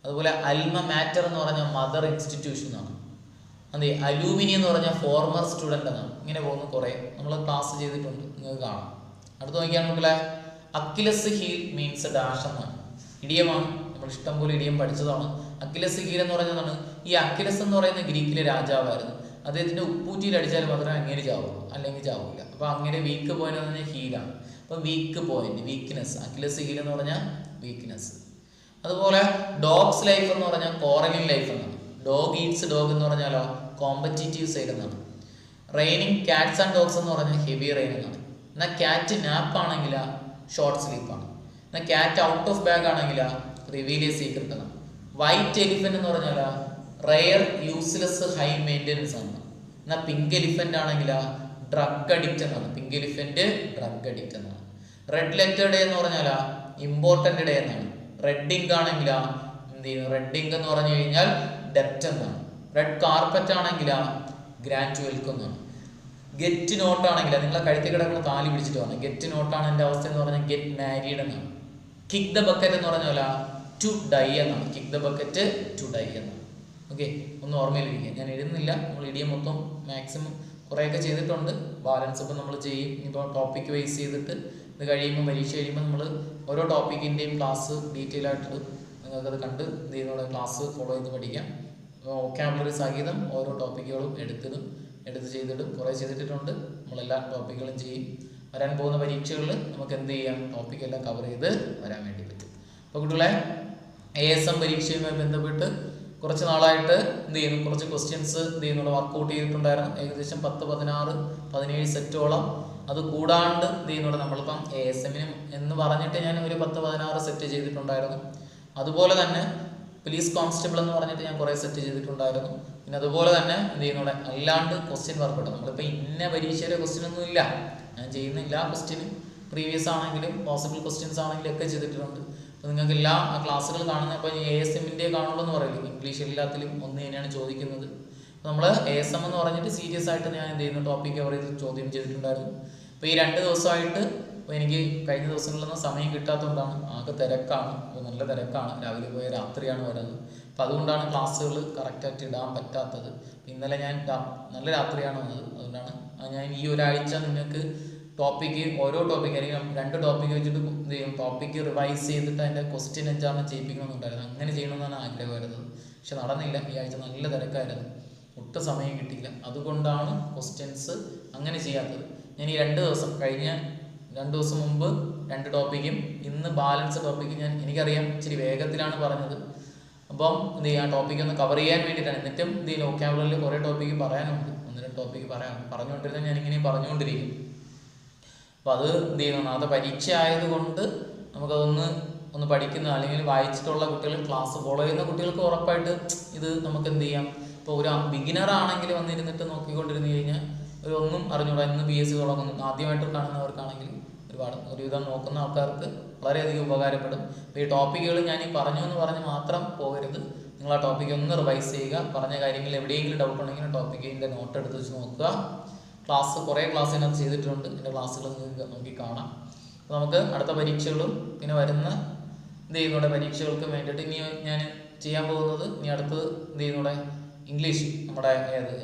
അതുപോലെ അൽമ മാറ്റർ എന്ന് പറഞ്ഞാൽ മദർ ഇൻസ്റ്റിറ്റ്യൂഷൻ എന്നാണ്. അതെ, അലൂമിനി എന്ന് പറഞ്ഞാൽ ഫോർമർ സ്റ്റുഡൻ്റ് എന്നാണ്. ഇങ്ങനെ പോകുന്ന കുറേ നമ്മൾ ക്ലാസ് ചെയ്തിട്ടുണ്ട്, നിങ്ങൾക്ക് കാണാം. അടുത്ത് നോക്കിയാണ് മക്കളെ, അക്കിലസ് ഹീൽ മീൻസ് ഡാഷ് എന്നാണ്. ഇടിയമാണ്, നമ്മൾ ഇഷ്ടം പോലെ ഇടിയം പഠിച്ചതാണ്. അക്കിലസ് ഹീൽ എന്ന് പറയുന്നതാണ്. ഈ അക്കിലസ് എന്ന് പറയുന്ന ഗ്രീക്കിലെ രാജാവായിരുന്നു. അദ്ദേഹത്തിൻ്റെ ഉപ്പൂറ്റിയിൽ അടിച്ചാൽ മാത്രമേ അങ്ങനെ ചാവുള്ളൂ, അല്ലെങ്കിൽ ചാവില്ല. അപ്പോൾ അങ്ങനെ വീക്ക് പോയിന്റ് എന്ന് പറഞ്ഞാൽ ഹീലാണ്. അപ്പോൾ weak point, weakness. Achilles heel എന്ന് പറഞ്ഞാൽ വീക്ക്നെസ്. അതുപോലെ ഡോഗ്സ് ലൈഫ് എന്ന് പറഞ്ഞാൽ കോറലിൻ ലൈഫ് എന്നാണ്. ഡോഗ് ഈറ്റ്സ് ഡോഗ് എന്ന് പറഞ്ഞാലോ കോമ്പറ്റീറ്റീവ് സൈഡ് എന്നാണ്. റെയിനിങ് കാറ്റ്സ് ആൻഡ് ഡോഗ്സ് എന്ന് പറഞ്ഞാൽ ഹെവി റെയിൻ എന്നാണ്. എന്നാൽ ക്യാറ്റ് നാപ്പ് ആണെങ്കിൽ ഷോർട്ട് സ്ലീപ്പാണ്. എന്നാൽ ക്യാറ്റ് ഔട്ട് ഓഫ് ബാഗ് ആണെങ്കിൽ റിവീൽ എ സീക്രട്ട് എന്നാണ്. വൈറ്റ് എലിഫന്റ് എന്ന് പറഞ്ഞാൽ റെയർ യൂസ്ലെസ് ഹൈ മെയിൻ്റെനൻസ് ആണ്. എന്നാൽ പിങ്ക് എലിഫന്റ് ആണെങ്കിൽ ഡ്രഗ് അഡിക്റ്റ് എന്നാണ്. പിങ്ക് എലിഫന്റ് ഡ്രഗ് അഡിക്റ്റ് എന്നാണ്. റെഡ് ലെറ്റർ ഡേ എന്ന് പറഞ്ഞാൽ ഇമ്പോർട്ടൻ്റ് ഡേ എന്നാണ്. റെഡ് ഇങ്ക് ആണെങ്കിൽ എന്ത് ചെയ്യുന്നു, റെഡ് ഇങ്ക് എന്ന് പറഞ്ഞു കഴിഞ്ഞാൽ ഡെപ്റ്റ് എന്നാണ്. റെഡ് കാർപ്പറ്റ് ആണെങ്കിൽ ഗ്രാൻഡ് വെൽക്കം എന്നാണ്. ഗെറ്റ് നോട്ട് ആണെങ്കിൽ നിങ്ങളെ കഴുത്തി കിടക്കുന്ന താലി പിടിച്ചിട്ട് വന്നു. ഗെറ്റ് നോട്ടാണ് എൻ്റെ അവസ്ഥ എന്ന് പറഞ്ഞാൽ ഗെറ്റ് മാരീഡ് എന്നാണ്. കിക്ക് ദ ബക്കറ്റ് എന്ന് പറഞ്ഞാൽ ടു ഡൈ എന്നാണ്. Kick the bucket to die എന്നാണ്. ഓക്കെ, ഒന്ന് ഓർമ്മയിലിരിക്കുക. ഞാൻ എഴുതുന്നില്ല, നമ്മൾ ഇടിയം മൊത്തം മാക്സിമം കുറേയൊക്കെ ചെയ്തിട്ടുണ്ട്. ബാലൻസ് ഇപ്പം നമ്മൾ ചെയ്യും. ഇപ്പോൾ ടോപ്പിക്ക് വൈസ് ചെയ്തിട്ട് ഇത് കഴിയുമ്പോൾ, പരീക്ഷ കഴിയുമ്പോൾ നമ്മൾ ഓരോ ടോപ്പിക്കിൻ്റെയും ക്ലാസ് ഡീറ്റെയിൽ ആയിട്ട് നിങ്ങൾക്കത് കണ്ട് എന്ത് ചെയ്യുന്ന ക്ലാസ് ഫോളോ ചെയ്ത് പഠിക്കാം. വൊക്കാബുലറി സഹിതം ഓരോ ടോപ്പിക്കുകളും എടുത്ത് ചെയ്തിട്ടും കുറേ ചെയ്തിട്ടുണ്ട്. നമ്മളെല്ലാ ടോപ്പിക്കുകളും ചെയ്യും. വരാൻ പോകുന്ന പരീക്ഷകളിൽ നമുക്ക് എന്ത് ചെയ്യാം, ടോപ്പിക്കെല്ലാം കവർ ചെയ്ത് വരാൻ വേണ്ടി പറ്റും. അപ്പോൾ കുട്ടികളെ, ASM പരീക്ഷയുമായി ബന്ധപ്പെട്ട് കുറച്ച് നാളായിട്ട് എന്ത് ചെയ്യുന്നു, കുറച്ച് ക്വസ്റ്റ്യൻസ് എന്ത് ചെയ്യുന്നു വർക്കൗട്ട് ചെയ്തിട്ടുണ്ടായിരുന്നു. ഏകദേശം 10, 16, 17 സെറ്റോളം. അത് കൂടാണ്ട് എന്ത് ചെയ്യുന്നുണ്ട്, നമ്മളിപ്പം ASM എന്ന് പറഞ്ഞിട്ട് ഞാൻ ഒരു 10, 16 സെറ്റ് ചെയ്തിട്ടുണ്ടായിരുന്നു. അതുപോലെ തന്നെ പോലീസ് കോൺസ്റ്റബിൾ എന്ന് പറഞ്ഞിട്ട് ഞാൻ കുറേ സെറ്റ് ചെയ്തിട്ടുണ്ടായിരുന്നു. പിന്നെ അതുപോലെ തന്നെ എന്ത് ചെയ്യുന്നുണ്ട്, അല്ലാണ്ട് ക്വസ്റ്റ്യൻ വർക്കൗട്ട്. നമ്മളിപ്പോൾ ഇന്ന പരീക്ഷയുടെ ക്വസ്റ്റ്യൻ ഒന്നും ഇല്ല, ഞാൻ ചെയ്യുന്ന എല്ലാ ക്വസ്റ്റ്യനും പ്രീവിയസ് ആണെങ്കിലും പോസിബിൾ ക്വസ്റ്റ്യൻസ് ആണെങ്കിലും ഒക്കെ ചെയ്തിട്ടുണ്ട്. അപ്പോൾ നിങ്ങൾക്ക് എല്ലാ ക്ലാസ്സുകൾ കാണുന്ന, ഇപ്പോൾ ASMൻ്റെ കാണുള്ളൂ എന്ന് പറയില്ല, ഇംഗ്ലീഷ് എല്ലാത്തിലും ഒന്ന് തന്നെയാണ് ചോദിക്കുന്നത്. അപ്പോൾ നമ്മൾ ASM എന്ന് പറഞ്ഞിട്ട് സീരിയസ് ആയിട്ട് ഞാൻ എന്ത് ചെയ്യുന്നു, ടോപ്പിക്ക് കവർ ചെയ്ത് ചോദ്യം ചെയ്തിട്ടുണ്ടായിരുന്നു. അപ്പോൾ ഈ 2 ദിവസമായിട്ട് എനിക്ക് കഴിഞ്ഞ ദിവസങ്ങളിലൊന്നും സമയം കിട്ടാത്തതുകൊണ്ടാണ്. ആകെ തിരക്കാണ്, നല്ല തിരക്കാണ്. രാവിലെ പോയ രാത്രിയാണ് വരുന്നത്. അപ്പോൾ അതുകൊണ്ടാണ് ക്ലാസ്സുകൾ കറക്റ്റായിട്ട് ഇടാൻ പറ്റാത്തത്. ഇന്നലെ ഞാൻ നല്ല രാത്രിയാണ് വന്നത്. അതുകൊണ്ടാണ് ഞാൻ ഈ ഒരാഴ്ച നിങ്ങൾക്ക് ഓരോ ടോപ്പിക്ക് അല്ലെങ്കിൽ 2 ടോപ്പിക്ക് വെച്ചിട്ട് എന്ത് ചെയ്യും, ടോപ്പിക്ക് റിവൈസ് ചെയ്തിട്ട് അതിൻ്റെ ക്വസ്റ്റ്യൻ എക്സാം ചെയ്യിപ്പിക്കണമെന്നുണ്ടായിരുന്നു. അങ്ങനെ ചെയ്യണമെന്നാണ് ആഗ്രഹം വരുന്നത്. പക്ഷെ നടന്നില്ല. ഈ ആഴ്ച നല്ല തിരക്കായിരുന്നു, ഒട്ടും സമയം കിട്ടിയില്ല. അതുകൊണ്ടാണ് ക്വസ്റ്റ്യൻസ് അങ്ങനെ ചെയ്യാത്തത്. ഞാൻ ഈ 2 ദിവസം, കഴിഞ്ഞ 2 ദിവസം മുമ്പ് 2 ടോപ്പിക്കും ഇന്ന് ബാലൻസ് ടോപ്പിക്ക് എനിക്കറിയാം ഇച്ചിരി വേഗത്തിലാണ് പറഞ്ഞത്. അപ്പം എന്ത് ചെയ്യുക, ടോപ്പിക്ക് ഒന്ന് കവർ ചെയ്യാൻ വേണ്ടിയിട്ടാണ്. എന്നിട്ടും എന്ത് ചെയ്യില്ല, വൊക്കാബുലറിയിൽ കുറേ ടോപ്പിക്ക് പറയാനുണ്ട്. ഒന്ന് രണ്ട് ടോപ്പിക്ക് പറഞ്ഞുകൊണ്ടിരുന്ന ഞാനിങ്ങനെ പറഞ്ഞുകൊണ്ടിരിക്കും. അപ്പോൾ അത് എന്ത് ചെയ്യുന്നു, അത് പരീക്ഷ ആയതുകൊണ്ട് നമുക്കതൊന്ന് പഠിക്കുന്ന അല്ലെങ്കിൽ വായിച്ചിട്ടുള്ള കുട്ടികൾ, ക്ലാസ് ഫോളോ ചെയ്യുന്ന കുട്ടികൾക്ക് ഉറപ്പായിട്ട് ഇത് നമുക്ക് എന്ത് ചെയ്യാം. ഇപ്പോൾ ഒരു ബിഗിനർ ആണെങ്കിൽ വന്നിരുന്നിട്ട് നോക്കിക്കൊണ്ടിരുന്നു കഴിഞ്ഞാൽ ഒന്നും അറിഞ്ഞൂടാ, ഇന്ന് PSC തുടങ്ങുന്നു, ആദ്യമായിട്ട് കാണുന്നവർക്കാണെങ്കിൽ ഒരുവിധം നോക്കുന്ന ആൾക്കാർക്ക് വളരെയധികം ഉപകാരപ്പെടും. അപ്പോൾ ഈ ടോപ്പിക്കുകൾ ഞാൻ ഈ പറഞ്ഞു എന്ന് പറഞ്ഞ് മാത്രം പോകരുത്. നിങ്ങൾ ആ ടോപ്പിക്ക് ഒന്ന് റിവൈസ് ചെയ്യുക. പറഞ്ഞ കാര്യങ്ങൾ എവിടെയെങ്കിലും ഡൗട്ട് ഉണ്ടെങ്കിൽ ടോപ്പിക്കിൻ്റെ നോട്ട് എടുത്ത് വെച്ച് നോക്കുക. കുറേ ക്ലാസ് ഇതിനകത്ത് ചെയ്തിട്ടുണ്ട്, എൻ്റെ ക്ലാസ്സുകൾ നിങ്ങൾക്ക് നോക്കി കാണാം. അപ്പോൾ നമുക്ക് അടുത്ത പരീക്ഷകളും പിന്നെ വരുന്ന എന്ത് ചെയ്യുന്നൂടെ പരീക്ഷകൾക്ക് വേണ്ടിയിട്ട് ഇനി ഞാൻ ചെയ്യാൻ പോകുന്നത്, ഇനി അടുത്തത് എന്ത് ചെയ്യുന്നൂടെ ഇംഗ്ലീഷ്, നമ്മുടെ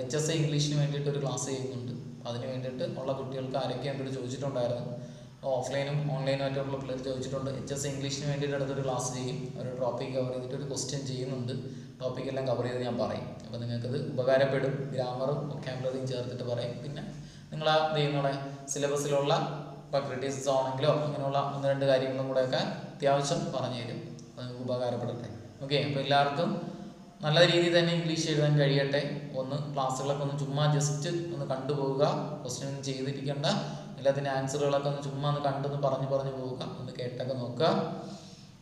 HSI ഇംഗ്ലീഷിന് വേണ്ടിയിട്ട് ഒരു ക്ലാസ് ചെയ്യുന്നുണ്ട്. അതിന് വേണ്ടിയിട്ട് ഉള്ള കുട്ടികൾക്ക് ആരൊക്കെ എന്നോട് ചോദിച്ചിട്ടുണ്ടായിരുന്നു. ഓഫ്ലൈനും ഓൺലൈനും ആയിട്ടുള്ള പിള്ളേർ ചോദിച്ചിട്ടുണ്ട്. HSI ഇംഗ്ലീഷിന് വേണ്ടിയിട്ട് അടുത്തൊരു ക്ലാസ് ചെയ്യും. ഒരു ടോപ്പിക് കവർ ചെയ്തിട്ട് ഒരു ക്വസ്റ്റ്യൻ ചെയ്യുന്നുണ്ട്. ടോപ്പിക്കെല്ലാം കവർ ചെയ്ത് ഞാൻ പറയും. അപ്പോൾ നിങ്ങൾക്കത് ഉപകാരപ്പെടും. ഗ്രാമറും വൊക്കാബുലറിയും ചേർത്തിട്ട് പറയും. പിന്നെ നിങ്ങൾ ആ നിങ്ങളുടെ സിലബസിലുള്ള ഇപ്പോൾ ക്രിറ്റിസിസം ആണെങ്കിലോ അങ്ങനെയുള്ള ഒന്ന് രണ്ട് കാര്യങ്ങളും കൂടെയൊക്കെ അത്യാവശ്യം പറഞ്ഞു തരും. അത് നിങ്ങൾക്ക് ഉപകാരപ്പെടട്ടെ. ഓക്കെ, അപ്പോൾ എല്ലാവർക്കും നല്ല രീതിയിൽ തന്നെ ഇംഗ്ലീഷ് എഴുതാൻ കഴിയട്ടെ. ക്ലാസ്സുകളൊക്കെ ഒന്ന് ചുമ്മാ ജസ്റ്റ് ഒന്ന് കണ്ടുപോവുക. ക്വസ്റ്റ്യൻ ഒന്നും ചെയ്തിരിക്കേണ്ട. എല്ലാത്തിൻ്റെ ആൻസറുകളൊക്കെ ഒന്ന് ചുമ്മാ ഒന്ന് കണ്ടെന്ന് പറഞ്ഞു പോവുക. ഒന്ന് കേട്ടൊക്കെ നോക്കുക.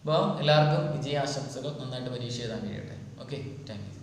അപ്പോൾ എല്ലാവർക്കും വിജയാശംസകൾ. നന്നായിട്ട് പരീക്ഷ എഴുതാൻ കഴിയട്ടെ. Okay, thank you.